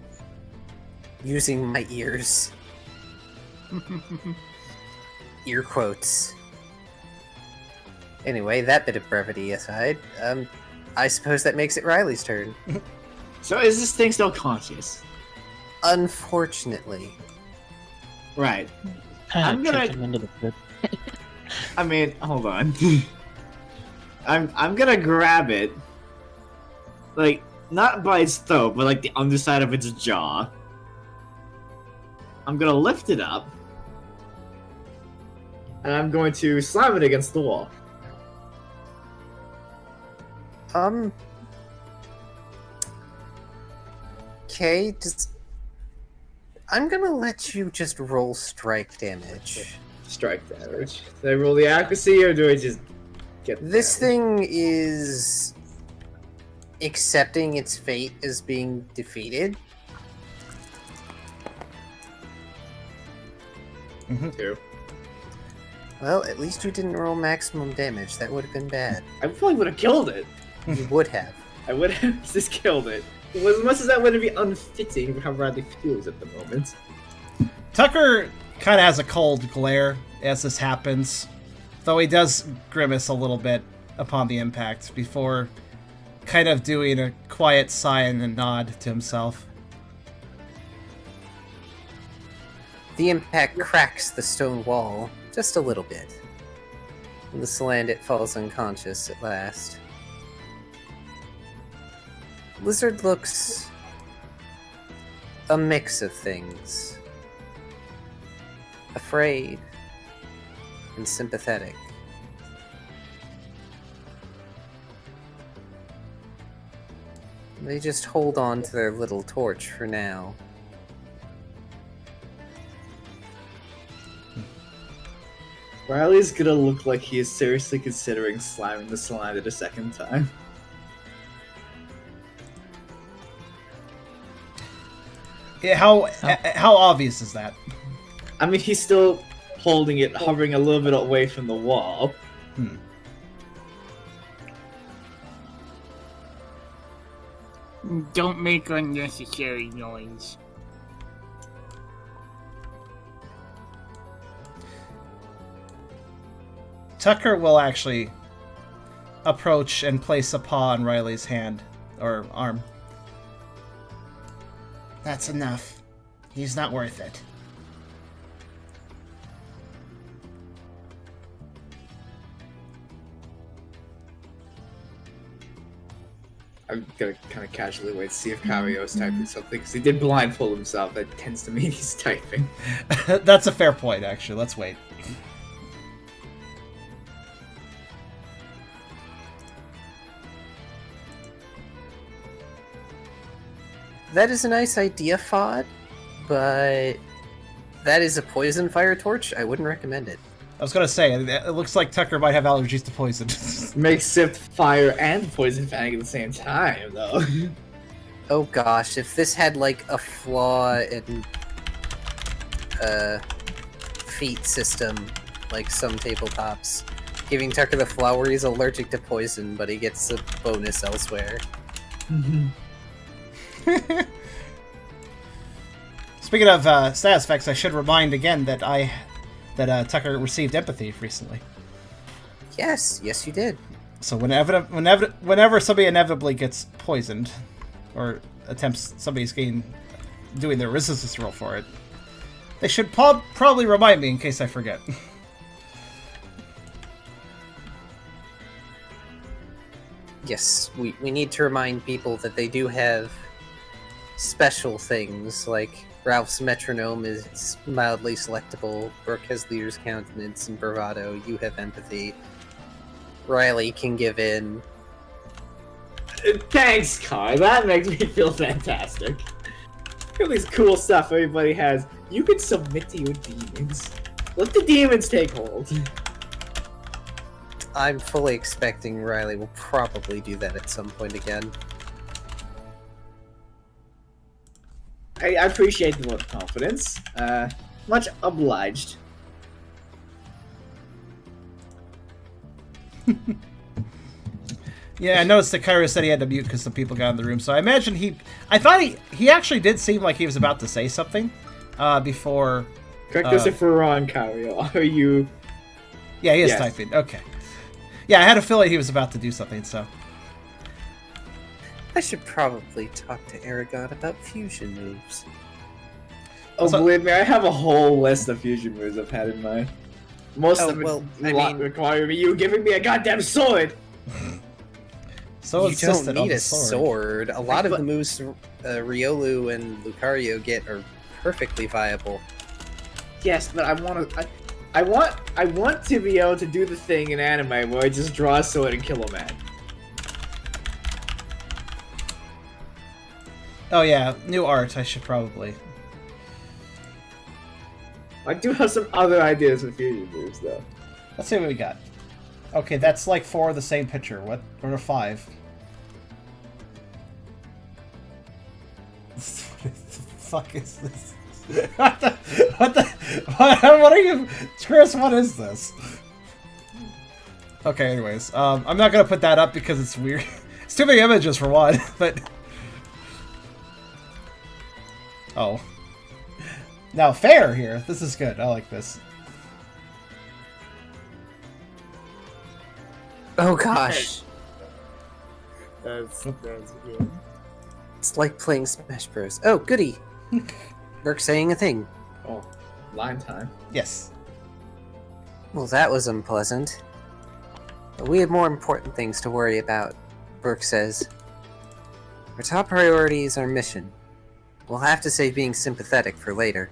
Using my ears. Ear quotes. Anyway, that bit of brevity aside, I suppose that makes it Riley's turn. So is this thing still conscious? Unfortunately. Right. I'm gonna- kick him into the pit. I mean, hold on. I'm gonna grab it. Like, not by its throat, but like the underside of its jaw. I'm gonna lift it up. And I'm going to slam it against the wall. Okay, I'm gonna let you just roll strike damage. Strike damage. Do I roll the accuracy or do I just get the This damage? thing is accepting its fate as being defeated. Two. Well, at least you didn't roll maximum damage. That would have been bad. I probably would have killed it. You would have. I would have just killed it. As much as that would be unfitting for how Bradley feels at the moment. Tucker kind of has a cold glare as this happens, though he does grimace a little bit upon the impact before kind of doing a quiet sigh and a nod to himself. The impact cracks the stone wall just a little bit. And the salandit falls unconscious at last. Lizard looks a mix of things. Afraid and sympathetic. They just hold on to their little torch for now. Riley's gonna look like he is seriously considering slamming the salandit a second time. Yeah, how obvious is that? I mean, he's still holding it, hovering a little bit away from the wall. Don't make unnecessary noise. Tucker will actually approach and place a paw on Riley's hand or arm. That's enough. He's not worth it. I'm gonna kind of casually wait to see if Kyrio's typing something, because he did blindfold himself. That tends to mean he's typing. That's a fair point, actually. Let's wait. That is a nice idea, Fod, but that is a poison fire torch. I wouldn't recommend it. I was gonna say, it looks like Tucker might have allergies to poison. Makes Sip fire and poison fang at the same time, though. Oh gosh, if this had like a flaw in feat system, like some tabletops, giving Tucker the flaw where he's allergic to poison, but he gets a bonus elsewhere. Speaking of status effects, I should remind again that Tucker received empathy recently. Yes, you did. So whenever somebody inevitably gets poisoned, or attempts doing their resistance roll for it, they should probably remind me in case I forget. Yes, we need to remind people that they do have special things, like Ralph's metronome is mildly selectable, Brooke has leader's countenance and bravado, you have empathy, Riley can give in. Thanks, Kai. That makes me feel fantastic. Look at this cool stuff everybody has. You can submit to your demons. Let the demons take hold. I'm fully expecting Riley will probably do that at some point again. I appreciate the vote of confidence. Much obliged. Yeah, I noticed that Kyrio said he had to mute because some people got in the room, so I imagine I thought he actually did seem like he was about to say something before... Correct us if we're wrong, Kyrio. Are you... Yeah, he is typing. Okay. Yeah, I had a feeling he was about to do something, so... I should probably talk to Eragon about fusion moves. Oh, believe me, I have a whole list of fusion moves I've had in mind. Most of them require you giving me a goddamn sword! So you don't need a sword. A lot of the moves Riolu and Lucario get are perfectly viable. Yes, but I want to be able to do the thing in anime where I just draw a sword and kill a man. Oh yeah, new art. I should probably. I do have some other ideas for fusion moves, though. Let's see what we got. Okay, that's like 4 of the same picture. What? Or 5? What the fuck is this? What are you... Chris, what is this? Okay, anyways. I'm not gonna put that up because it's weird. It's too many images for one, but... Oh. Now, fair here. This is good. I like this. Oh gosh. That's good. It's like playing Smash Bros. Oh, goody. Burke saying a thing. Oh, line time. Yes. Well, that was unpleasant. But we have more important things to worry about, Burke says. Our top priority is our mission. We'll have to save being sympathetic for later.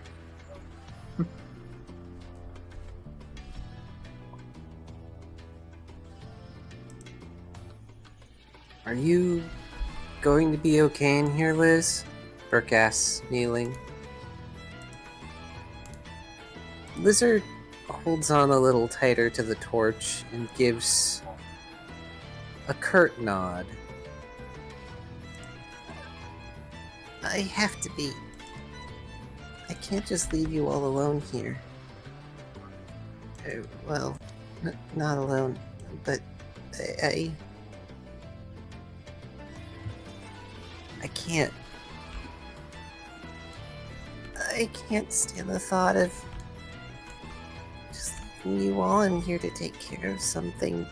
Are you going to be okay in here, Liz? Burke asks, kneeling. Lizard holds on a little tighter to the torch and gives a curt nod. I have to be. I can't just leave you all alone here. Well, not alone, but I can't. I can't stand the thought of just leaving you all in here to take care of something.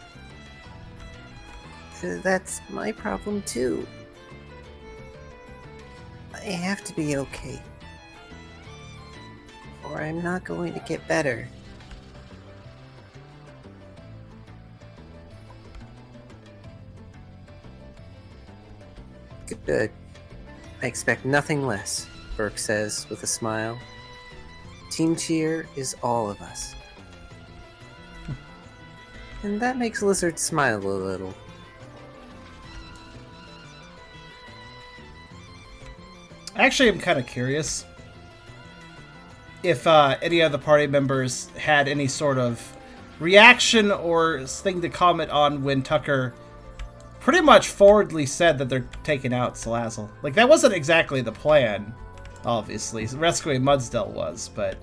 That's my problem too. I have to be okay, or I'm not going to get better. Good. I expect nothing less, Burke says with a smile. Team cheer is all of us. And that makes Lizard smile a little. Actually, I'm kind of curious if any of the party members had any sort of reaction or thing to comment on when Tucker pretty much forwardly said that they're taking out Salazzle. Like, that wasn't exactly the plan, obviously. Rescuing Mudsdale was, but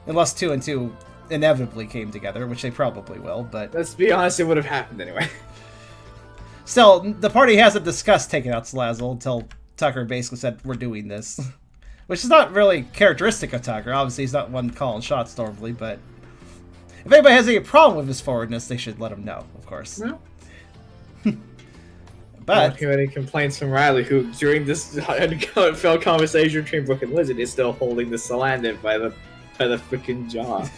unless 2 and 2 inevitably came together, which they probably will, but... Let's be honest, it would have happened anyway. Still, the party hasn't discussed taking out Salazzle until Tucker basically said, we're doing this. Which is not really characteristic of Tucker. Obviously, he's not one calling shots normally, but if anybody has any problem with his forwardness, they should let him know, of course. No. But I don't hear any complaints from Riley, who during this felt conversation between Brook and Lizard is still holding the salandit by the freaking jaw.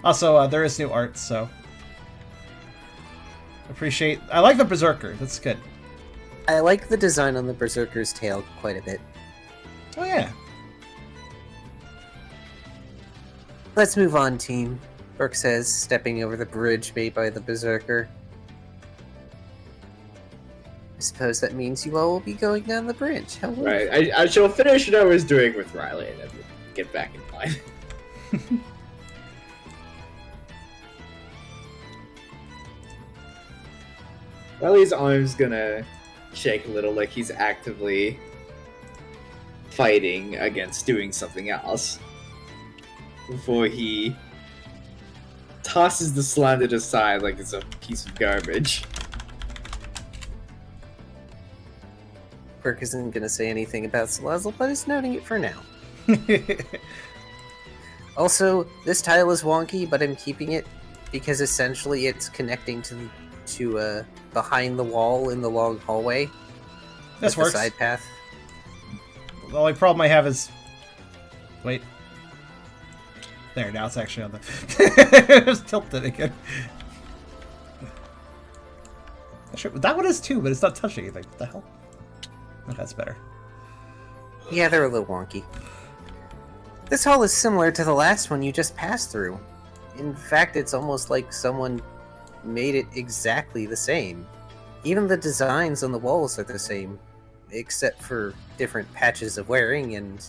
Also, there is new art, so I like the berserker. That's good. I like the design on the berserker's tail quite a bit. Oh yeah. Let's move on, team. Brooke says, stepping over the bridge made by the berserker. I suppose that means you all will be going down the bridge. How wonderful. Right, I shall finish what I was doing with Riley and then get back in line. Riley's arm's gonna shake a little like he's actively fighting against doing something else before he tosses the salandit aside like it's a piece of garbage. Brooke isn't going to say anything about Salazzle, but is noting it for now. Also, this tile is wonky, but I'm keeping it because essentially it's connecting to behind the wall in the long hallway. This like works. the side path. The only problem I have is... Wait. There, now it's actually on the... It was tilted again. That one is too, but it's not touching anything. What the hell? Okay, that's better. Yeah, they're a little wonky. This hall is similar to the last one you just passed through. In fact, it's almost like someone made it exactly the same. Even the designs on the walls are the same, except for different patches of wearing and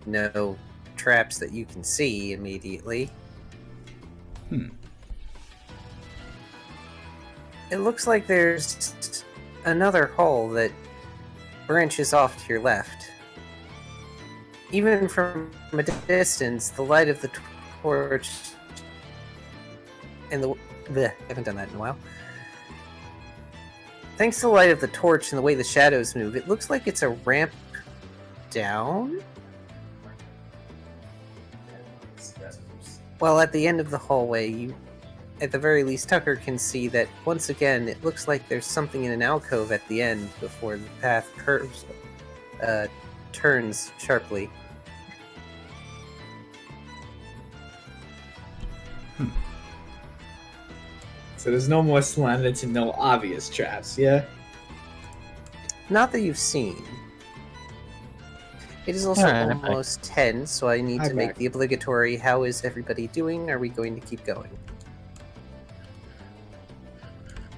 no traps that you can see immediately. It looks like there's another hall that branches off to your left. Even from a distance, the light of the torch and I haven't done that in a while. Thanks to the light of the torch and the way the shadows move, it looks like it's a ramp down? Well, at the end of the hallway, at the very least, Tucker can see that, once again, it looks like there's something in an alcove at the end before the path turns sharply. So there's no more salandits and no obvious traps, yeah? Not that you've seen. It is also Alright, almost 10, so I need to I'm make back. the obligatory, how is everybody doing? Are we going to keep going?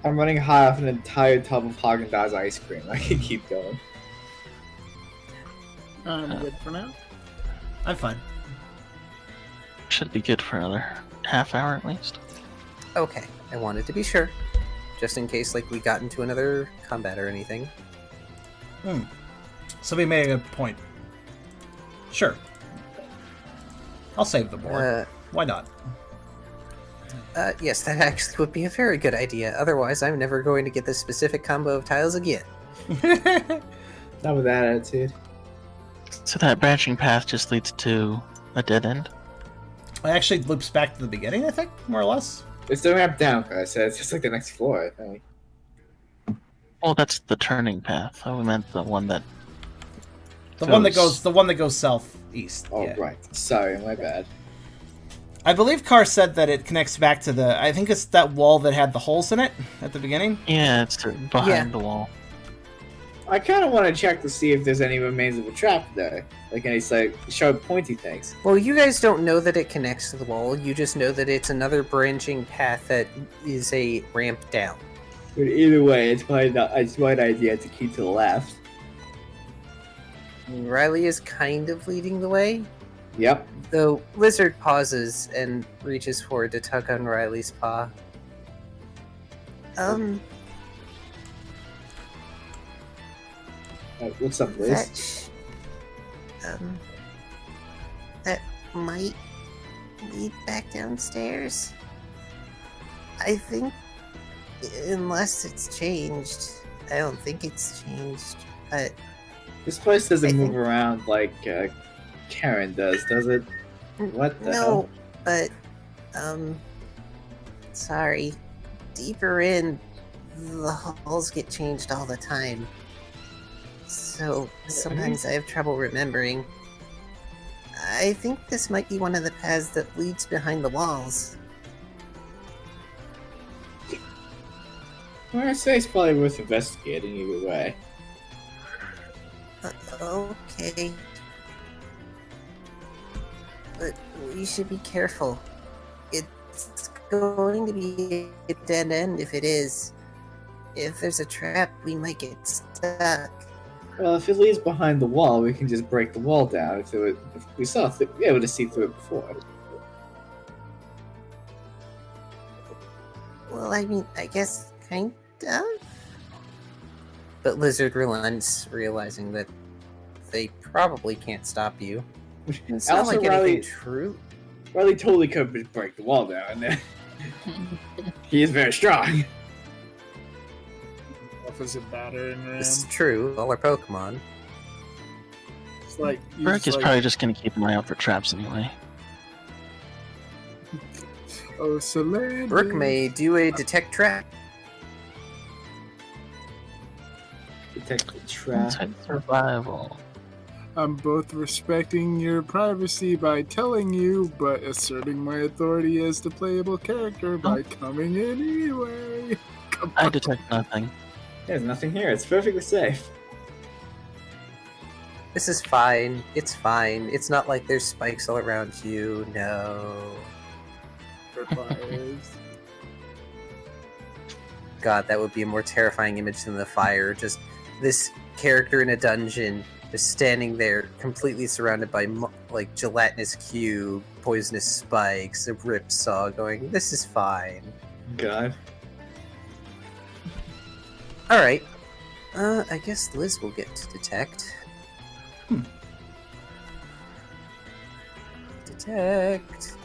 I'm running high off an entire tub of Haagen-Dazs ice cream. I can keep going. I'm good for now. I'm fine. Should be good for another half hour at least. Okay, I wanted to be sure. Just in case, like, we got into another combat or anything. Somebody made a good point. Sure. I'll save the board. Why not? Yes, that actually would be a very good idea. Otherwise, I'm never going to get this specific combo of tiles again. Not with that attitude. So that branching path just leads to a dead end? It actually loops back to the beginning, I think, more or less. It's the ramp down, I said. It's just like the next floor, I think. Oh, that's the turning path. Oh, we meant the one that... The one that goes southeast. Oh, yeah. right. Sorry, my bad. I believe Carr said that it connects back to the... I think it's that wall that had the holes in it at the beginning. Yeah, it's behind the wall. I kind of want to check to see if there's any remains of a trap there. Like any, like, sharp, pointy things. Well, you guys don't know that it connects to the wall. You just know that it's another branching path that is a ramp down. But either way, it's probably not a smart idea to keep to the left. Riley is kind of leading the way, Yep. though Lizard pauses and reaches forward to tug on Riley's paw. What's up, Liz? That might lead back downstairs. I think, unless it's changed, I don't think it's changed. But This place doesn't I move think- around like Karen does it? What the hell? no, but sorry. Deeper in, the halls get changed all the time. So sometimes I have trouble remembering. I think this might be one of the paths that leads behind the walls. Well, I'd say it's probably worth investigating either way. Okay. But we should be careful. It's going to be a dead end if it is. If there's a trap, we might get stuck. Well, if it leads behind the wall, we can just break the wall down. If we saw, we were able to see through it before. Well, I mean, I guess kind of. But Lizard relents, realizing that they probably can't stop you. It's not Also, like Riley- anything true. Riley totally could break the wall down. He is very strong. Offers a battering ram. This is true. All our Pokemon. It's like you Burke just is like, probably just going to keep an eye out for traps anyway. oh, salandit. Brooke may do a detect trap. Detect the trap. Inside survival. I'm both respecting your privacy by telling you, but asserting my authority as the playable character by coming in anyway. Come I on. detect nothing. There's nothing here. It's perfectly safe. This is fine. It's fine. It's not like there's spikes all around you. No. Requires. God, that would be a more terrifying image than the fire. Just this character in a dungeon, just standing there, completely surrounded by like gelatinous cube, poisonous spikes, a ripsaw going, this is fine. God. Alright. I guess Liz will get to detect. Detect.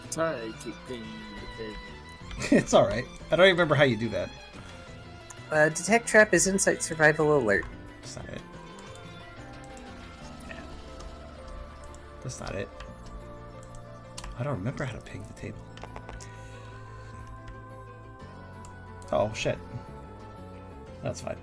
Sorry, I keep thinking the thing. It's alright. I don't even remember how you do that. Detect trap is insight survival alert. That's not it. That's not it. I don't remember how to ping the table. Oh, shit. That's fine.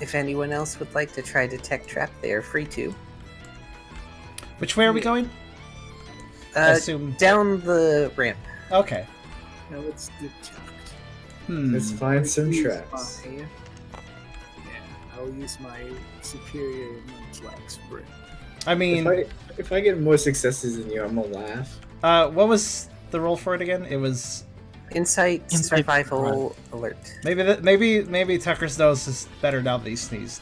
If anyone else would like to try detect trap, they are free to. Which way are we going? I assume. Down the ramp. Okay. Now let's detect. Let's find some Use traps. Yeah, I'll use my superior Munchlax brain. I mean, If I get more successes than you, I'm gonna laugh. what was the roll for it again? It was Insight survival alert. maybe Tucker's nose is better now that he sneezed.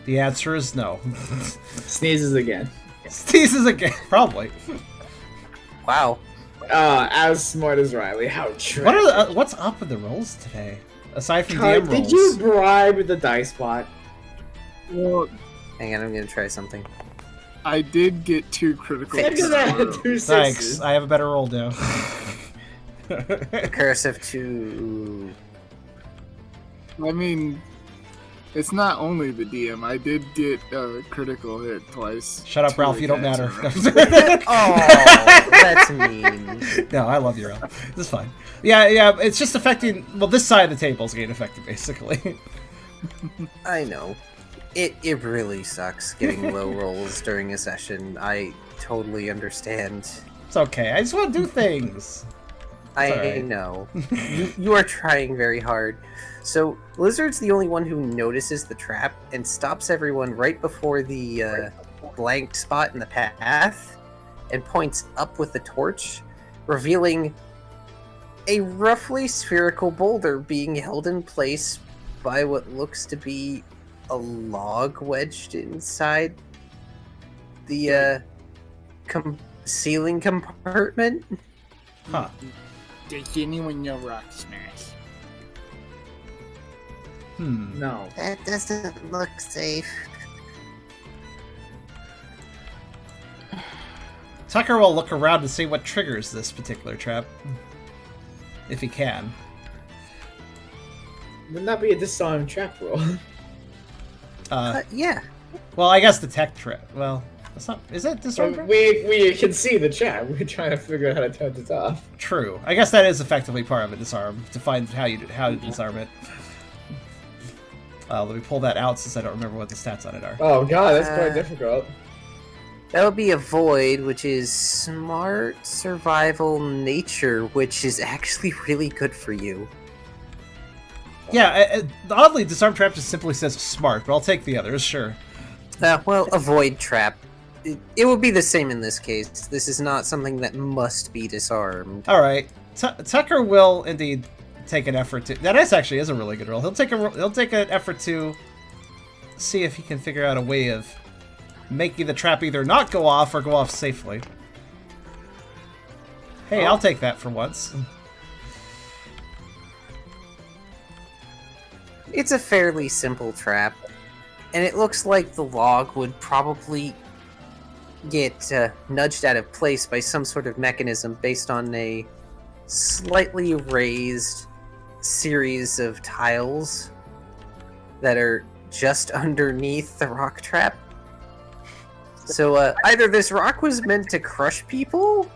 The answer is no. Sneezes again. Sneezes again, probably. Wow. As smart as Riley. How tragic. What's up with the rolls today? Aside from God, DM did rolls. you bribe the dice bot? Well, Hang on, I'm gonna try something. I did get 2 critical. Look at that. 2 Thanks. sixes. I have a better roll now. Cursive to. I mean, it's not only the DM. I did get a critical hit twice. Shut up, 2 Ralph. You don't matter. attacks in a row. Oh, that's mean. No, I love you, Ralph. This is fine. Yeah. It's just affecting. Well, this side of the table is getting affected, basically. I know. It really sucks getting low rolls during a session. I totally understand. It's okay. I just want to do things. I alright. know. You are trying very hard. So, Lizard's the only one who notices the trap and stops everyone right before the blank spot in the path and points up with the torch, revealing a roughly spherical boulder being held in place by what looks to be a log wedged inside the ceiling compartment. Huh. Does anyone know Rock Smash? No. That doesn't look safe. Tucker will look around to see what triggers this particular trap. If he can. Wouldn't that be a disarm trap roll? Yeah. Well, I guess the tech trap. Well, that's not. Is it disarm trap? We can see the trap. We're trying to figure out how to turn this off. True. I guess that is effectively part of a disarm to find how to disarm it. Let me pull that out since I don't remember what the stats on it are. Oh god, that's quite difficult. That would be a void, which is smart, survival, nature, which is actually really good for you. Yeah, oddly, disarm trap just simply says smart, but I'll take the others, sure. Well, a void trap. It would be the same in this case. This is not something that must be disarmed. All right, Tucker will indeed take an effort to. That actually is a really good roll. He'll take an effort to see if he can figure out a way of making the trap either not go off or go off safely. Hey, I'll take that for once. It's a fairly simple trap, and it looks like the log would probably get nudged out of place by some sort of mechanism based on a slightly raised series of tiles that are just underneath the rock trap. So either this rock was meant to crush people,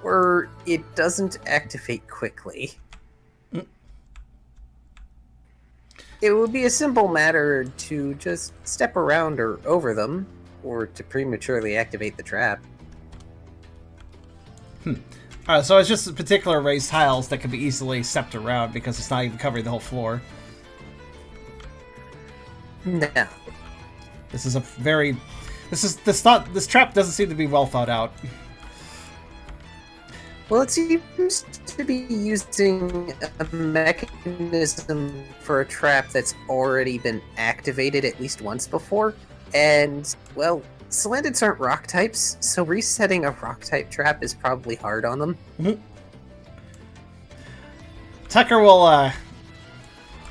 or it doesn't activate quickly. It would be a simple matter to just step around or over them, or to prematurely activate the trap. So it's just particular raised tiles that can be easily stepped around because it's not even covering the whole floor. No. This is a very... This trap doesn't seem to be well thought out. Well, it seems to be using a mechanism for a trap that's already been activated at least once before. And, well, salandits aren't rock types, so resetting a rock type trap is probably hard on them. Mm-hmm. Tucker will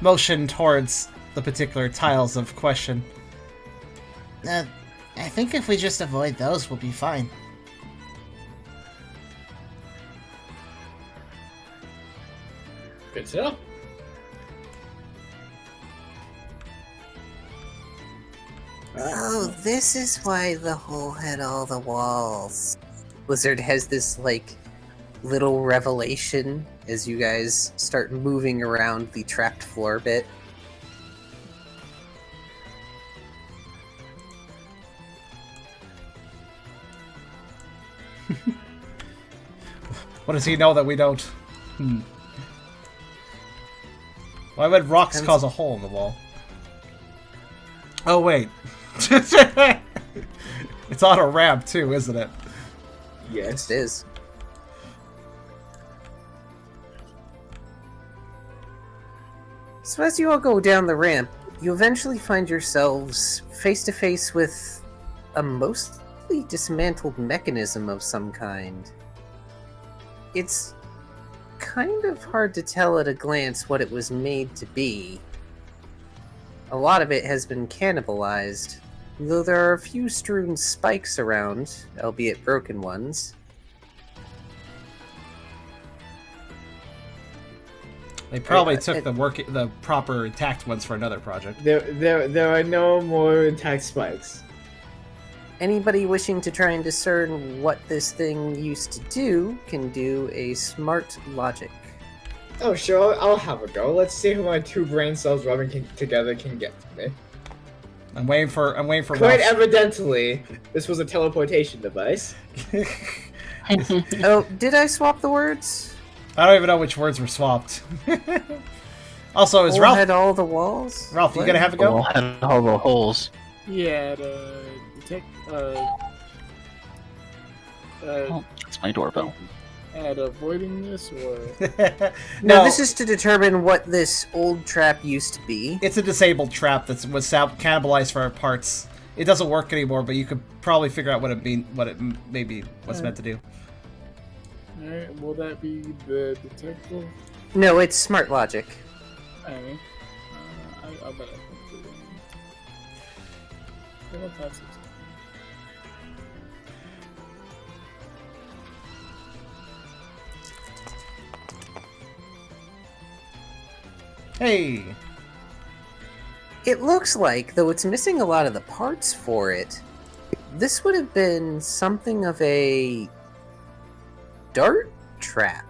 motion towards the particular tiles of question. I think if we just avoid those, we'll be fine. Good to know. Oh, this is why the hole had all the walls. Blizzard has this, like, little revelation as you guys start moving around the trapped floor bit. What does he know that we don't? Why would rocks cause a hole in the wall? Oh, wait. It's on a ramp, too, isn't it? Yes. It is. So as you all go down the ramp, you eventually find yourselves face to face with a mostly dismantled mechanism of some kind. It's kind of hard to tell at a glance what it was made to be. A lot of it has been cannibalized, though there are a few strewn spikes around, albeit broken ones. They probably took the proper intact ones for another project. There are no more intact spikes. Anybody wishing to try and discern what this thing used to do can do a smart logic. Oh, sure, I'll have a go. Let's see who my two brain cells rubbing together can get to me. I'm waiting for Quite Ralph. evidently, this was a teleportation device. Oh, did I swap the words? I don't even know which words were swapped. Also, is Hole Ralph? had all the walls? Ralph, you What? gonna have a go? All had all the holes. Yeah, detect. Oh, that's my doorbell. at avoiding this, or No, this is to determine what this old trap used to be. It's a disabled trap that was cannibalized for our parts. It doesn't work anymore, but you could probably figure out what it maybe was meant to do. alright, will that be the detectable? No, it's smart logic. Alright. I'll bet I can do that. Level 5, 6. Hey! It looks like, though it's missing a lot of the parts for it, this would have been something of a dart trap,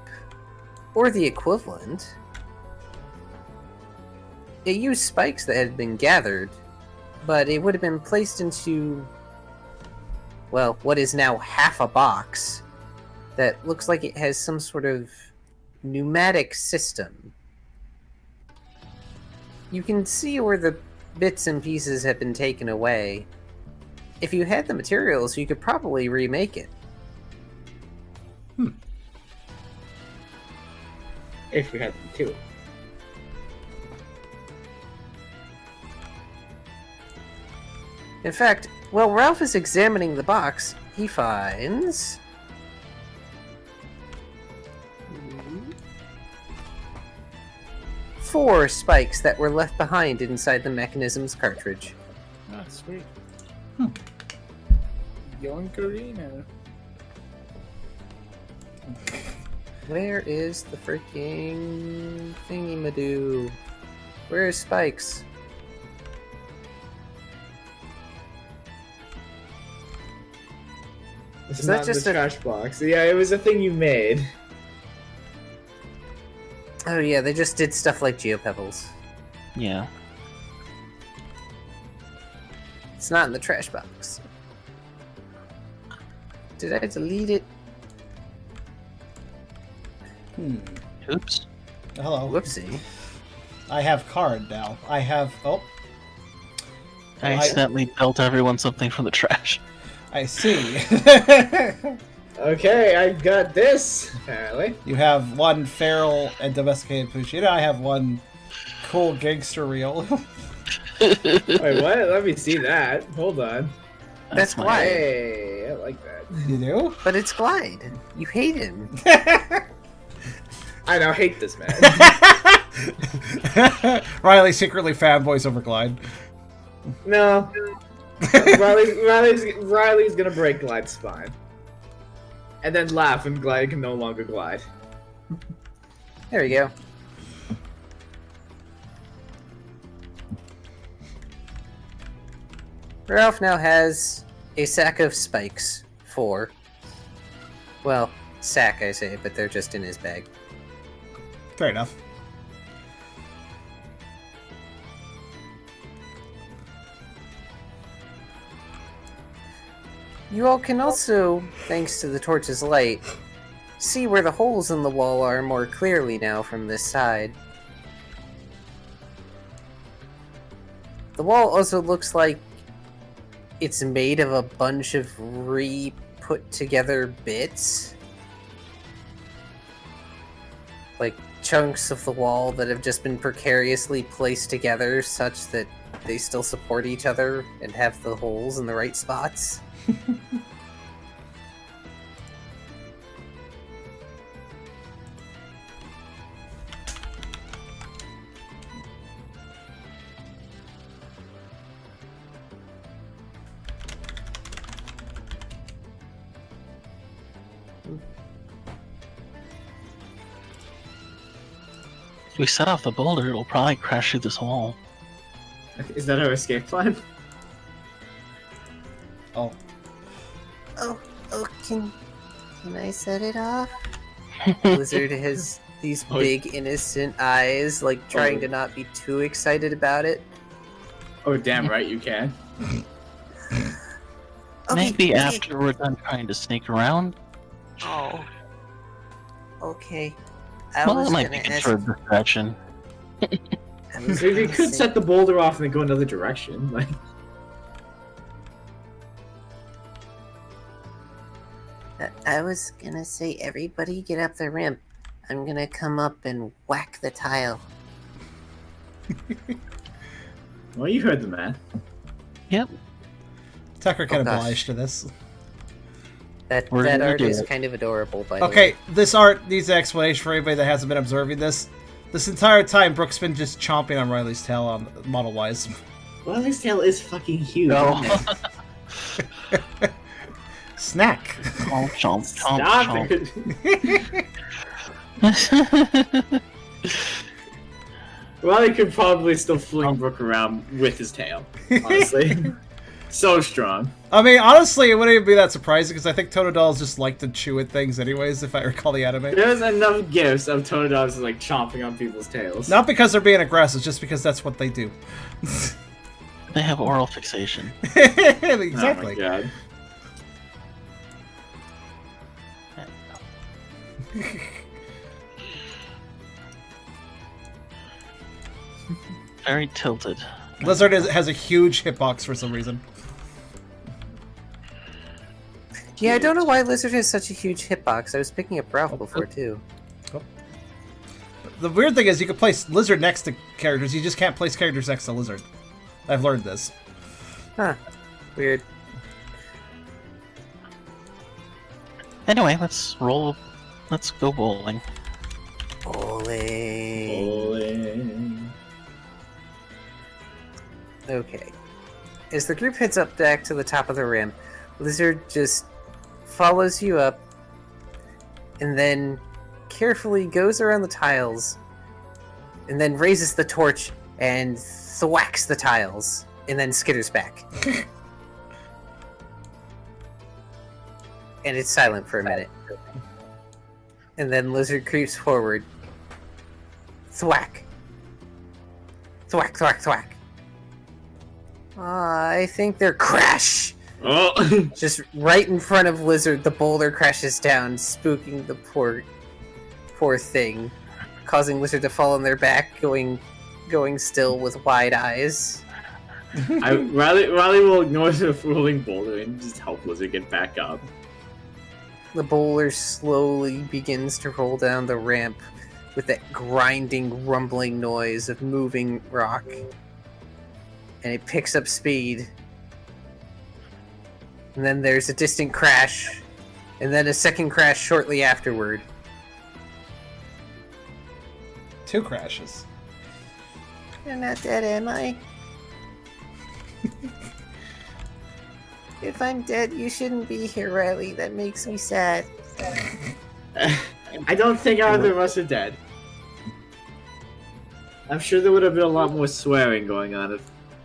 or the equivalent. It used spikes that had been gathered, but it would have been placed into, well, what is now half a box that looks like it has some sort of pneumatic system. You can see where the bits and pieces have been taken away. If you had the materials, you could probably remake it. If we had them too. In fact, while Ralph is examining the box, he finds... 4 spikes that were left behind inside the mechanism's cartridge. Ah, sweet. Yonkarina. Where is the freaking thingy-madoo? Where is Spikes? It's Is that not just in a- the trash box. Yeah, it was a thing you made. Oh yeah, they just did stuff like geopebbles. Yeah. It's not in the trash box. Did I delete it? Oops. Hello. Whoopsie. I have card now. I have... Oh, I accidentally dealt everyone something from the trash. I see. Okay, I got this, apparently. You have one feral and domesticated Pushita. I have one cool gangster reel. Wait, what? Let me see that. Hold on. That's my- Glide. Hey, I like that. You do? But it's Glide. You hate him. I now hate this man. Riley secretly fanboys over Glide. No. Riley's gonna break Glide's spine. And then laugh when Glide can no longer glide. There we go. Ralph now has a sack of spikes. 4. Well, sack I say, but they're just in his bag. Fair enough. You all can also, thanks to the torch's light, see where the holes in the wall are more clearly now from this side. The wall also looks like it's made of a bunch of re-put together bits. Like chunks of the wall that have just been precariously placed together such that they still support each other and have the holes in the right spots. If we set off the boulder, it'll probably crash through this wall. Is that our escape plan? Oh. Oh, can I set it off? Blizzard has these big innocent eyes, like trying to not be too excited about it. Oh, damn right you can. Maybe after we're done trying to sneak around. Oh. Okay. Well, it might be good for a distraction. So you could set the boulder off and then go another direction. Like, I was gonna say, everybody get up the ramp. I'm gonna come up and whack the tile. Well, you heard the man. Yep. Tucker can Oh, gosh. oblige to this. That We're gonna art do is it. kind of adorable, by the way. Okay, this art needs an explanation for anybody that hasn't been observing this. This entire time, Brooke's been just chomping on Riley's tail on model-wise. Riley's tail is fucking huge. No. Isn't it? Snack. Chomp, chomp, Stop chomp, it. chomp. Riley could probably still fling Brooke around with his tail. Honestly, so strong. I mean, honestly, it wouldn't even be that surprising because I think Totodills just like to chew at things anyways, if I recall the anime. There's enough gifs of Totodogs like chomping on people's tails. Not because they're being aggressive, just because that's what they do. They have oral fixation. Exactly. Oh my god. Very tilted. Lizard has a huge hitbox for some reason. Yeah, I don't know why Lizard has such a huge hitbox. I was picking up Ralph before, too. The weird thing is you can place Lizard next to characters, you just can't place characters next to Lizard. I've learned this. Huh. Weird. Anyway, let's roll. Let's go bowling. Bowling. Bowling. Okay. As the group heads up back to the top of the ramp, Lizard just follows you up and then carefully goes around the tiles and then raises the torch and thwacks the tiles and then skitters back. And it's silent for a minute. And then Lizard creeps forward. Thwack. Thwack, thwack, thwack. I think they're crash. Oh. Just right in front of Lizard, the boulder crashes down, spooking the poor thing, causing Lizard to fall on their back, going still with wide eyes. Riley will ignore the rolling boulder and just help Lizard get back up. The boulder slowly begins to roll down the ramp with that grinding, rumbling noise of moving rock. And it picks up speed. And then there's a distant crash. And then a second crash shortly afterward. 2 crashes. You're not dead, am I? If I'm dead, you shouldn't be here, Riley. That makes me sad. I don't think either of us are dead. I'm sure there would have been a lot more swearing going on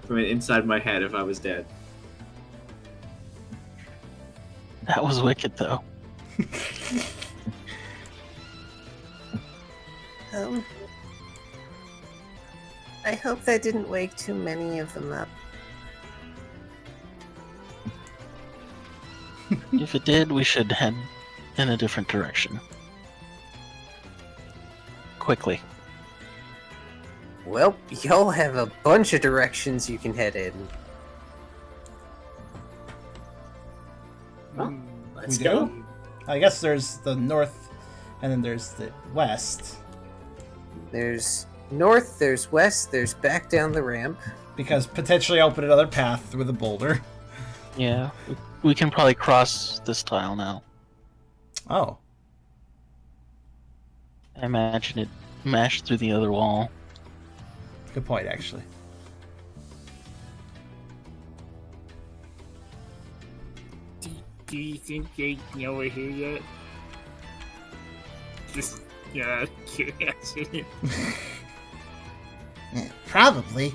from inside my head if I was dead. That was wicked, though. I hope that didn't wake too many of them up. If it did, we should head in a different direction. Quickly. Well, y'all have a bunch of directions you can head in. Let's We go. do? I guess there's the north, and then there's the west. There's north, there's west, there's back down the ramp. Because potentially open another path with a boulder. Yeah, we can probably cross this tile now. Oh. I imagine it mashed through the other wall. Good point, actually. Do you think they know we're here yet? Just, curiosity. Probably.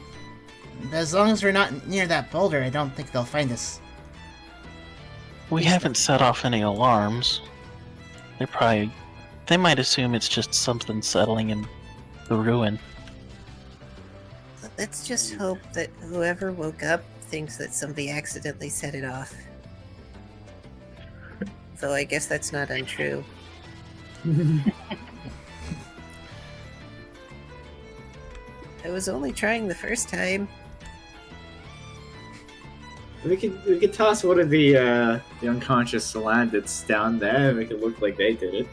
As long as we're not near that boulder, I don't think they'll find us. We haven't set off any alarms. They might assume it's just something settling in the ruin. Let's just hope that whoever woke up thinks that somebody accidentally set it off. Though I guess that's not untrue. I was only trying the first time. We could toss one of the unconscious salandits down there and make it look like they did it.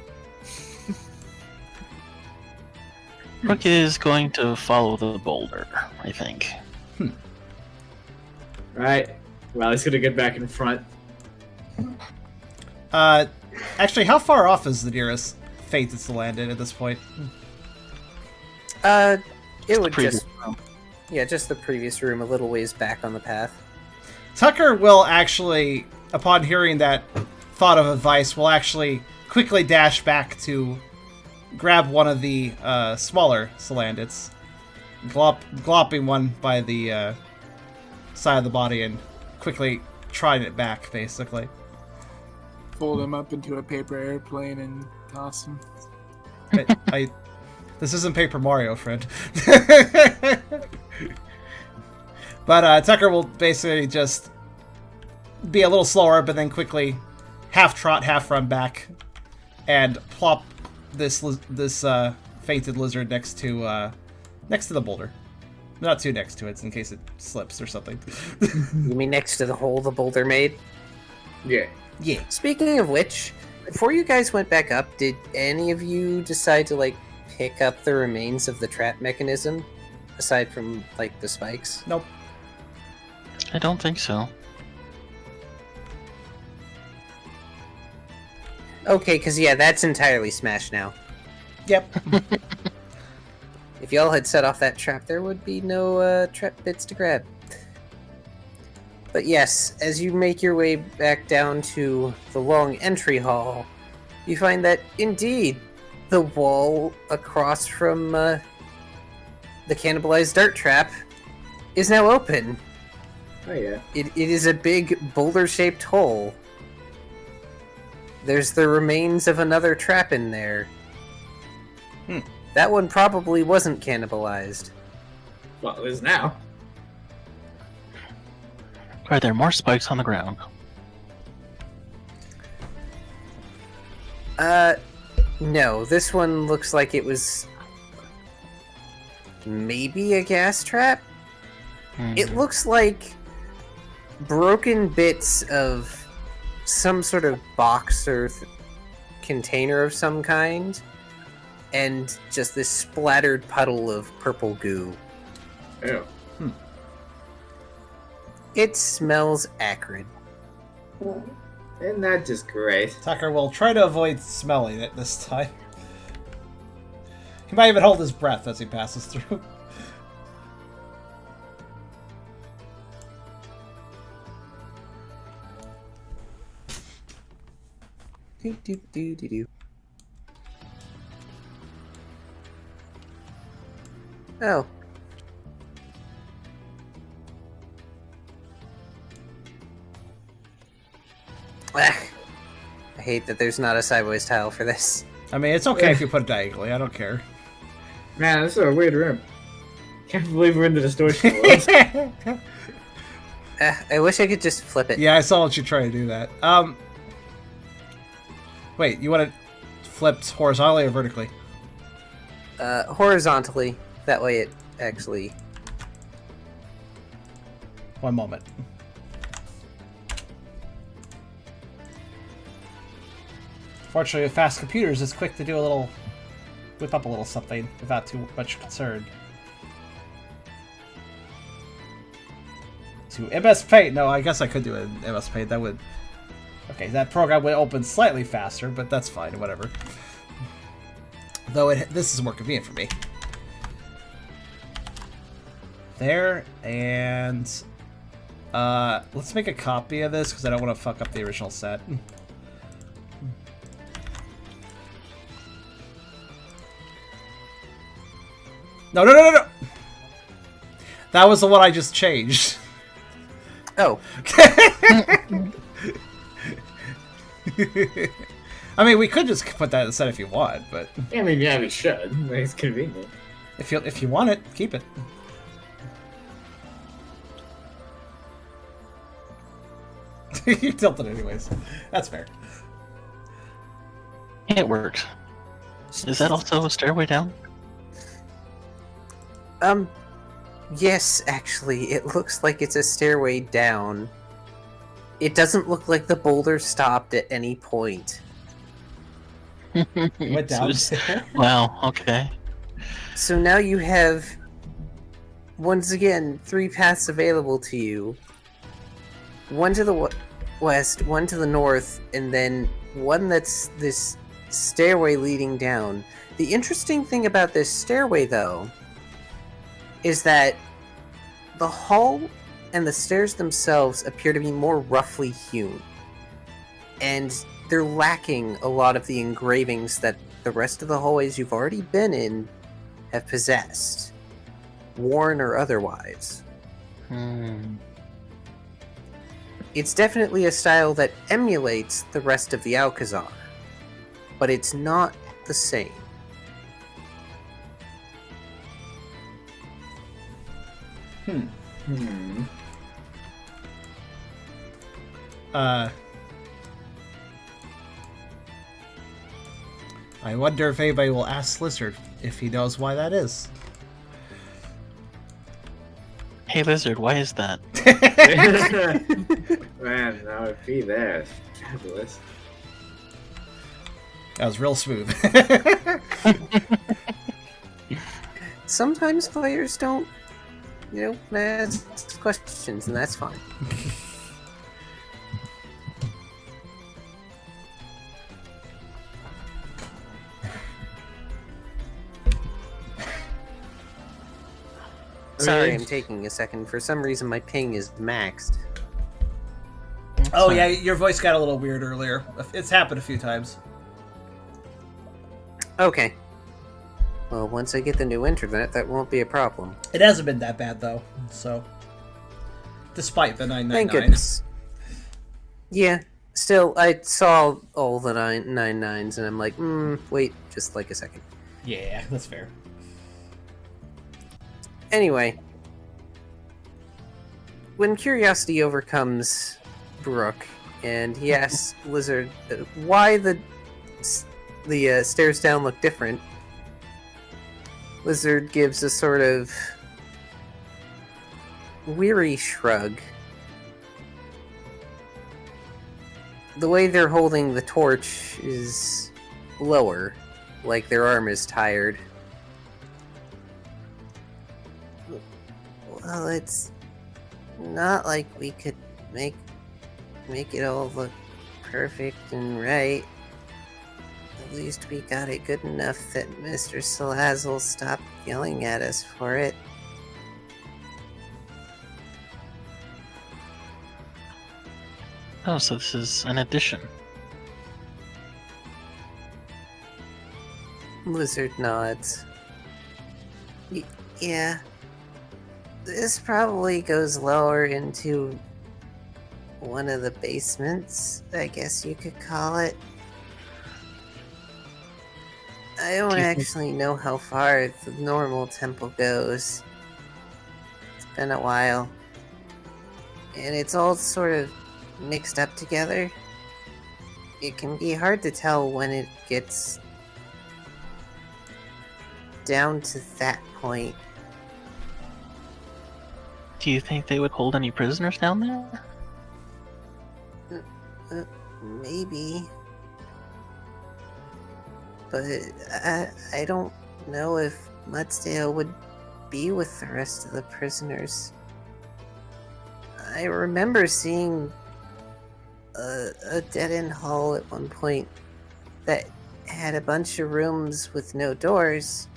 Rook is going to follow the boulder, I think. Right. Well, he's gonna get back in front. Actually, how far off is the nearest fate that's landed at this point? It would previous just the previous room, a little ways back on the path. Tucker will actually, upon hearing that thought of advice, will actually quickly dash back to grab one of the smaller salandits, glopping one by the side of the body and quickly trotting it back, basically. Fold him up into a paper airplane and toss him. This isn't Paper Mario, friend. But Tucker will basically just be a little slower, but then quickly half trot, half run back, and plop this fainted lizard next to the boulder. Not too next to it, in case it slips or something. You mean next to the hole the boulder made? Yeah. Yeah. Speaking of which, before you guys went back up, did any of you decide to, pick up the remains of the trap mechanism? Aside from, the spikes? Nope. I don't think so. Okay, because, that's entirely smashed now. Yep. If y'all had set off that trap, there would be no trap bits to grab. But yes, as you make your way back down to the long entry hall, you find that, indeed, the wall across from the cannibalized dart trap is now open. Oh yeah. It is a big boulder-shaped hole. There's the remains of another trap in there. That one probably wasn't cannibalized. Well, it is now. Are there more spikes on the ground? No. This one looks like it was maybe a gas trap? It looks like broken bits of some sort of box or container of some kind, and just this splattered puddle of purple goo. Ew. It smells acrid. Isn't that just great? Tucker will try to avoid smelling it this time. He might even hold his breath as he passes through. Do. Oh. I hate that there's not a sideways tile for this. I mean, it's okay if you put it diagonally. I don't care. Man, this is a weird room. Can't believe we're in the distortion world. I wish I could just flip it. Yeah, I saw you try to do that. Wait, you want it flipped horizontally or vertically? Horizontally. That way it actually... One moment. Fortunately, with fast computers, it's quick to do whip up a little something without too much concern. To MS Paint. No, I guess I could do it in MS Paint. That would... Okay, that program would open slightly faster, but that's fine, whatever. Though this is more convenient for me. There, and... let's make a copy of this, because I don't want to fuck up the original set. No. That was the one I just changed. Oh. I mean, we could just put that instead if you want, but... I mean, yeah, we should. It's convenient. If you want it, keep it. You tilted anyways. That's fair. It worked. Is that also a stairway down? Yes, actually, it looks like it's a stairway down. It doesn't look like the boulder stopped at any point. It went down. Wow, okay. So now you have, once again, 3 paths available to you. One to the west, one to the north, and then one that's this stairway leading down. The interesting thing about this stairway, though, is that the hall and the stairs themselves appear to be more roughly hewn. And they're lacking a lot of the engravings that the rest of the hallways you've already been in have possessed, worn or otherwise. It's definitely a style that emulates the rest of the alcazar, but it's not the same. I wonder if anybody will ask Lizard if he knows why that is. Hey Lizard, why is that? Man, that would be there. Fabulous. That was real smooth. Sometimes players don't, ask questions, and that's fine. Sorry, I'm taking a second. For some reason, my ping is maxed. Oh yeah, your voice got a little weird earlier. It's happened a few times. Okay. Well, once I get the new internet, that won't be a problem. It hasn't been that bad though, so despite the 999. Thank goodness. Yeah. Still, I saw all the 999s, and I'm like, wait, just like a second. Yeah, that's fair. Anyway, when curiosity overcomes Brooke, and he asks Lizard why the stairs down look different, Lizard gives a sort of weary shrug. The way they're holding the torch is lower, like their arm is tired. Well, it's not like we could make it all look perfect and right. At least we got it good enough that Mr. Salazzle stopped yelling at us for it. Oh, so this is an addition. Lizard nods. Yeah. This probably goes lower into one of the basements, I guess you could call it. I don't actually know how far the normal temple goes. It's been a while. And it's all sort of mixed up together. It can be hard to tell when it gets down to that point. Do you think they would hold any prisoners down there? Maybe. But I don't know if Mudsdale would be with the rest of the prisoners. I remember seeing a dead-end hall at one point that had a bunch of rooms with no doors.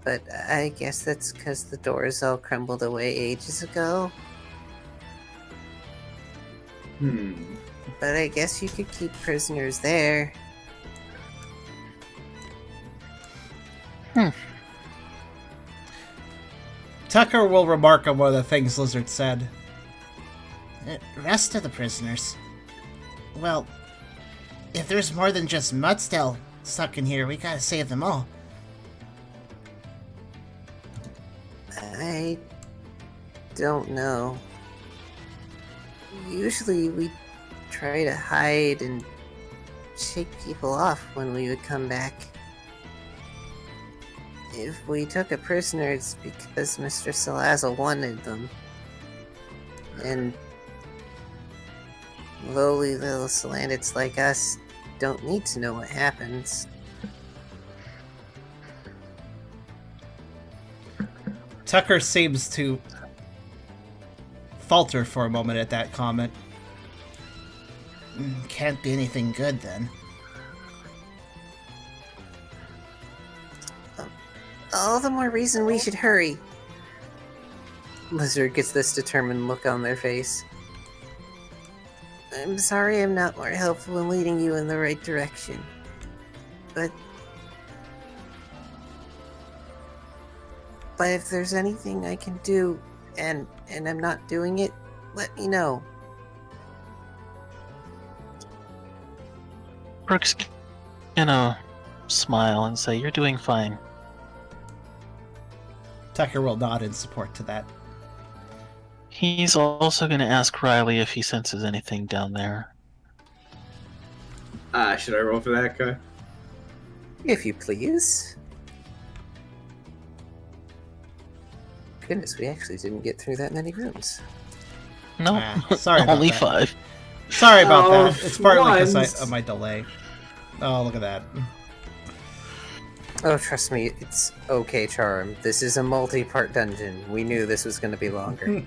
But I guess that's because the doors all crumbled away ages ago. But I guess you could keep prisoners there. Tucker will remark on one of the things Lizard said. Rest of the prisoners. Well, if there's more than just Mudsdale stuck in here, we gotta save them all. I don't know. Usually we try to hide and shake people off when we would come back. If we took a prisoner, it's because Mr. Salazzle wanted them. And Lowly little salandits like us don't need to know what happens. Tucker seems to falter for a moment at that comment. Can't be anything good then. All the more reason we should hurry. Lizard gets this determined look on their face. I'm sorry I'm not more helpful in leading you in the right direction. But if there's anything I can do, and I'm not doing it, let me know. Brooks gonna smile and say, "You're doing fine." Tucker will nod in support to that. He's also gonna ask Riley if he senses anything down there. Should I roll for that guy? If you please. Goodness, we actually didn't get through that many rooms. No, Sorry about only that. 5. Sorry about Oh, that. It's partly because once. of my delay. Oh, look at that. Oh, trust me, it's okay, Charm. This is a multi-part dungeon. We knew this was going to be longer.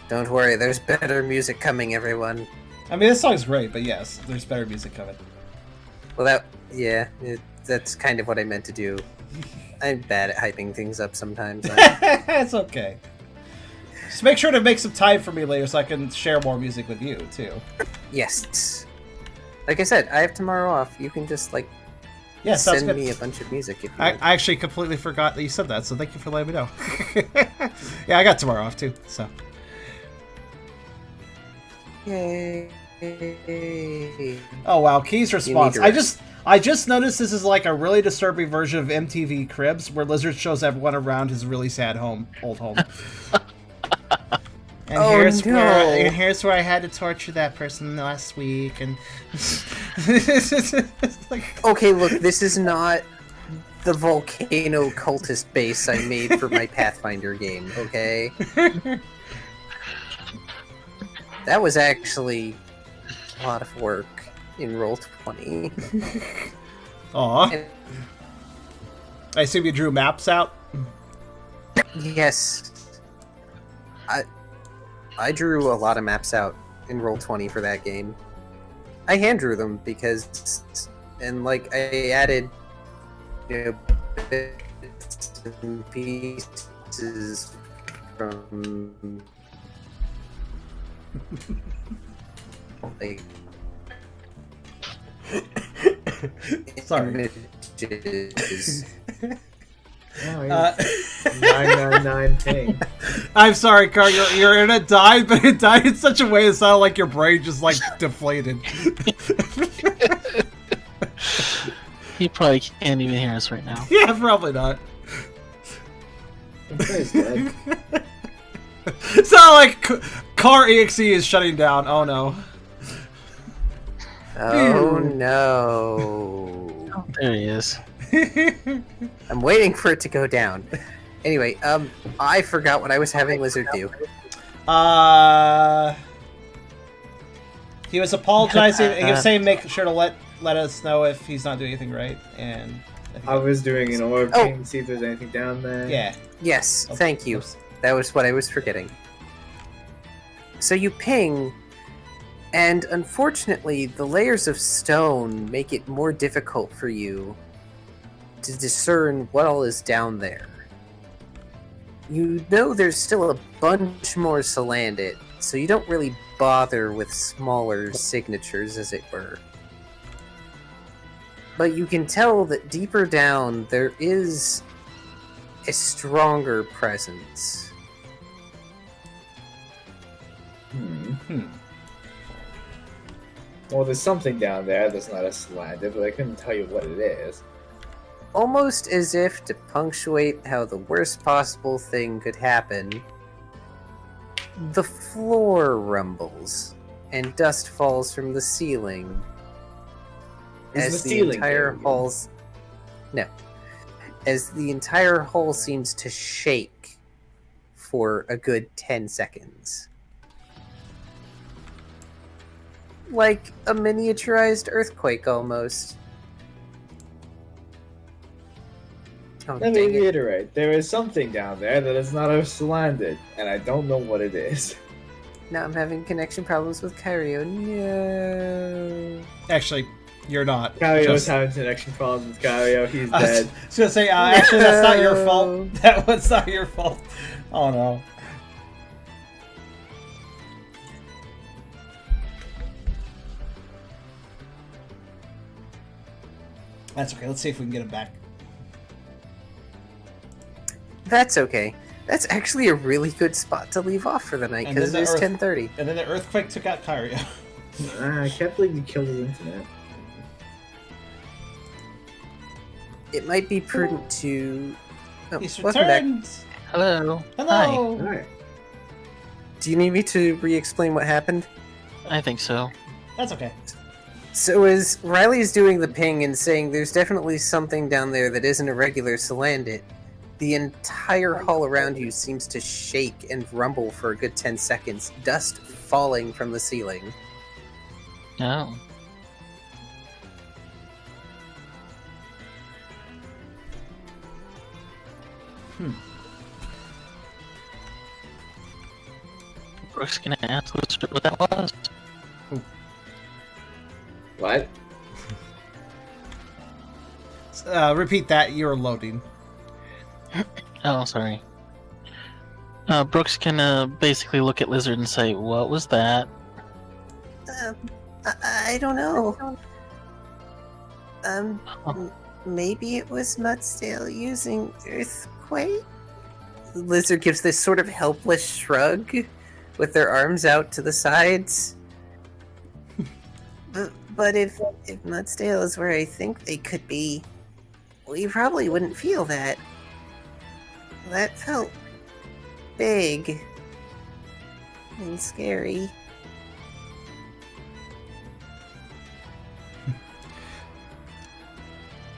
Don't worry, there's better music coming, everyone. I mean, this song's great, but yes, there's better music coming. Well, that's kind of what I meant to do. I'm bad at hyping things up sometimes. It's okay. Just make sure to make some time for me later so I can share more music with you, too. Yes. Like I said, I have tomorrow off. You can just, Yeah, sounds send good. me a bunch of music if you I want. actually completely forgot that you said that, so thank you for letting me know. Yeah, I got tomorrow off, too, so. Yay. Oh, wow, Key's response. to rest. I just noticed this is like a really disturbing version of MTV Cribs, where Lizard shows everyone around his really sad old home. And Oh, here's no. here's where I had to torture that person last week, and it's like, Okay, look, this is not the volcano cultist base I made for my Pathfinder game, okay? That was actually a lot of work in Roll20. aw. I assume you drew maps out. Yes. I drew a lot of maps out in Roll20 for that game. I hand drew them because, and I added, bits and pieces from Sorry. images. Oh, 999 ping. I'm sorry, Car. Your internet died, but it died in such a way it sounded like your brain just deflated. He probably can't even hear us right now. Yeah, probably not. He's dead. It's not like Car EXE is shutting down. Oh no. Oh no. Oh, there he is. I'm waiting for it to go down. Anyway, I forgot what I was having Lizard do. He was apologizing. He was saying make sure to let us know if he's not doing anything right, and I was doing an orb Oh. ping, see if there's anything down there. yeah. Yes, Oh, thank you. oops. That was what I was forgetting. So you ping, and unfortunately, the layers of stone make it more difficult for you to discern what all is down there. You know there's still a bunch more salandit, so you don't really bother with smaller signatures, as it were. But you can tell that deeper down there is a stronger presence. Well, there's something down there that's not a salandit, but I couldn't tell you what it is. Almost as if to punctuate how the worst possible thing could happen, the floor rumbles and dust falls from the ceiling Is as the the ceiling entire there? hall's as the entire hall seems to shake for a good 10 seconds. like a miniaturized earthquake almost. Oh, Let me dang it. reiterate, there is something down there that is not a salandit, and I don't know what it is. Now I'm having connection problems with Kyrio. No. Actually, you're not. Kyrio's Just- having connection problems with Kyrio, he's I was dead. gonna say, actually, that's not your No. fault. That was not your fault. Oh no. That's okay. Let's see if we can get him back. That's okay. That's actually a really good spot to leave off for the night And because then it the is earth- 10:30. And then the earthquake took out Kyrio. I can't believe you killed his internet. It might be prudent to. Oh, He's welcome back. returned. Hello. Hi. Hello. Alright. Do you need me to re-explain what happened? I think so. That's okay. So as Riley's doing the ping and saying there's definitely something down there that isn't a regular salandit, the entire hall around you seems to shake and rumble for a good 10 seconds, dust falling from the ceiling. Oh. Brooks gonna ask what that was. What? Repeat that. You're loading. Oh, sorry. Brooks can basically look at Lizard and say, "What was that?" I don't know. Oh. Maybe it was Mudsdale using Earthquake? Lizard gives this sort of helpless shrug with their arms out to the sides. But if Mudsdale is where I think they could be, well, you probably wouldn't feel that. That felt big and scary.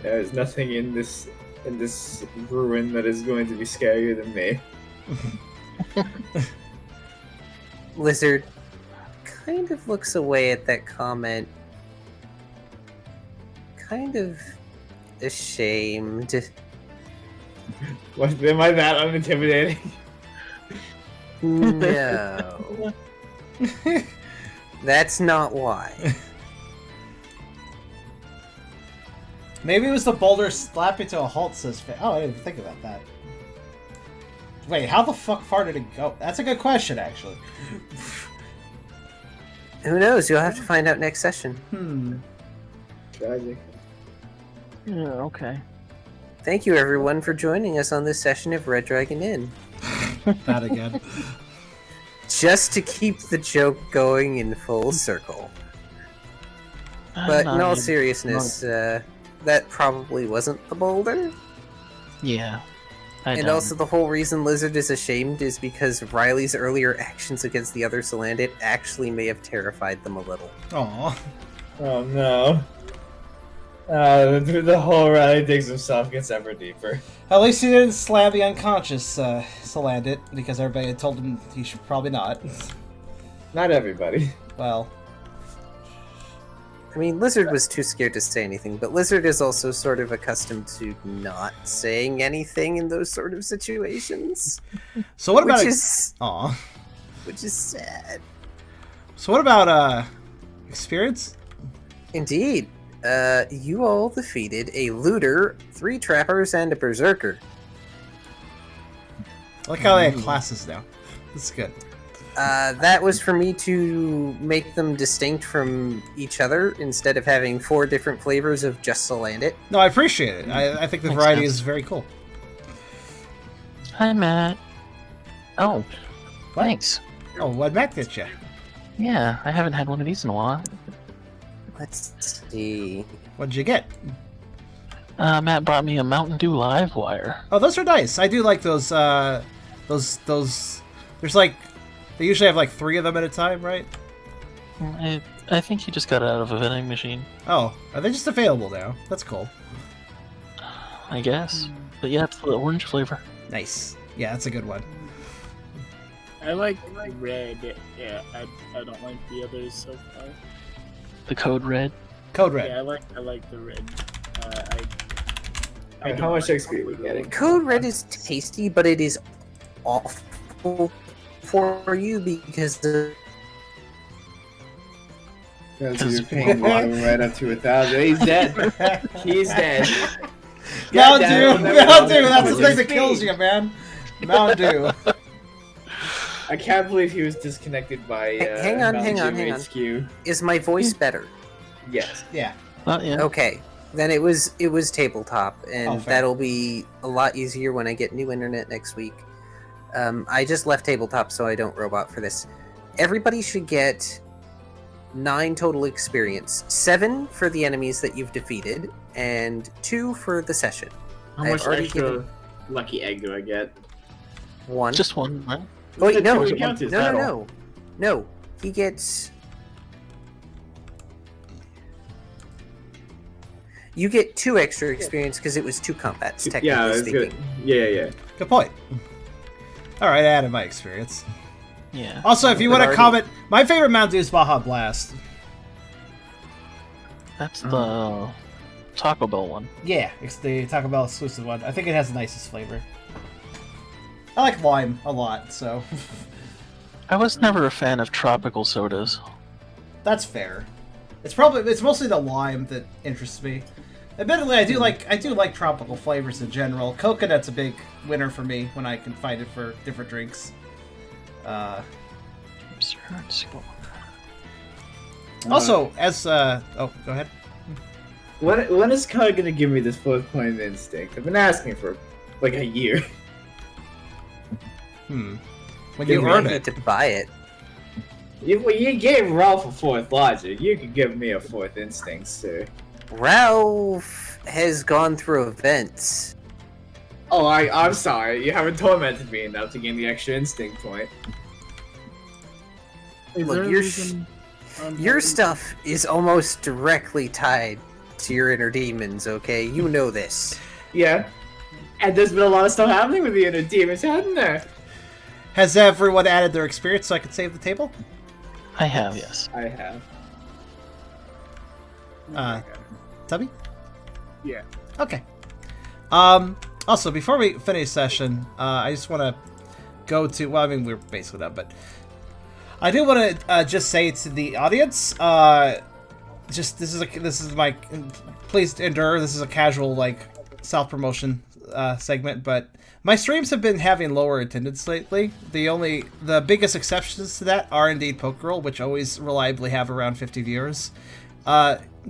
There is nothing in this ruin that is going to be scarier than me. Lizard kind of looks away at that comment, kind of ashamed. What, am I that unintimidating? No. That's not why. Maybe it was the boulder slapping to a halt, says Fa- Oh, I didn't even think about that. Wait, how the fuck far did it go? That's a good question, actually. Who knows? You'll have to find out next session. Tragic. Yeah. Okay. Thank you, everyone, for joining us on this session of Red Dragon Inn. Not again. Just to keep the joke going in full circle. But in all seriousness, that probably wasn't the boulder. Yeah. And also the whole reason Lizard is ashamed is because Riley's earlier actions against the other Salandit actually may have terrified them a little. Aw. Oh no. The whole Riley digs himself gets ever deeper. At least he didn't slam the unconscious Salandit, because everybody had told him he should probably not. Not everybody. Well, I mean, Lizard was too scared to say anything, but Lizard is also sort of accustomed to not saying anything in those sort of situations. so what about... Which is sad. So what about, experience? Indeed. You all defeated a looter, 3 trappers, and a berserker. I like how they have classes now. That's good. That was for me to make them distinct from each other instead of having 4 different flavors of just Salandit. No, I appreciate it. I think the Makes variety sense. is very cool. Hi, Matt. Oh, What? thanks. Oh, what Matt did you? Yeah, I haven't had one of these in a while. Let's see. What'd you get? Matt brought me a Mountain Dew Live Wire. Oh, those are nice. I do like those, those, there's like, they usually have like 3 of them at a time, right? I think he just got it out of a vending machine. Oh, are they just available now? That's cool. I guess. But yeah, it's the orange flavor. Nice. Yeah, that's a good one. I like red. Yeah, I don't like the others so far. The code red. Code Red. Yeah, I like the red. How much XP are we getting? Code Red is tasty, but it is awful for you because Because you're paying right up to 1,000. He's dead. He's dead. Mountain Dew! Mountain Dew! That's the thing that kills you, man. Mountain Dew. I can't believe he was disconnected by. Hang on. HQ. Is my voice better? Yes. Yeah. Yeah. Okay, then it was tabletop, and fair. that'll be a lot easier when I get new internet next week. I just left tabletop, so I don't robot for this. Everybody should get 9 total experience, 7 for the enemies that you've defeated, and 2 for the session. How I've much already extra given- lucky egg do I get? 1. Just one, right? Wait, no, Two count as battle. no. He gets. You get 2 extra experience because it was 2 combats, technically Yeah, that's speaking. good. Yeah. Good point. Alright, I added my experience. Yeah. Also, if you want to comment, my favorite Mountain Dew is Baja Blast. That's the Taco Bell one. Yeah, it's the Taco Bell exclusive one. I think it has the nicest flavor. I like lime a lot, so I was never a fan of tropical sodas. that's fair. It's mostly the lime that interests me. Admittedly, I do like tropical flavors in general. Coconut's a big winner for me when I can find it for different drinks. Also, as oh, go ahead. When is Kai gonna give me this 4th point of instinct? I've been asking for like a year. When You you earn need it. to buy it. You gave Ralph a 4th logic. You could give me a 4th instinct, sir. Ralph has gone through events. Oh, I'm sorry. You haven't tormented me enough to gain the extra instinct point. Is Look, there a your reason I'm Your having- stuff is almost directly tied to your inner demons, okay? You know this. Yeah. And there's been a lot of stuff happening with the inner demons, hasn't there? Has everyone added their experience so I can save the table? I have, yes. I have. Tubby? Yeah. Okay. Also, before we finish session, I just want to go to. Well, I mean, we're basically done, but I do want to just say to the audience, this is my. Please endure. This is a casual self promotion segment, but my streams have been having lower attendance lately. The biggest exceptions to that are indeed Pokerole, which always reliably have around 50 viewers.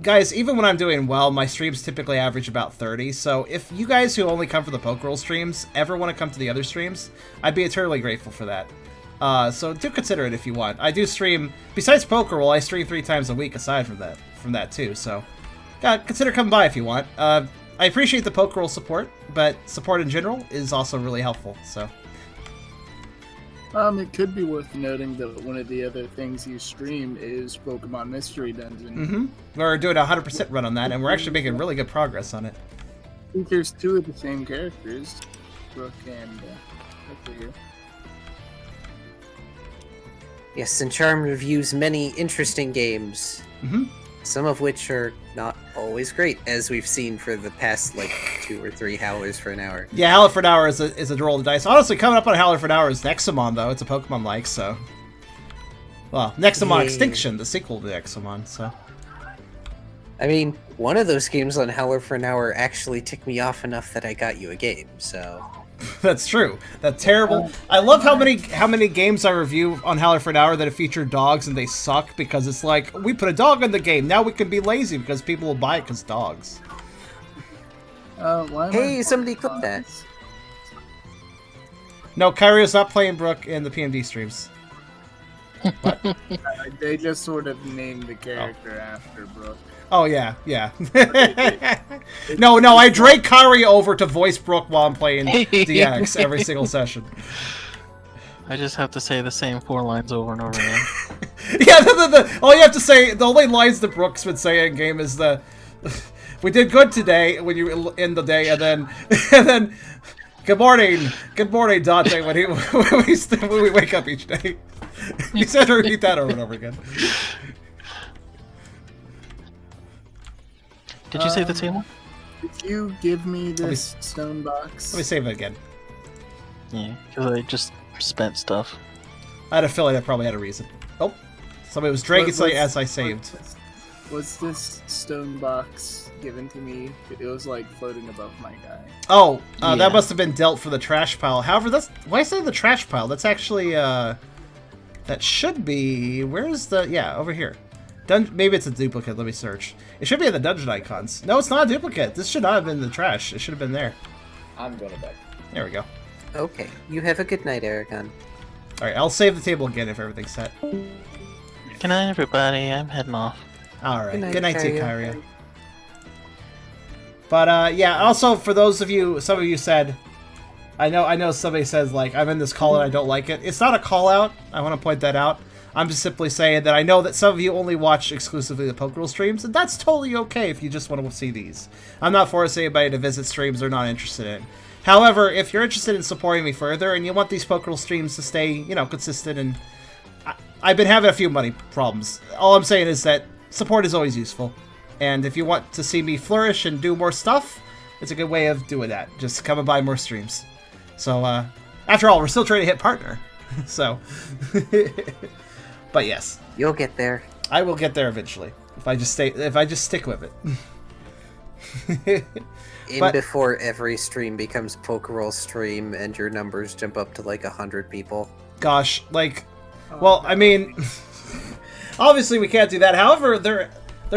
Guys, even when I'm doing well, my streams typically average about 30, so if you guys who only come for the Pokerole streams ever want to come to the other streams, I'd be eternally grateful for that. So do consider it if you want. I do stream, besides Pokerole, I stream 3 times a week aside from that too, so consider coming by if you want. I appreciate the Pokerole support, but support in general is also really helpful, so. It could be worth noting that one of the other things you stream is Pokemon Mystery Dungeon. Mm-hmm. We're doing a 100% run on that, and we're actually making really good progress on it. I think there's 2 of the same characters, Brooke and Hector here. Yes, and Charm reviews many interesting games. Mm-hmm. Some of which are not always great, as we've seen for the past 2 or 3 Howlers for an hour. Yeah, Howler for an Hour is a roll of the dice. Honestly, coming up on Howler for an Hour is Nexomon, though. It's a Pokemon-like, so. Well, Nexomon Yay. Extinction, the sequel to Nexomon, so. I mean, one of those games on Howler for an Hour actually ticked me off enough that I got you a game, so. That's true. That terrible. I love how many games I review on Howler for an Hour that have featured dogs and they suck because it's like, we put a dog in the game, now we can be lazy because people will buy it because dogs. Why am Hey, I- somebody clip that. No, Kyrio's not playing Brooke in the PMD streams. They just sort of named the character after Brooke. Oh, yeah. No, I drag Kyrio over to voice Brooke while I'm playing DX every single session. I just have to say the same 4 lines over and over again. Yeah, all you have to say, the only lines that Brooks would say in game is we did good today when you end the day, and then good morning, Dante, when we wake up each day. You said to repeat that over and over again. Did you save the table? If you give me this stone box, Let me save it again. Yeah, because I just spent stuff. I had a feeling I probably had a reason. Oh, somebody was dragging something as I saved. Was this stone box given to me? It was like floating above my guy. Oh, Yeah. that must have been dealt for the trash pile. However, that's why is that the trash pile? That's actually that should be. Where's the? Yeah, over here. Maybe it's a duplicate. Let me search. It should be in the dungeon icons. No, it's not a duplicate. This should not have been the trash. It should have been there. I'm going to bed. There we go. Okay, you have a good night, Eragon. All right, I'll save the table again if everything's set. Good night, everybody. I'm heading off. All right. Good Good night, night to you, Kyrio. Kyrio. But yeah, also for those of you, some of you said, I know somebody says like I'm in this call and I don't like it. It's not a call out. I want to point that out. I'm just simply saying that I know that some of you only watch exclusively the Pokerole streams, and that's totally okay if you just want to see these. I'm not forcing anybody to visit streams they're not interested in. However, if you're interested in supporting me further and you want these Pokerole streams to stay, you know, consistent, and I've been having a few money problems. All I'm saying is that support is always useful. And if you want to see me flourish and do more stuff, it's a good way of doing that. Just come and buy more streams. So, after all, we're still trying to hit partner. So, but yes, You'll get there. I will get there eventually if I just stick with it. But- Before every stream becomes Pokerole stream and your numbers jump up to like 100 people. Gosh, like, well, I mean, obviously we can't do that. However, there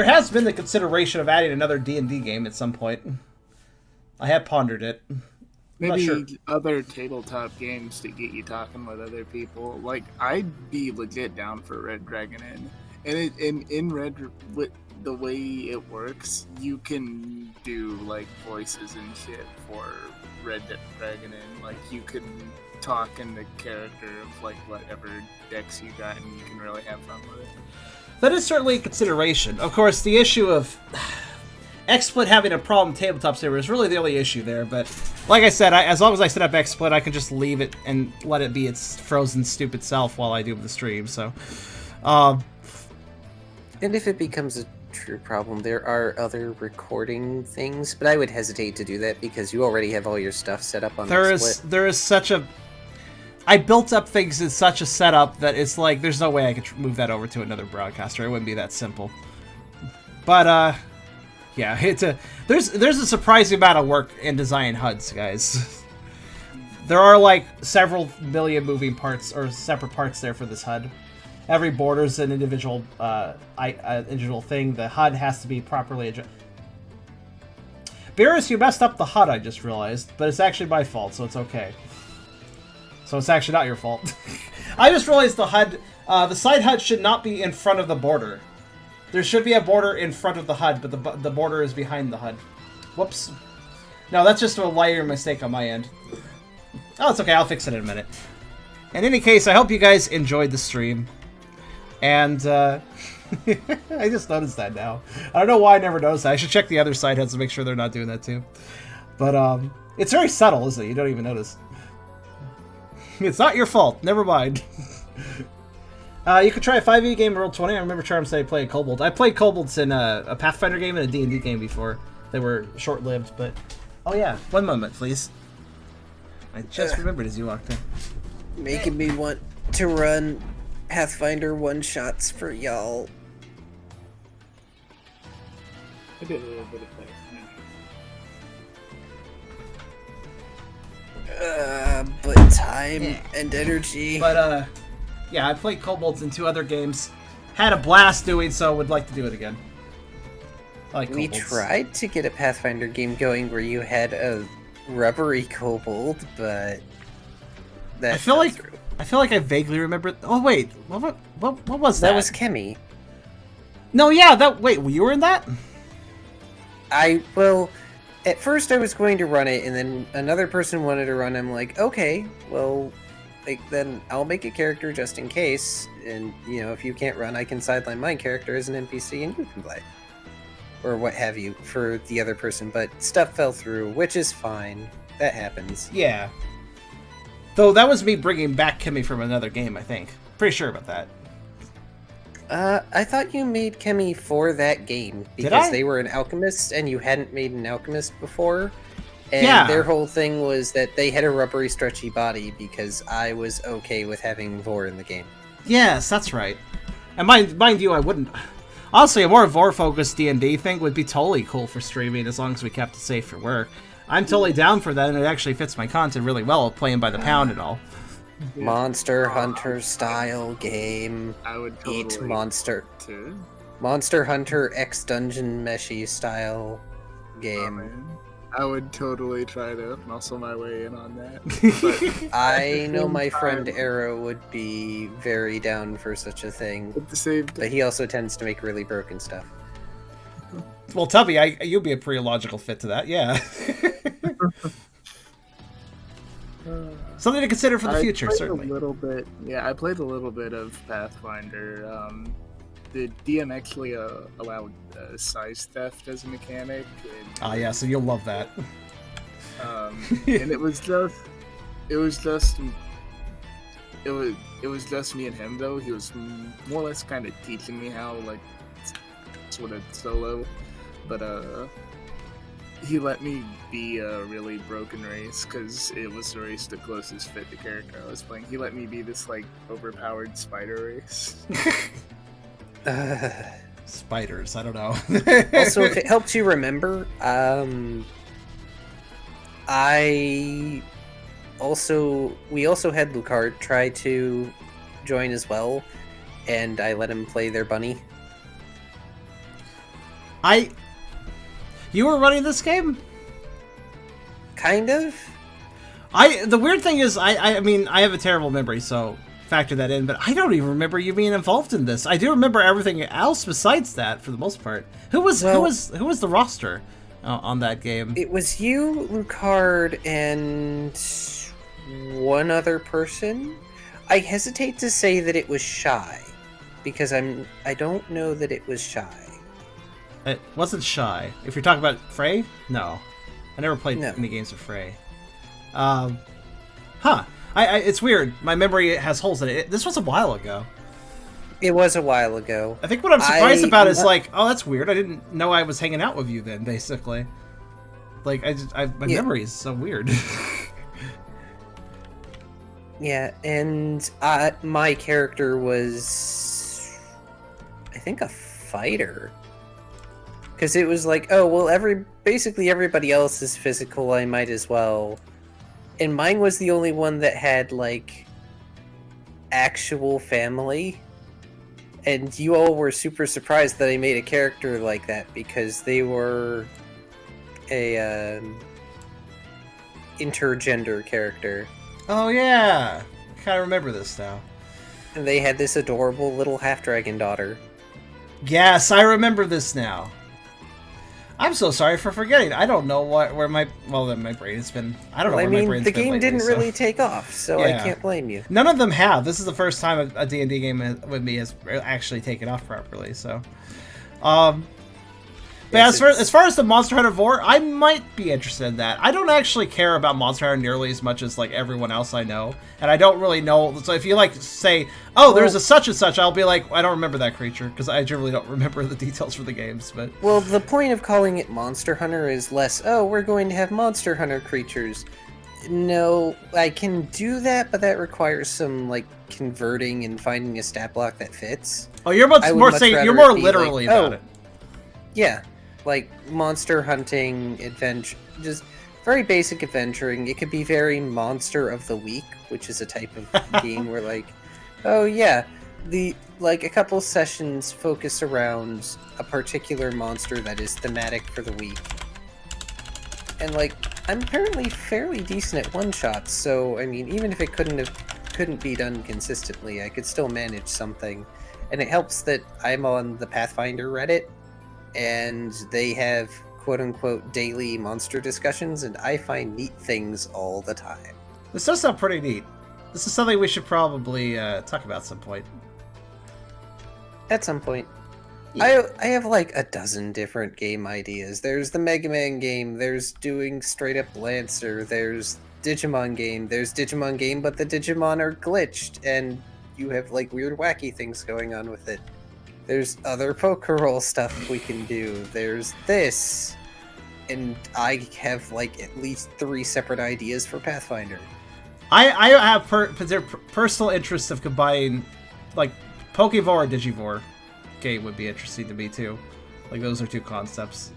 has been the consideration of adding another D&D game at some point. I have pondered it. Maybe sure. other tabletop games to get you talking with other people. Like, I'd be legit down for Red Dragon Inn. And in Red, with the way it works, you can do, like, voices and shit for Red Dragon Inn. Like, you can talk in the character of, like, whatever decks you got, and you can really have fun with it. That is certainly a consideration. Of course, the issue of XSplit having a problem with Tabletop Simulator is really the only issue there, but like I said, as long as I set up XSplit, I can just leave it and let it be its frozen, stupid self while I do the stream, so... And if it becomes a true problem, there are other recording things, but I would hesitate to do that because you already have all your stuff set up on XSplit. There is such a... I built up things in such a setup that it's like, there's no way I could move that over to another broadcaster. It wouldn't be that simple. But, yeah, there's a surprising amount of work in designing HUDs, guys. There are, like, several million moving parts, or separate parts there for this HUD. Every border is an individual, individual thing. The HUD has to be properly adjusted. Beerus, you messed up the HUD, I just realized, but it's actually my fault, so it's okay. So it's actually not your fault. I just realized the HUD, the side HUD should not be in front of the border. There should be a border in front of the HUD, but the border is behind the HUD. Whoops. No, that's just a minor mistake on my end. Oh, it's okay. I'll fix it in a minute. In any case, I hope you guys enjoyed the stream. And, I just noticed that now. I don't know why I never noticed that. I should check the other side HUDs to make sure they're not doing that too. But, it's very subtle, isn't it? You don't even notice. It's not your fault. Never mind. You could try a 5e game in Roll20. I remember Charm said I played Kobold. I played Kobolds in a Pathfinder game and a D&D game before. They were short-lived, but... Oh yeah, one moment, please. I just remembered as you walked in. Making me want to run Pathfinder one-shots for y'all. I did a little bit of that. But time and energy. But, yeah, I played Kobolds in 2 other games. Had a blast doing so, would like to do it again. I like We Kobolds. tried to get a Pathfinder game going where you had a rubbery kobold, but that I feel fell like through. I vaguely remember... Oh, wait. What was that? That was Kemi. No, yeah, that... Wait, you were in that? Well, at first I was going to run it, and then another person wanted to run. I'm like, okay, well, like, then I'll make a character just in case, and, you know, if you can't run, I can sideline my character as an NPC, and you can play. Or what have you, for the other person, but stuff fell through, which is fine. That happens. Yeah. Though that was me bringing back Kimmy from another game, I think. Pretty sure about that. I thought you made Kemi for that game because they were an alchemist and you hadn't made an alchemist before. And their whole thing was that they had a rubbery, stretchy body because I was okay with having Vor in the game. Yes, that's right. And mind you, I wouldn't... Honestly, a more Vor-focused D&D thing would be totally cool for streaming as long as we kept it safe for work. I'm totally down for that, and it actually fits my content really well, playing by the pound and all. Monster Hunter style game. I would totally eat Monster Hunter X Dungeon Meshy style game. I would totally try to muscle my way in on that. But I know my friend Arrow would be very down for such a thing. at the same time, But he also tends to make really broken stuff. Well, Tubby, you'd be a pretty logical fit to that, yeah. Something to consider for the future, certainly. I played a little bit of Pathfinder. The DM actually allowed size theft as a mechanic. And, Yeah, so you'll love that. and it was just me and him though. He was more or less kind of teaching me how, like, sort of solo, but he let me be a really broken race because it was the race that closest fit the character I was playing. He let me be this like overpowered spider race. Spiders, I don't know. Also, if it helps you remember, we also had Lucard try to join as well, and I let him play their bunny. You were running this game? Kind of. The weird thing is, I mean, I have a terrible memory, so factor that in, but I don't even remember you being involved in this. I do remember everything else besides that, for the most part. Who was the roster on that game? It was you, Lucard, and one other person. I hesitate to say that it was Shy, because I don't know that it was Shy. It wasn't Shy. If you're talking about Frey, no, I never played any games with Frey. It's weird. My memory has holes in it. This was a while ago. It was a while ago. I think what I'm surprised about is like, oh, that's weird. I didn't know I was hanging out with you then, basically. Like, my memory is so weird. Yeah, and my character was, I think, a fighter. Because it was like, oh, well, basically everybody else is physical, I might as well. And mine was the only one that had, like, actual family. And you all were super surprised that I made a character like that, because they were a intergender character. Oh, yeah. I kind of remember this now. And they had this adorable little half-dragon daughter. Yes, I remember this now. I'm so sorry for forgetting. I don't know where my brain has been. I don't know where my brain's been. The game lately, didn't really take off, so I can't blame you. None of them have. This is the first time a D&D game with me has actually taken off properly. So, but as far as the Monster Hunter Vor, I might be interested in that. I don't actually care about Monster Hunter nearly as much as like everyone else I know, and I don't really know. So if you like say, oh, there's a such and such, I'll be like, I don't remember that creature because I generally don't remember the details for the games. But well, the point of calling it Monster Hunter is less, oh, we're going to have Monster Hunter creatures. No, I can do that, but that requires some like converting and finding a stat block that fits. Oh, you're more literally like, about it. Yeah. Like monster hunting, adventure, just very basic adventuring. It could be very monster of the week, which is a type of game where like, oh yeah, a couple sessions focus around a particular monster that is thematic for the week. And like, I'm apparently fairly decent at one-shots, so I mean, even if it couldn't be done consistently, I could still manage something. And it helps that I'm on the Pathfinder Reddit, and they have quote-unquote daily monster discussions, and I find neat things all the time. This does sound pretty neat. This is something we should probably talk about at some point. At some point. Yeah. I have like a dozen different game ideas. There's the Mega Man game, there's doing straight up Lancer, there's Digimon game, but the Digimon are glitched, and you have like weird wacky things going on with it. There's other Pokerole stuff we can do. There's this. And I have, like, at least 3 separate ideas for Pathfinder. I have personal interest of combining, like, Pokevore or Digivore game would be interesting to me, too. Like, those are 2 concepts.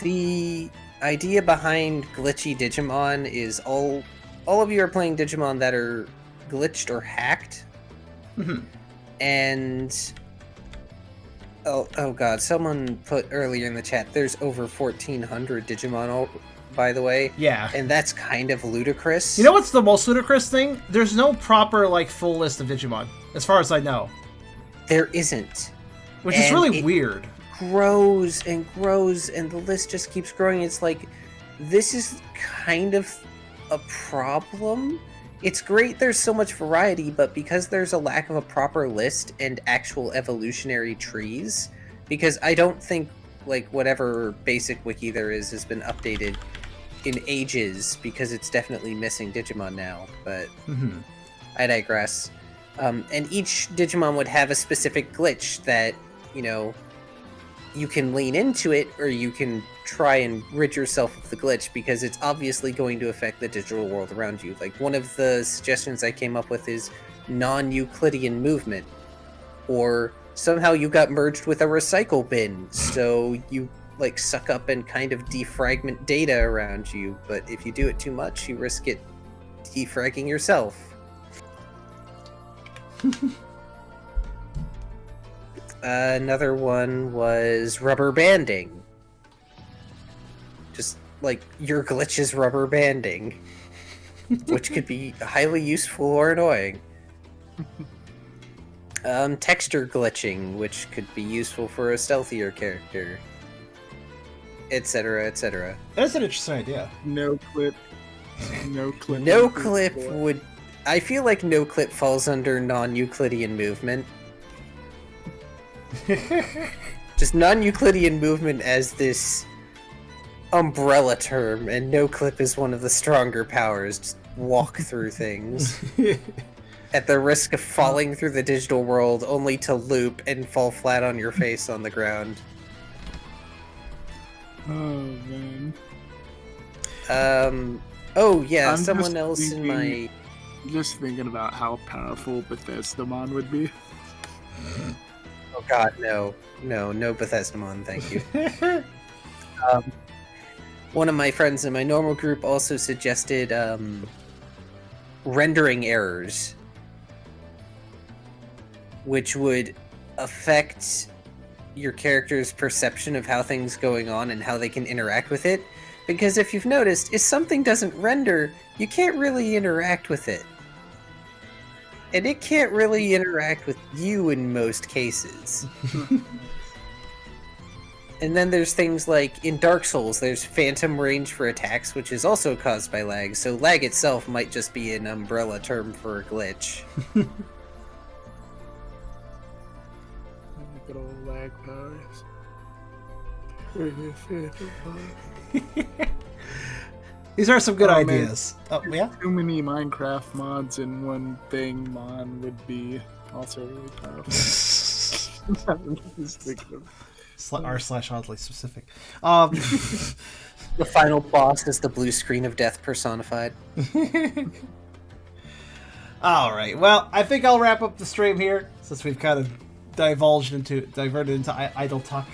The idea behind glitchy Digimon is all of you are playing Digimon that are glitched or hacked. And oh god, someone put earlier in the chat, there's over 1,400 Digimon, by the way. Yeah. And that's kind of ludicrous. You know what's the most ludicrous thing? There's no proper, like, full list of Digimon, as far as I know. There isn't. Which is really weird. Grows and grows, and the list just keeps growing. It's like, this is kind of a problem. It's great there's so much variety, but because there's a lack of a proper list and actual evolutionary trees, because I don't think, like, whatever basic wiki there is has been updated in ages, because it's definitely missing Digimon now, but I digress. And each Digimon would have a specific glitch that, you know, you can lean into it, or you can try and rid yourself of the glitch, because it's obviously going to affect the digital world around you. Like, one of the suggestions I came up with is non-Euclidean movement, or somehow you got merged with a recycle bin, so you, like, suck up and kind of defragment data around you, but if you do it too much, you risk it defragging yourself. Another one was rubber banding. Just, like, your glitch is rubber banding, which could be highly useful or annoying. Texture glitching, which could be useful for a stealthier character, etc., etc. That's an interesting idea. No clip would... I feel like no clip falls under non-Euclidean movement. Just non-Euclidean movement as this umbrella term, and no clip is one of the stronger powers. Just walk through things at the risk of falling through the digital world, only to loop and fall flat on your face on the ground. Oh man. Oh yeah, I'm someone just else in my... Just thinking about how powerful Bethesdamon would be. Oh god, no Bethesdamon, thank you. One of my friends in my normal group also suggested rendering errors, which would affect your character's perception of how things going on and how they can interact with it. Because if you've noticed, if something doesn't render, you can't really interact with it. And it can't really interact with you in most cases. And then there's things like, in Dark Souls, there's phantom range for attacks, which is also caused by lag, so lag itself might just be an umbrella term for a glitch. Good old lag powers. These are some good ideas. Man. Oh, yeah? Too many Minecraft mods in one thing. Mon would be also really powerful. r/oddly specific. The final boss is the blue screen of death personified. Alright, well, I think I'll wrap up the stream here, since we've kind of diverted into idle talk.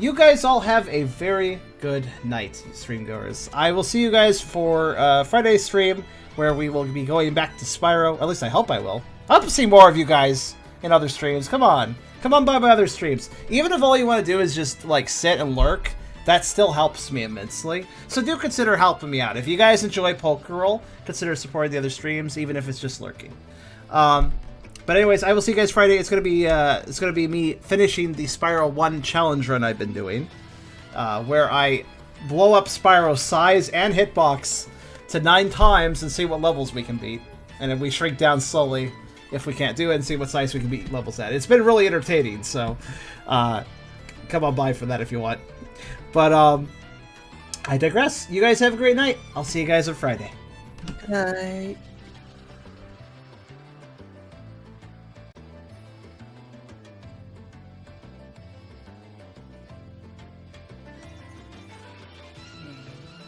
You guys all have a very good night, streamgoers. I will see you guys for Friday's stream, where we will be going back to Spyro. At least I hope I will. I hope to see more of you guys in other streams. Come on by my other streams. Even if all you want to do is just, like, sit and lurk, that still helps me immensely. So do consider helping me out. If you guys enjoy Pokerole, consider supporting the other streams, even if it's just lurking. But anyways, I will see you guys Friday. It's gonna be me finishing the Spyro 1 challenge run I've been doing, where I blow up Spyro's size and hitbox to 9 times and see what levels we can beat, and then we shrink down slowly if we can't do it and see what size we can beat levels at. It's been really entertaining, so come on by for that if you want. But I digress. You guys have a great night. I'll see you guys on Friday. Good night.